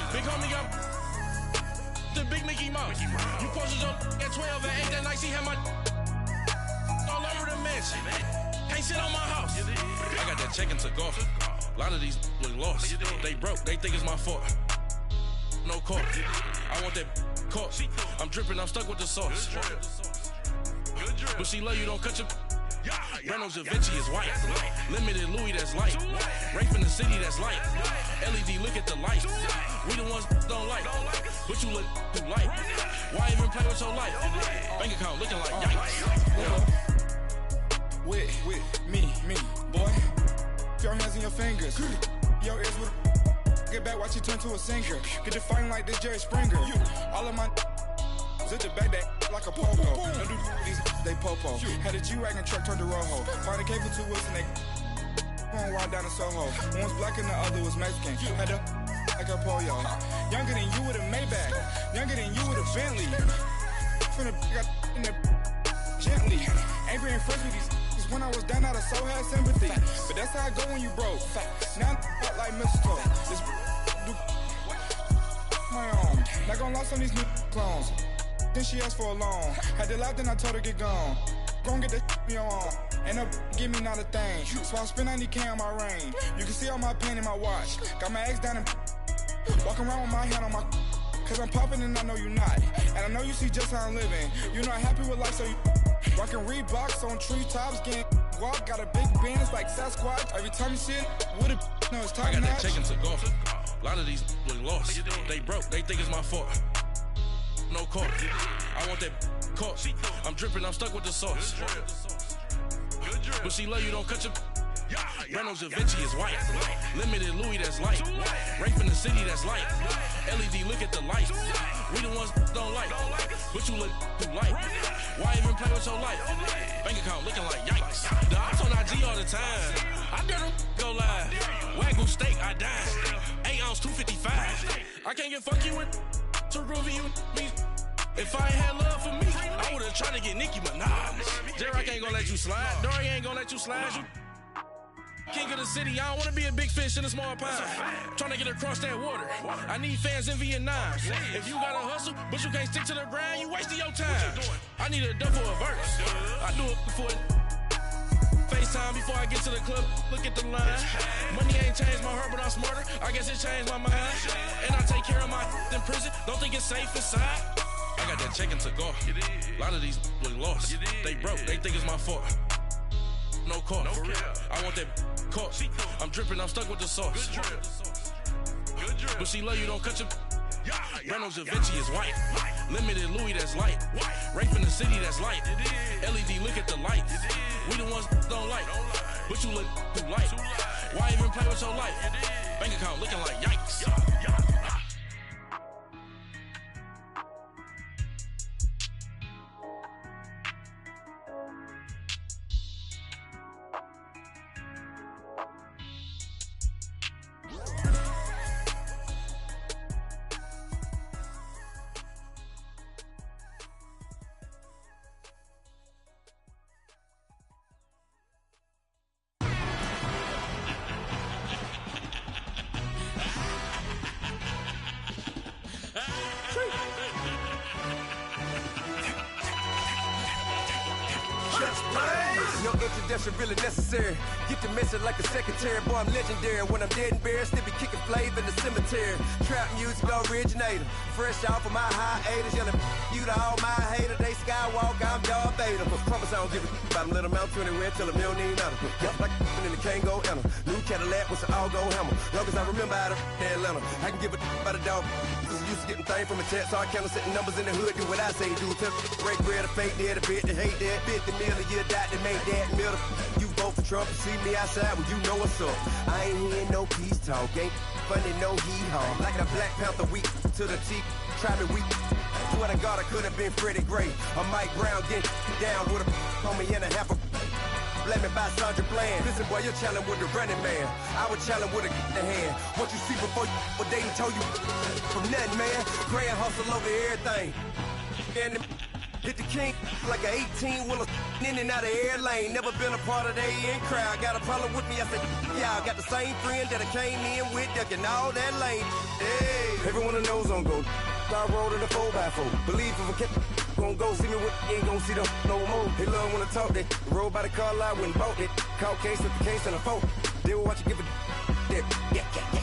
U: big homie got the big Mickey Mouse. You posted your at 12 and 8 that night, she had my all over the mansion. Can't sit on my house. I got that chicken to go. A lot of these look lost. They broke, they think it's my fault. No car. I want that caught. I'm dripping, I'm stuck with the sauce. But she love you, don't cut your. Reynolds Da Vinci is white. Limited Louis, that's light. Rape in the city, that's light. LED, look at the light. We the ones don't like. But you look too light. Why even play with your life? Bank account looking like yikes.
F: With me, boy. Your hands and your fingers. Your ears with get back, watch you turn to a singer. Get to fighting like this Jerry Springer. All of my zip the back that like a pogo. Don't do these, they popo. Had a G-Wagon truck turned to Rojo. Find a cable 2 wheels and they going wild down in Soho. One was black and the other was Mexican. Had a like a pollo. Younger than you with a Maybach. Younger than you with a Bentley. From the got in the gently. Angry and friends with these. When I was down, I so had sympathy. But that's how I go when you broke. Now I'm like mistletoe. This
K: Not gonna lost on these new clones. Then she asked for a loan. Had to laugh, then I told her get gone. Gon' get that me on. And up, give me not a thing. So I spend 90K on my range. You can see all my pain in my watch. Got my ex down and walking around with my hand on my. Cause I'm popping and I know you not. And I know you see just how I'm living. You're not happy with life, so you rockin' Reeboks on treetops, getting walk. Got a big Benz like Sasquatch. Every time you see it, with a no, it's top
U: I got
K: notch.
U: that check into golf. A lot of these look lost. They broke, they think it's my fault. No call. I want that caught. I'm dripping, I'm stuck with the sauce. But she love you, don't cut your. Reynolds Da Vinci is white. Limited Louis, that's light. Rape in the city, that's light. LED, look at the light. We the ones don't like. But you look too light. Why even play with your life? Bank account looking like yikes. The ops on IG all the time. I dare them go live. Wagyu steak, I died. 8 ounce, 255. I can't get fuck you with to groovy you me. If I ain't had love for me, I would've tried to get Nicki Minaj. J-Rock ain't gonna let you slide. Dory ain't gonna let you slide. You king of the city, I don't wanna be a big fish in a small pond. Trying to get across that water. I need fans in Vietnam. If you gotta hustle, but you can't stick to the grind, you wasting your time. I need a dub for a verse. I do it for it. FaceTime before I get to the club, look at the line. Money ain't changed my heart, but I'm smarter. I guess it changed my mind. And I take care of my in prison. Don't think it's safe inside. I got that check into golf. A lot of these look lost. They broke, they think it's my fault. No call. I want that caught. I'm dripping, I'm stuck with the sauce. But she love you, don't cut your. Reynolds Da Vinci is white. Limited Louis, that's light. Rape in the city, that's light. LED, look at the light. We the ones don't like. But you look too light. Why even play with your life? Bank account looking like yikes.
A: No introduction really necessary. Get the message like a secretary. Boy, I'm legendary. When I'm dead and buried, still be kicking flavor in the cemetery. Trap music originator. Fresh off of my hiatus. Yelling you to all my haters. They skywalk, I'm Darth Vader. But promise I don't give a about them. Let them out to anywhere. Tell them you don't need nothing. Got like in the Kango enter. New Cadillac with an all-go hammer. Long as I remember out of Atlanta. I can give a about a dog. I'm used to getting things from a text. So I count setting numbers in the hood. Do what I say do. Tell break bread, a fake dead, a bit, they hate that. 50 million, you die to make that middle. You vote for Trump and see me outside, well, you know what's up. I ain't hearing no peace talk, ain't funny, no hee-haw. Like the Black Panther weak to the teeth, try me weak. Swear to God, I could have been Freddie Gray. Or Mike Brown getting down with a on me and a half a blame me by Sandra Bland. Listen, boy, you're challenging with the running man. I would challenge with a in the hand. What you see before you, what they told you from nothing, man. Grand hustle over everything. And hit the king like an 18-wheeler in and out of air lane. Never been a part of the in crowd. Got a problem with me, I said, yeah, I got the same friend that I came in with, ducking all that lane. Hey, everyone knows on go. I rolled in the 4x4. Believe if I kept gon' go see me with ain't gon' see them no more. They love when I talk that. Roll by the car lot when bought it. Caught case at the case and a phone. They will watch you give a that.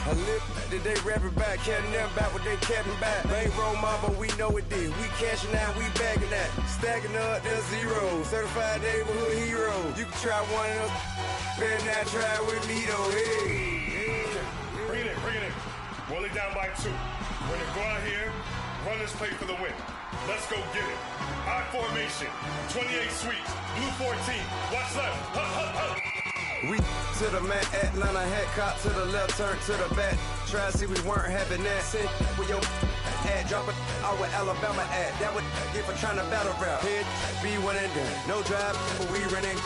A: I live that they rapping back, can't never back what they capping back. Bankroll mama, we know it did. We cashing out, we bagging that. Stacking up, there's zero. Certified neighborhood hero. You can try one of those. Better not try with me though. Hey.
V: Bring it in. Roll it down by 2. We're gonna go out here, run this play for the win. Let's go get it. I formation, 28 sweeps, blue 14. Watch left.
A: We to the man, Atlanta hat cop to the left, turn to the back. Try to see we weren't having that. Send with your ad, drop it out with Alabama ad. That would get for trying to battle rap. Head, be one and done. No drive, but we running.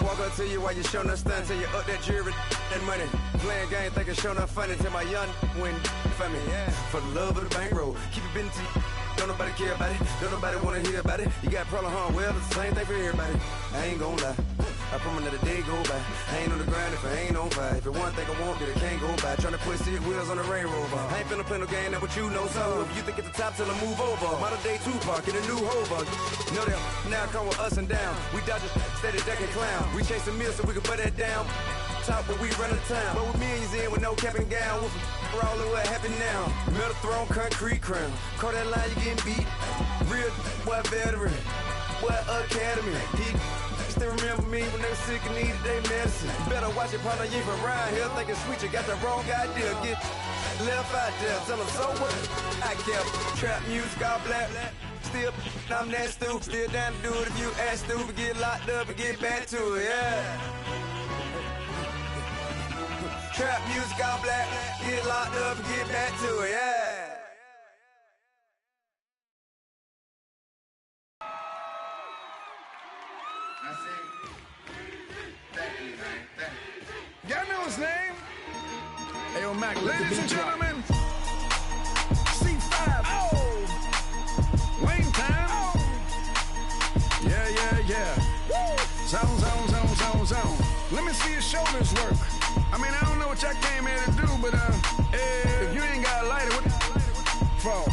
A: Walk up to you while you showing us stunts till you up that jewelry and money. Playing game, thinking showing up funny till my young win for me. Yeah. For the love of the bankroll, keep it been to you. Don't nobody care about it. Don't nobody wanna hear about it. You got problem, huh? Well, it's the same thing for everybody. I ain't gonna lie. I promise that a day go by. I ain't on the grind if I ain't on fire. If it one thing I want, then it can't go by. Tryna put 6 wheels on the Range Rover. I ain't finna play no game, that what you know. So if you think at the top till I move over. Model day Tupac in a new hover. Know that now come with us and down. We dodge it, steady decking clown. We chasing meals so we can put that down. Top but we run the town. But with millions in with no cap and gown. We're all over what happened now. Metal throne, concrete crown. Call that line, you getting beat. Real boy veteran. Boy academy. He still remember me when they were sick and needed their medicine. Better watch it, partner, you ain't from around here thinking sweet. You got the wrong idea. Get left out there. Tell them so what? I kept trap music all black. Still, I'm that stupid. Still down to do it if you ask stupid. Get locked up and get back to it, yeah. Trap music all black. Get locked up and get back to it, yeah.
C: Y'all know his name? Ayo, Mac, ladies and gentlemen, C5. Oh! Wayne time. Oh! Yeah. Zone. Let me see your shoulders work. I mean, I don't know what y'all came here to do, but if you ain't got a lighter, what for?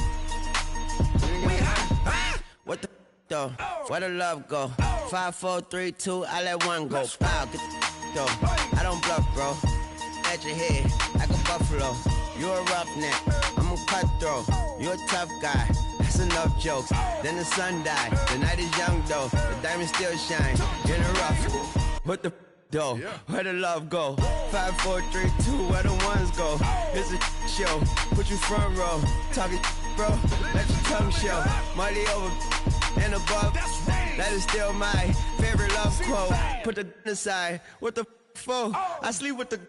D: What the though? Where the love go? 5, 4, 3, 2, I let one go. Wow, get the though. I don't bluff, bro. At your head, like a buffalo. You a roughneck, I'm a cutthroat. You a tough guy. That's enough jokes. Then the sun died. The night is young though. The diamonds still shine. In a rough. What the though? Where the love go? 5, 4, 3, 2, where the ones go? It's a show. Put you front row. Talking bro. Let your tongue show. Money over and above. That is still my favorite love quote. Put the aside. What the for? I sleep with the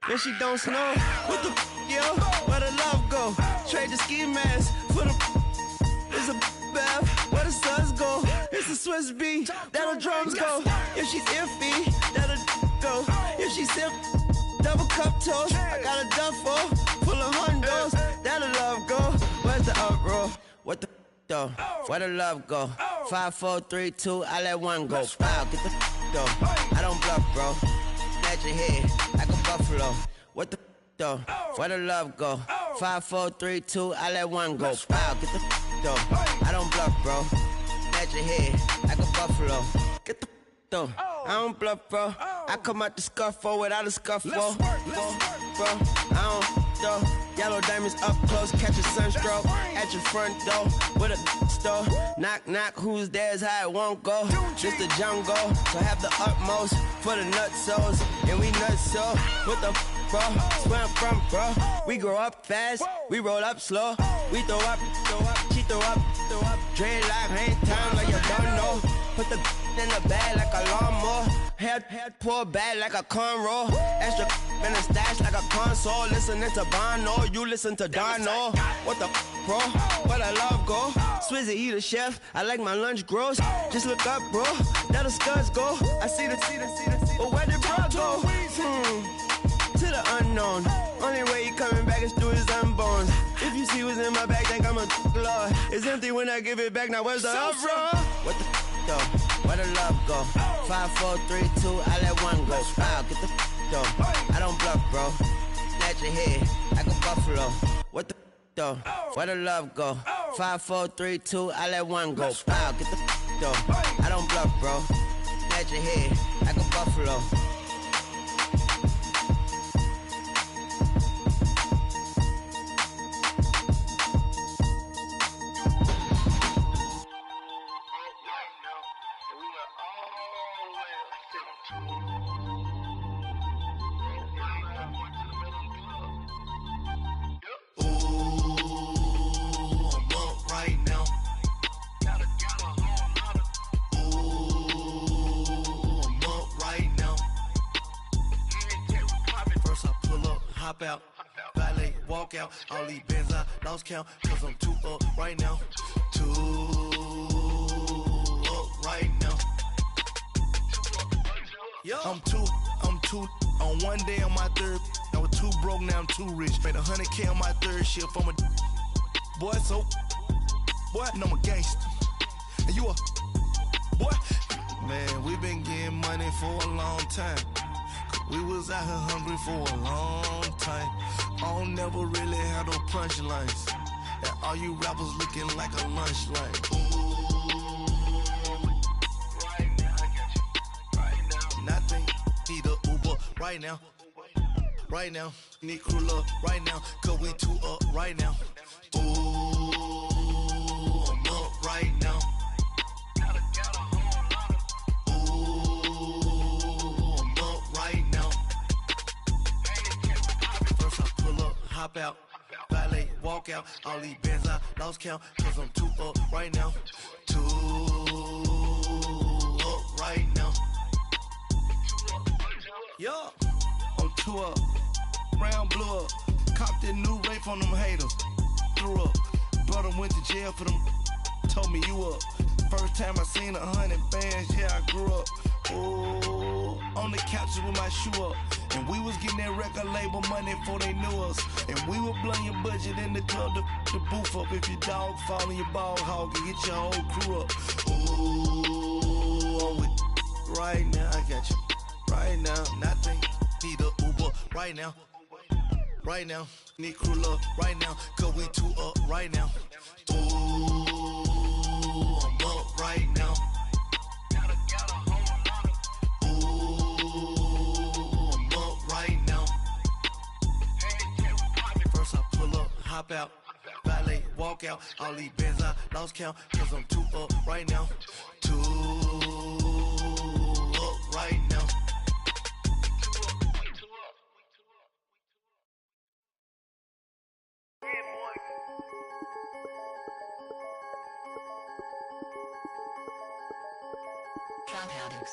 D: and she don't snow. What the yo? Where the love go? Trade the ski mask for the it's a bath. Where the suns go? It's the Swiss beat. That'll drums go. If she's iffy, that'll go. If she's sip, double cup toast. I got a duffel full of hundos. That'll love go. Where's the uproar? What the though? Where the love go? 5, 4, 3, 2, I let one go. Wow, get the though. I don't bluff, bro. At your head, like a buffalo. What the though? Where the love go? 5, 4, 3, 2, I let one go. Wow, get the though. I don't bluff, bro. At your head, like a buffalo. Get the though. I don't bluff, bro. I come out the scuffle without a scuffle. Bro, I don't though. Yellow diamonds up close, catch a sunstroke at your front door with a store. Knock, knock, who's there's how it won't go. Just the jungle, so have the utmost for the nutsos. And we nuts so, what the bro? Where I'm from, bro. We grow up fast, we roll up slow. We throw up, she throw up. Dreadlock, ain't time like you don't know. Put the in the bag like a lawnmower. Head pull back like a cornrow. Extra in the stash like a console. Listening to Bono, you listen to Dono. What the bro? Where the love go? Swizzy, he the chef. I like my lunch gross. Just look up, bro. That the scuds go. I see the. But where did bro go? To the unknown. Only way he coming back is through his unborns. If you see what's in my bag, think I'm a lord. It's empty when I give it back. Now where's the uproar? What the though? Where the love go? 5, 4, 3, 2, I let one go. Wow, get the though. I don't bluff, bro. At your head, like a buffalo. What the though? Where the love go? 5, 4, 3, 2, I let one go. Wow, get the though. I don't bluff, bro. At your head, like a buffalo.
W: Out, valet, walk out, all these bands I lost count, cause I'm too up right now, too up right now. I'm too, on one day on my third, I was too broke, now I'm too rich, made 100K on my third shift, I'm a boy, so, boy, and I'm a gangster, and you a, boy, Man, we been getting money for a long time. We was out here hungry for a long time. I don't never really had no punchlines. And all you rappers looking like a lunch line. Right now, I got you. Right now. Nothing, need a Uber right now. Right now, need crew love right now. Cause we two up right now. Ooh, I'm up right now. Hop out, valet, walk out. All these bands I lost count, cause I'm too up right now. Too up right now. Yeah, I'm too up. Round blew up. Copped that new rape on them haters. Threw up. Brother went to jail for them. Told me you up. First time I seen 100 bands, yeah, I grew up. Ooh, on the couches with my shoe up. And we was getting that record label money before they knew us. And we were blowing your budget in the club to boof up. If your dog fall in your ball hog and get your whole crew up. Ooh, I'm with right now, I got you. Right now, nothing, need a Uber right now. Right now, need crew love right now. Cause we two up right now. Ooh, I'm up right now. Hop out, valet, walk out. All these bands I lost count, cause I'm too up right now. Too up right now.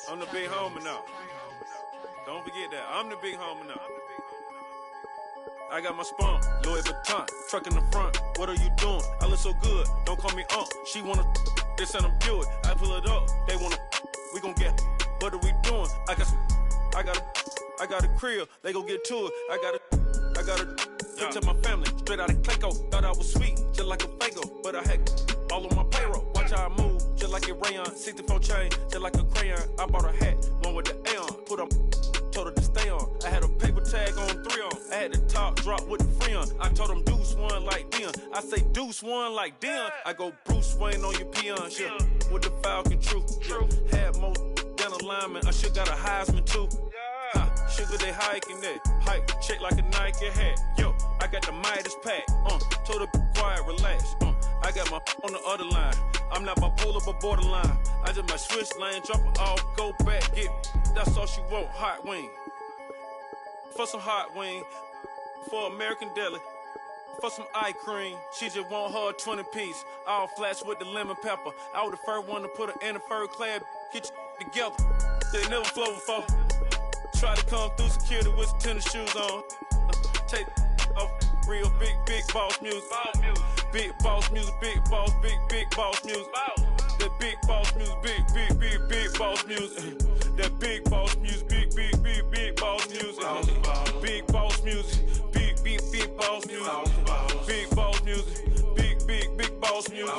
V: I'm the big homie now. Don't forget that. I'm the big homie now. I got my spunk, Louis Vuitton, truck in the front. What are you doing? I look so good, don't call me She wanna this and I'm Buick. I pull it up, they wanna we gon' get. What are we doing? I got a crib, they gon' get to it. I got a picture my family, straight out of Clayco. Thought I was sweet, just like a Fago, but I had all on my payroll. Watch how I move, just like a rayon. 64 chain, just like a crayon. I bought a hat, one with the Aeon. Put on, told her to stay on. I had a paper tag on 3 on. I had the top drop with the free on. I told him Deuce one like Dion. I say Deuce one like Dion. I go Bruce Wayne on your peon, yeah. With the Falcon, true. Had more than a lineman. I should got a Heisman too. Sugar they hiking that, hike, shake like a Nike hat. Yo, I got the Midas pack, told her be quiet, relax, I got my on the other line. I'm not bipolar but borderline. I just might switch lane, drop it off, go back, get. That's all she want, hot wing. For some hot wing, for American deli, for some eye cream. She just want her 20-piece, all flats with the lemon pepper. I was the first one to put her in a fur clad, get you together. They never flow before. Try to come through security with some tennis shoes on. Take off real big boss music. Big boss music, big boss music. That big boss music, big boss music. That big boss music, big boss music. Big boss music, big boss music. Big boss music, big boss music.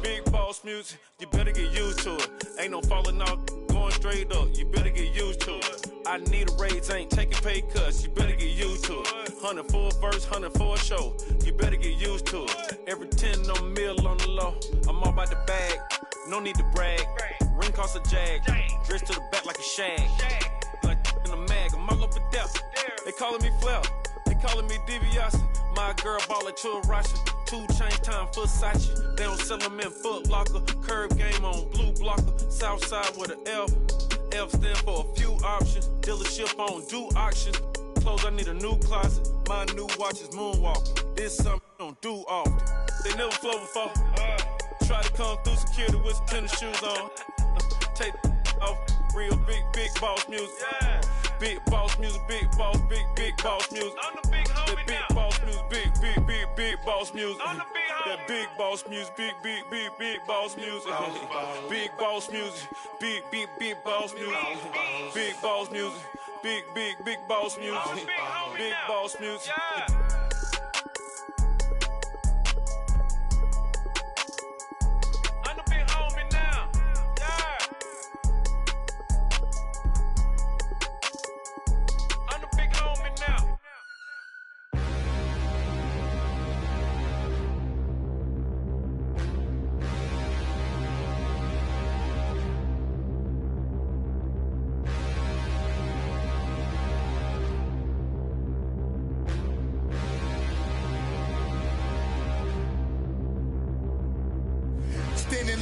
V: Big boss music, you better get used to it. Ain't no falling off, going straight up. You better get used to it. I need a raise, ain't taking pay cuts. You better get used to it. 100 for a verse, 100 for a show. You better get used to it. Every 10 on a mill on the low. I'm all about the bag, no need to brag. Ring cost a jag, dressed to the back like a shag. Like in a mag, I'm all up and down. They calling me Flair, they calling me DiBiase. My girl ball like Churashi. 2 chain time for Versace. They don't sell them in Foot Locker. Curb game on blue blocker. South side with an F. F stand for a few options. Dealership on do auctions. Clothes, I need a new closet. My new watch is moonwalking. This something I don't do often. They never flow before. Try to come through security with some tennis shoes on. Take off real big boss music. Big boss music, big boss music. I'm the big homie that big now. Boss music, big boss music. I'm the big homie. That big boss music, big boss music. Big boss music, big boss music. Big boss music, big boss music. Big boss music. I'm the big homie now. Yeah.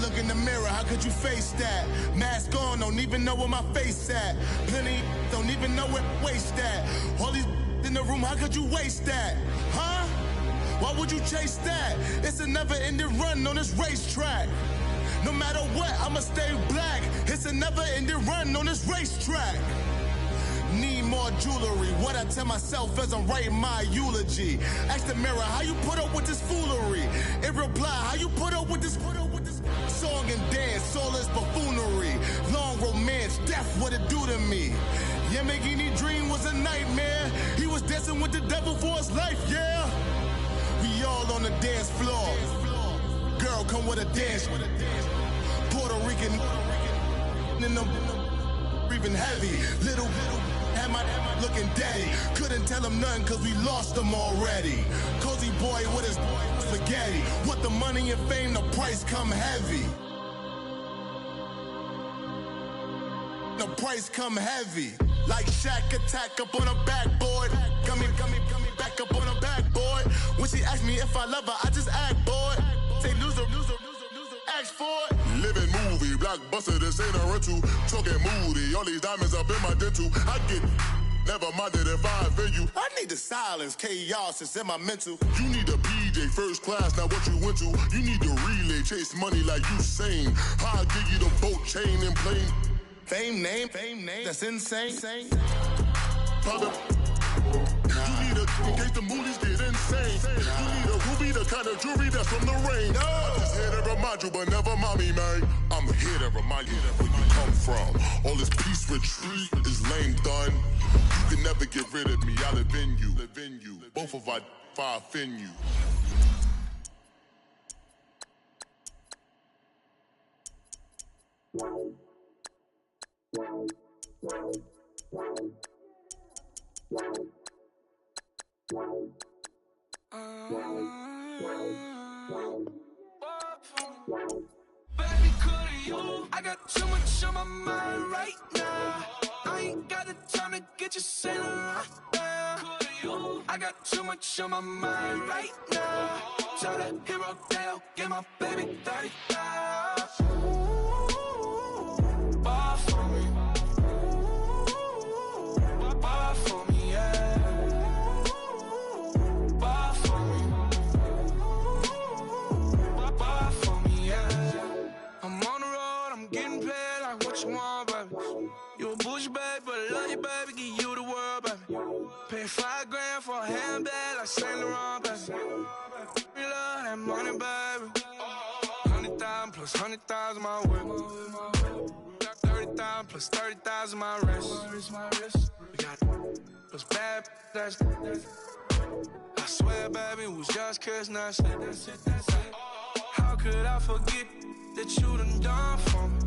Q: look in the mirror, how could you face that? Mask on, don't even know where my face at. Plenty don't even know where waste at. All these in the room, how could you waste that? Huh? Why would you chase that? It's a never-ending run on this racetrack. No matter what, I'ma stay black. It's a never-ending run on this racetrack. Need more jewelry. What I tell myself as I'm writing my eulogy. Ask the mirror, how you put up with this foolery? It reply, how you put up with this song and dance, soulless buffoonery. Long romance, death, what it do to me? Yamagini dream was a nightmare. He was dancing with the devil for his life, yeah. We all on the dance floor. Girl, come with a dance. Puerto Rican in the breathing heavy. Little had my looking daddy. Couldn't tell him nothing cause we lost him already. Cozy boy with his spaghetti. What the money and fame, the price come heavy. The price come heavy. Like Shaq attack up on a backboard. Coming back up on a backboard. When she asked me if I love her, I just act bored. Say loser, ask for it. Living movie, blockbuster, this ain't a rental. Talking moody, all these diamonds up in my dental. I get never minded if I offend you. I need the silence, chaos is in my mental. You need a PJ first class, not what you went to. You need the relay, chase money like you sane. I'll give you the boat chain and plane. Fame name, that's insane. Private. You need a in case the movies get insane. You need a ruby, the kind of jewelry that's from the rain. No. I'm just here to remind you, but never mommy, man. I'm here to remind you where you come from. All this peace retreat is lame done. You can never get rid of me. I live in you. Both of our fire offend you.
E: Baby, could you? I got too much on my mind right now. I ain't got the time to get you sailing right now. I got too much on my mind right now. Tell that hero down, get my baby 30,000. Bar for me. Bar for me, yeah. Bar for me. Bar for me, yeah. I'm on the road, I'm getting paid like what you want, baby. You a bougie, baby, but I love you, baby. Give you the world, baby. Pay $5 grand for a handbag like Saint Laurent, baby. We love that money, baby. 100,000 plus 100,000 my way. 30,000 plus 30,000 my wrist. We got plus bad, that's I swear, baby, it was just kiss, that's it. How could I forget that you done for me?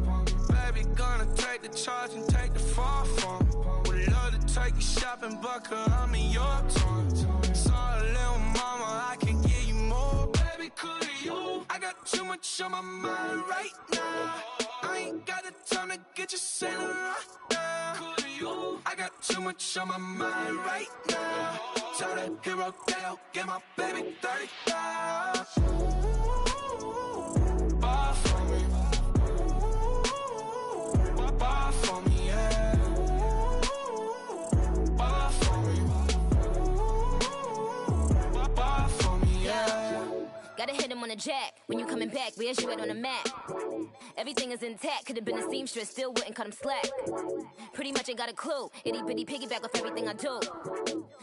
E: Baby, gonna take the charge and take the fall from me. Would love to take you shopping, but I'm in your time. Sorry, little mama, I can give you more. Baby, could you? I got too much on my mind right now. I ain't got the time to get you sailing right now. Could you? I got too much on my mind right now. Tell that hero down, get my baby 30,000. Bar for me. Bar for me, yeah. Bar for me. Bar for me, yeah.
O: Gotta hit him on the jack. When you coming back, where's you at on the map? Everything is intact. Could've been a seamstress, still wouldn't cut him slack. Pretty much ain't got a clue. Itty bitty piggyback with everything I do.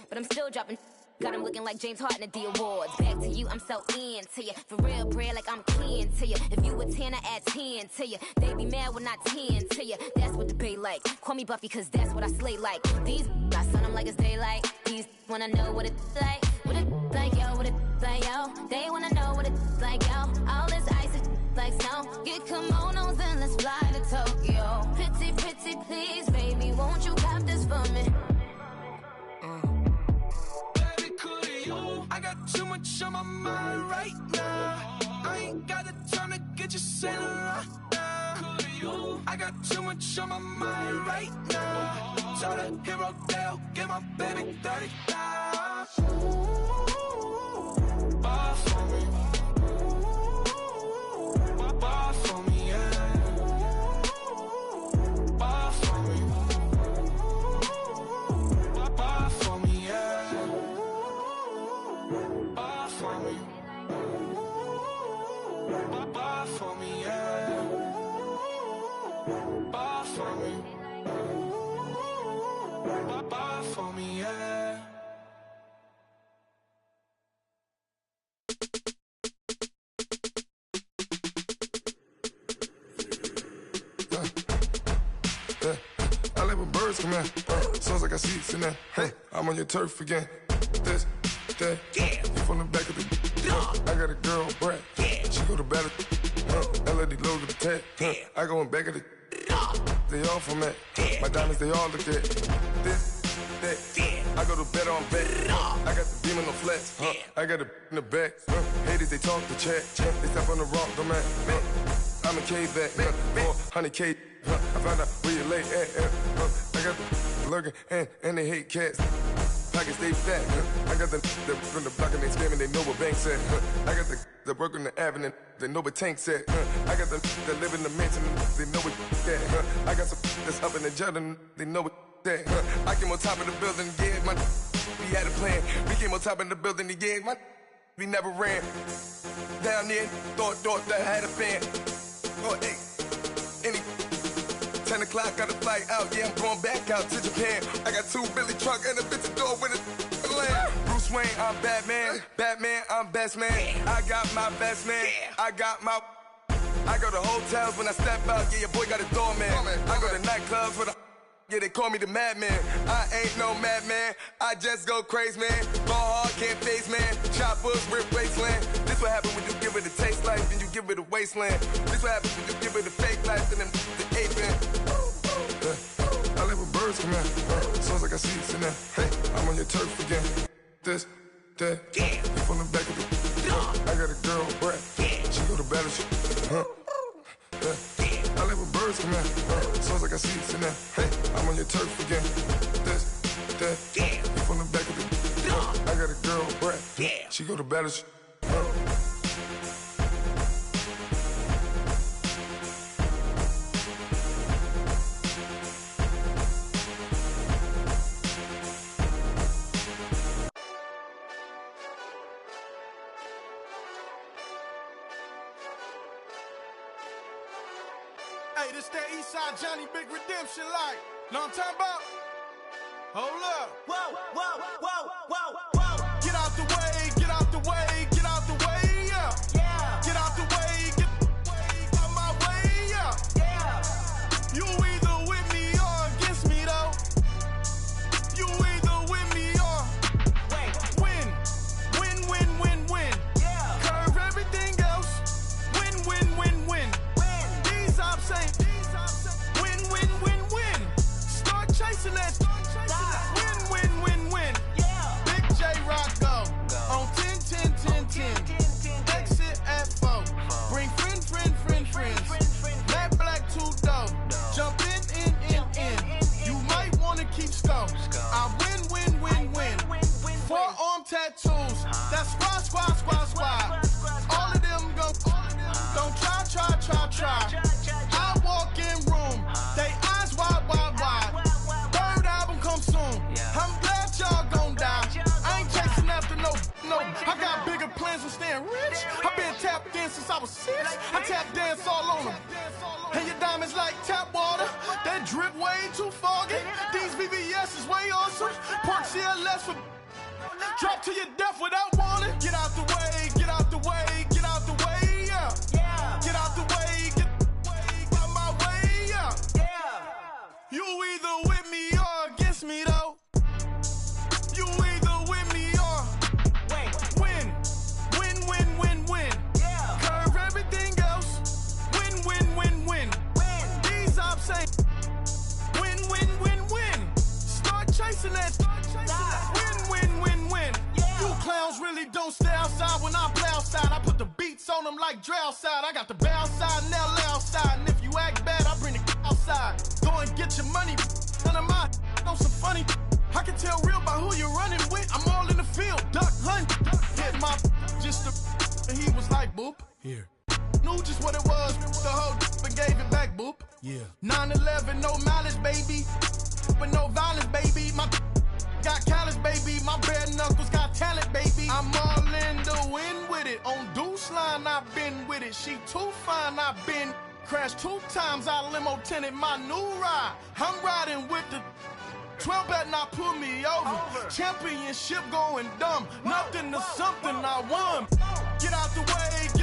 O: But I'm still dropping. Got him looking like James Harden at the awards. Back to you, I'm so into you. For real, bread, like I'm keen to you. If you a 10, I add 10 to you. They be mad when I 10 to you. That's what the bay like. Call me Buffy, cause that's what I slay like. These I son them like it's daylight. These wanna know what it's like. What it like, yo, what it like, yo. They wanna know what it's like, yo. All this ice is like snow. Get kimonos and let's fly to Tokyo. Pretty, pretty, please, baby, won't you cop this for me?
E: I got too much on my mind right now. I ain't got the time to get you sailing right now. I got too much on my mind right now. Tell that hero down, get my baby 30,000. Bar for me. Bar for me.
B: Buy for me, yeah. Buy for me. Buy for me, yeah.
G: I like when birds come in. Sounds like I see seats in there. Hey, I'm on your turf again. This, that, yeah. You from the back of the. I got a girl, Brad. Yeah. She go to battle. LED logo the tag. I go in back of the. They all from that. My diamonds, they all look at. This, that. I go to bed on bed. I got the beam on the flats. I got it in the back. Haters, they talk the chat. They step on the rock, the man. I'm a cave back. 400K. I found out where you lay at. I got the lurking and they hate cats. Pockets stay fat. I got the from the block and they screaming, they know what banks at. I got the work on the avenue, they know what tanks at. I got the live in the mansion, they know what that. I got some that's up in the Jordan, they know what that. I came on top of the building, yeah, my we had a plan. We came on top of the building, yeah, my we never ran. Down there, thought that I had a fan. Oh, hey, any 10 o'clock, got a flight out, yeah, I'm going back out to Japan. I got 2 Billy truck and a bitch door with a land. Bruce Wayne, I'm Batman. Batman, I'm best man. I got my best man. I got my. I go to hotels when I step out, yeah, your boy got a doorman. I go to nightclubs with a. Yeah, they call me the madman. I ain't no madman. I just go crazy, man. Ball hard, can't face, man. Choppers, rip wasteland. This what happen when you give it a taste life, then you give it a wasteland. This what happen when you give it a fake life, and then the ape man. I live with birds come in. Sounds like I see seats in there. Hey, I'm on your turf again. This, that, yeah. You from the back of the. I got a girl, Brad. She go to battle. I live with birds come in. Sounds like I see seats in there. Hey, I'm on your turf again. This, that, yeah. You from the back of the. I got a girl, Brad. She go to battle.
C: Hey, this that Eastside Johnny Big Redemption like. Know what I'm talking about? Hold up. Whoa, whoa, whoa, whoa, whoa. Get out the way, get out the way, get out the way, yeah. Yeah. Get out the way, get out my way, yeah. Yeah. You either with me or against me, though. You either with me or win. Win, win, win, win. Yeah. Curve everything else. Win, win, win, win. These ops ain't win, win, win, win. Start chasing that. Win, win, win, win. Yeah. Big J Rock go on 10, 10, 10, 10. Exit at 4. Bring friends. Matt Black 2 dough. Jump in. You might wanna keep score. I win, win, win, win. 4-arm tattoos. That's squad. All of them go. Don't try. I walk in room. They eyes wide. Third album come soon. I'm glad y'all gon' die. I ain't chasing after no. I got bigger plans than staying rich. I been tapped in since I was 6. I tap dance all on them. And your diamonds like tap water. That drip way too foggy. These BBS is way awesome. Park CLS for drop to your death without warning. Get out the way, get out the way, get out the way, yeah. Get out the way, get out my way, yeah. You either with me or against me, though. You either with me or win. Win, win, win, win. Curve everything else. Win, win, win, win. These ops ain't win, win, win, win. Start chasing that. Win, win, win, win. You clowns really don't stay outside when I play outside. I put the beats on them like Dre outside. I got the bounce side and LA outside. And if you act bad, I bring the outside. Go and get your money. None of my know some funny. I can tell real by who you're running with. I'm all in the field. Duck hunt. Hit my just the and he was like boop. Here. Knew just what it was. The whole and gave it back boop. Yeah. 9/11, no mileage, baby. But no violence, baby. My got callous, baby. My bare knuckles got talent, baby. I'm all in the wind with it. On Deuce line, I've been with it. She too fine, I've been. Crashed 2 times, I limo tinted my new ride. I'm riding with the 12 better not pull me over. Championship going dumb. Nothing to something I won. Get out the way.